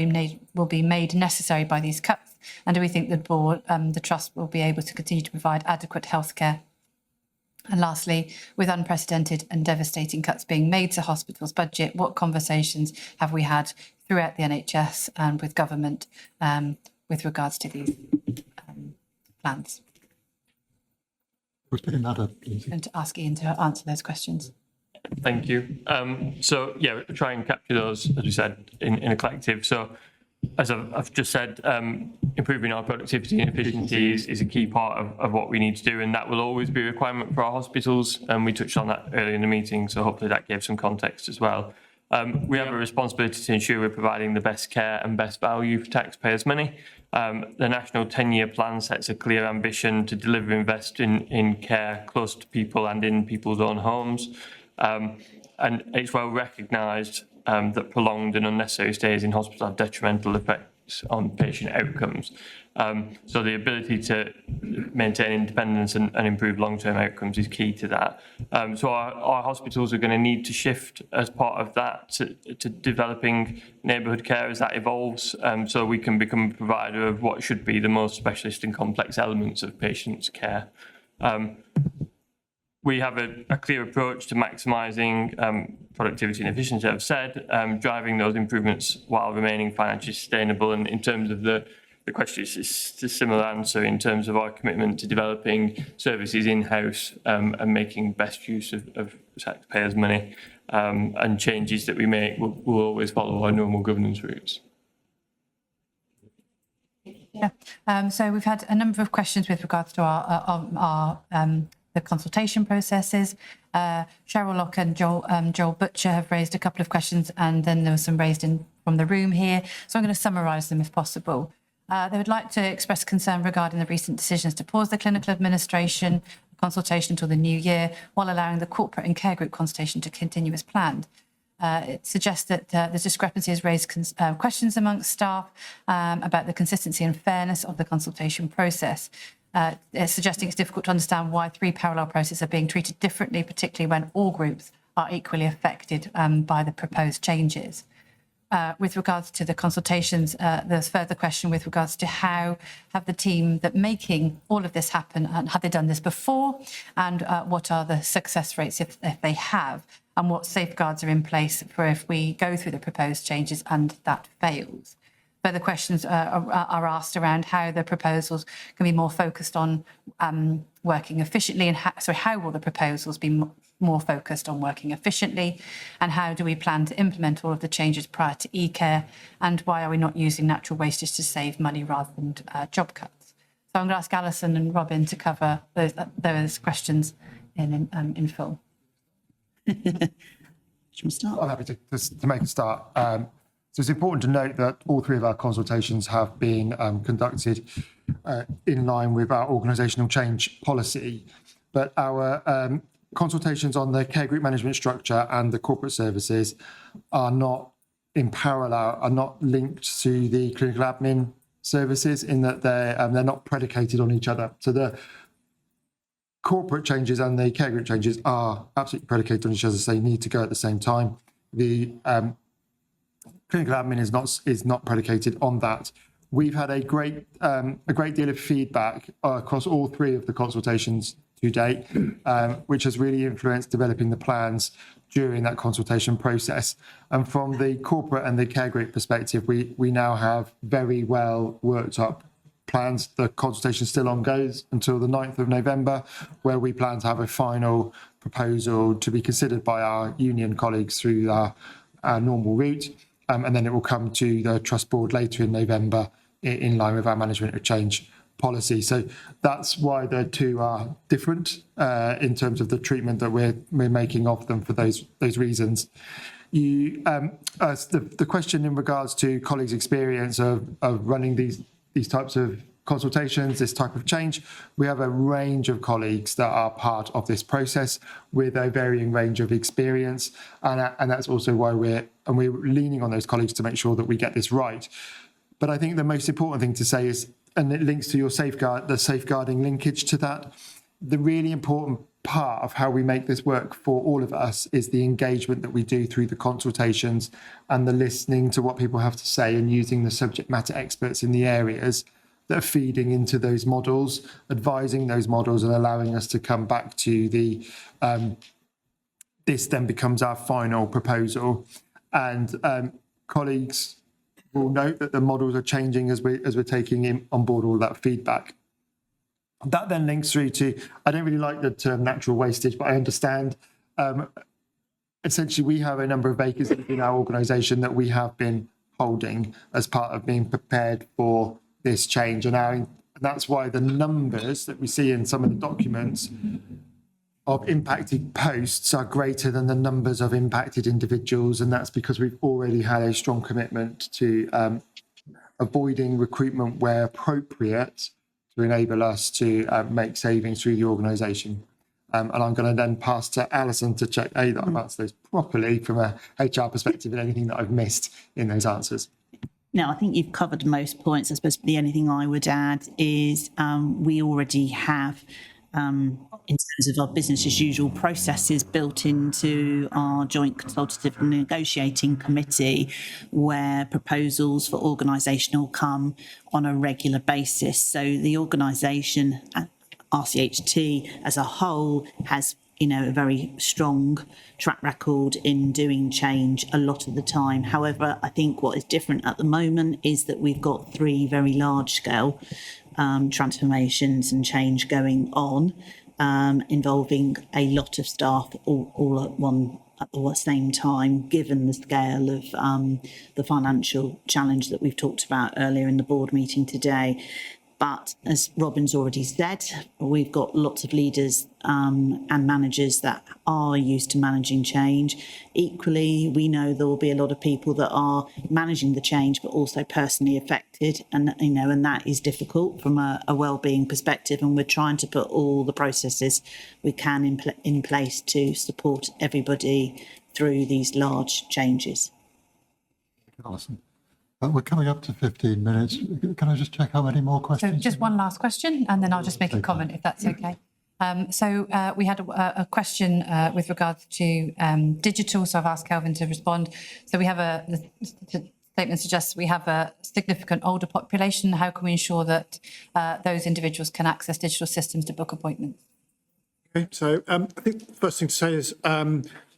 be made necessary by these cuts? And do we think the board, the trust will be able to continue to provide adequate healthcare? And lastly, with unprecedented and devastating cuts being made to hospitals' budget, what conversations have we had throughout the NHS and with government with regards to these plans? And to ask Ian to answer those questions. Thank you. So yeah, we'll try and capture those, as we said, in a collective. So as I've just said, improving our productivity and efficiency is a key part of what we need to do, and that will always be a requirement for our hospitals. And we touched on that earlier in the meeting, so hopefully that gave some context as well. We have a responsibility to ensure we're providing the best care and best value for taxpayers' money. The National 10-year plan sets a clear ambition to deliver invest in care close to people and in people's own homes. And it's well recognised that prolonged and unnecessary stays in hospital have detrimental effects on patient outcomes. So the ability to maintain independence and improve long-term outcomes is key to that. So our hospitals are going to need to shift as part of that to developing neighbourhood care as that evolves, so we can become a provider of what should be the most specialist and complex elements of patients' care. We have a clear approach to maximising productivity and efficiency, I've said, driving those improvements while remaining financially sustainable. And in terms of the question, it's a similar answer in terms of our commitment to developing services in-house and making best use of taxpayers' money, and changes that we make will always follow our normal governance routes. Yeah, so we've had a number of questions with regards to our the consultation processes. Cheryl Locke and Joel Butcher have raised a couple of questions, and then there was some raised from the room here. So I'm going to summarise them if possible. They would like to express concern regarding the recent decisions to pause the clinical administration consultation until the new year, while allowing the corporate and care group consultation to continue as planned. It suggests that the discrepancy has raised questions amongst staff about the consistency and fairness of the consultation process. It's suggesting it's difficult to understand why 3 parallel processes are being treated differently, particularly when all groups are equally affected by the proposed changes. With regards to the consultations, there's further question with regards to how have the team that making all of this happen, and have they done this before, and what are the success rates if they have, and what safeguards are in place for if we go through the proposed changes and that fails. Further questions are asked around how the proposals can be more focused on working efficiently, and how will the proposals be more focused on working efficiently, and how do we plan to implement all of the changes prior to e-care, and why are we not using natural wastage to save money rather than job cuts? So I'm going to ask Alison and Robin to cover those questions in full. Should we start? I'm happy to make a start. So it's important to note that all 3 of our consultations have been conducted in line with our organisational change policy, but our consultations on the care group management structure and the corporate services are not in parallel, are not linked to the clinical admin services, in that they're not predicated on each other. So the corporate changes and the care group changes are absolutely predicated on each other, so they need to go at the same time. The clinical admin is not predicated on that. We've had a great deal of feedback across all 3 of the consultations to date, which has really influenced developing the plans during that consultation process. And from the corporate and the care group perspective, we now have very well worked up plans. The consultation still on goes until the 9th of November, where we plan to have a final proposal to be considered by our union colleagues through our normal route. And then it will come to the Trust Board later in November in line with our management of change policy. So that's why the two are different in terms of the treatment that we're making of them for those reasons. The question in regards to colleagues' experience of running these types of consultations, this type of change, we have a range of colleagues that are part of this process with a varying range of experience, and that's also why we're leaning on those colleagues to make sure that we get this right. But I think the most important thing to say is, and it links to your the safeguarding linkage to that, the really important part of how we make this work for all of us is the engagement that we do through the consultations and the listening to what people have to say and using the subject matter experts in the areas that are feeding into those models, advising those models and allowing us to come back to the, this then becomes our final proposal. And colleagues will note that the models are changing as we're taking on board all that feedback. That then links through to, I don't really like the term natural wastage, but I understand. Essentially, we have a number of vacancies in our organisation that we have been holding as part of being prepared for this change. And that's why the numbers that we see in some of the documents of impacted posts are greater than the numbers of impacted individuals. And that's because we've already had a strong commitment to avoiding recruitment where appropriate to enable us to make savings through the organisation. And I'm going to then pass to Alison to check that I've answered those properly from a HR perspective and anything that I've missed in those answers. No, I think you've covered most points. I suppose the only thing I would add is we already have, in terms of our business as usual processes built into our joint consultative and negotiating committee, where proposals for organisational come on a regular basis. So the organisation, RCHT as a whole, has a very strong track record in doing change a lot of the time. However, I think what is different at the moment is that we've got 3 very large scale transformations and change going on, involving a lot of staff all at the same time, given the scale of the financial challenge that we've talked about earlier in the board meeting today. But as Robin's already said, we've got lots of leaders and managers that are used to managing change. Equally, we know there will be a lot of people that are managing the change, but also personally affected. And, and that is difficult from a wellbeing perspective. And we're trying to put all the processes we can in place to support everybody through these large changes. Alison. We're coming up to 15 minutes. Can I just check how many more questions? So just one last question, and then I'll just make a comment, if that's okay. We had a question with regards to digital, so I've asked Kelvin to respond. So we have the statement suggests we have a significant older population. How can we ensure that those individuals can access digital systems to book appointments? Okay, so I think the first thing to say is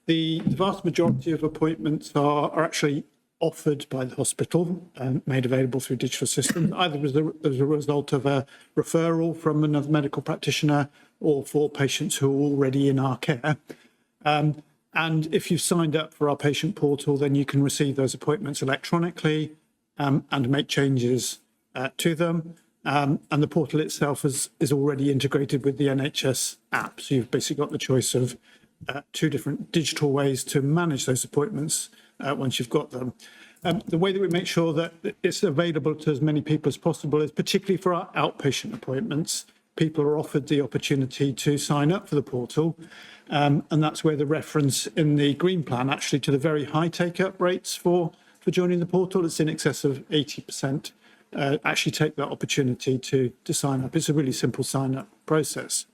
the vast majority of appointments are actually offered by the hospital and made available through digital systems, either as a result of a referral from another medical practitioner or for patients who are already in our care. And if you've signed up for our patient portal, then you can receive those appointments electronically and make changes to them. And the portal itself is already integrated with the NHS app. So you've basically got the choice of 2 different digital ways to manage those appointments once you've got them. The way that we make sure that it's available to as many people as possible is particularly for our outpatient appointments. People are offered the opportunity to sign up for the portal. And that's where the reference in the Green Plan actually to the very high take-up rates for joining the portal. It's in excess of 80% actually take that opportunity to sign up. It's a really simple sign-up process.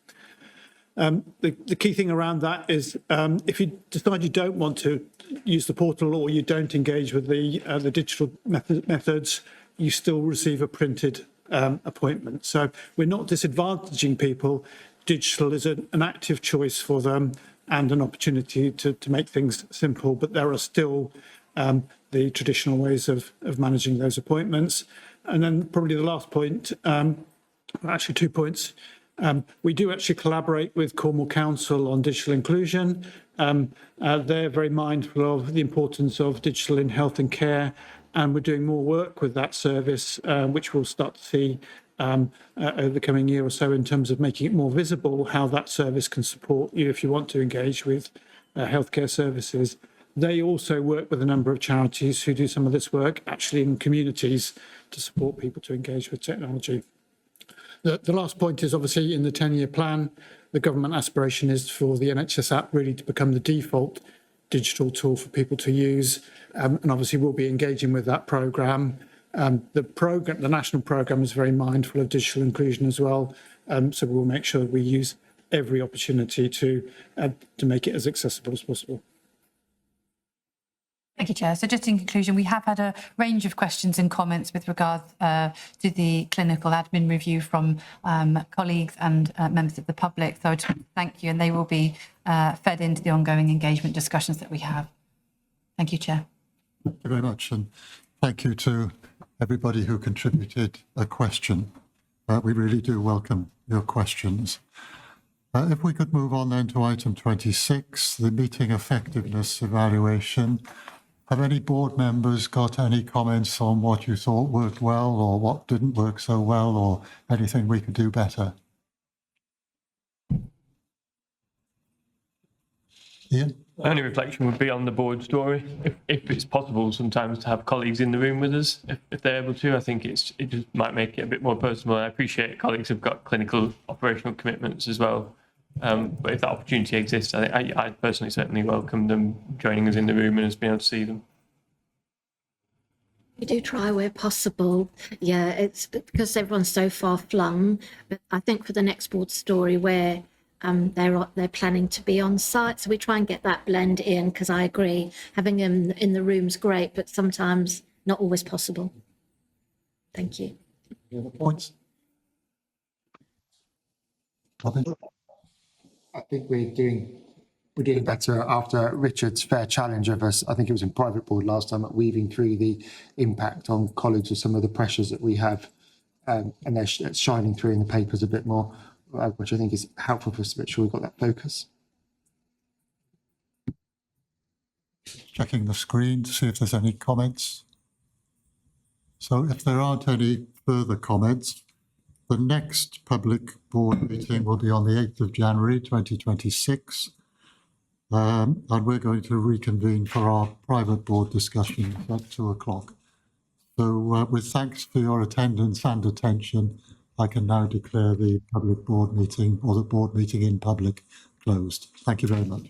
The key thing around that is if you decide you don't want to use the portal or you don't engage with the digital methods, you still receive a printed appointment. So we're not disadvantaging people. Digital is an active choice for them, and an opportunity to make things simple, but there are still the traditional ways of managing those appointments. And then probably the last point, actually 2 points. We do actually collaborate with Cornwall Council on digital inclusion. They're very mindful of the importance of digital in health and care, and we're doing more work with that service, which we'll start to see over the coming year or so in terms of making it more visible how that service can support you if you want to engage with healthcare services. They also work with a number of charities who do some of this work actually in communities to support people to engage with technology. The last point is obviously in the 10-year plan, the government aspiration is for the NHS app really to become the default digital tool for people to use. And obviously we'll be engaging with that programme. The national programme is very mindful of digital inclusion as well. So we'll make sure we use every opportunity to make it as accessible as possible. Thank you, Chair. So just in conclusion, we have had a range of questions and comments with regard to the clinical admin review from colleagues and members of the public. So I just want to thank you, and they will be fed into the ongoing engagement discussions that we have. Thank you, Chair. Thank you very much. And thank you to everybody who contributed a question. We really do welcome your questions. If we could move on then to item 26, the meeting effectiveness evaluation. Have any board members got any comments on what you thought worked well or what didn't work so well or anything we could do better? Ian? My only reflection would be on the board story. If it's possible sometimes to have colleagues in the room with us, if they're able to, I think it just might make it a bit more personal. I appreciate colleagues have got clinical operational commitments as well. But if that opportunity exists, I personally certainly welcome them joining us in the room and us being able to see them. We do try where possible. Yeah, it's because everyone's so far flung. But I think for the next board story where they're planning to be on site, so we try and get that blend in, because I agree having them in the room's great, but sometimes not always possible. Thank you. Any other points? Robin? I think we're doing better after Richard's fair challenge of us. I think it was in private board last time, at weaving through the impact on colleagues of some of the pressures that we have, and they're shining through in the papers a bit more, which I think is helpful for us to make sure we've got that focus. Checking the screen to see if there's any comments. So if there aren't any further comments, the next public board meeting will be on the 8th of January 2026. And we're going to reconvene for our private board discussion at 2 o'clock. So with thanks for your attendance and attention, I can now declare the public board meeting or the board meeting in public closed. Thank you very much.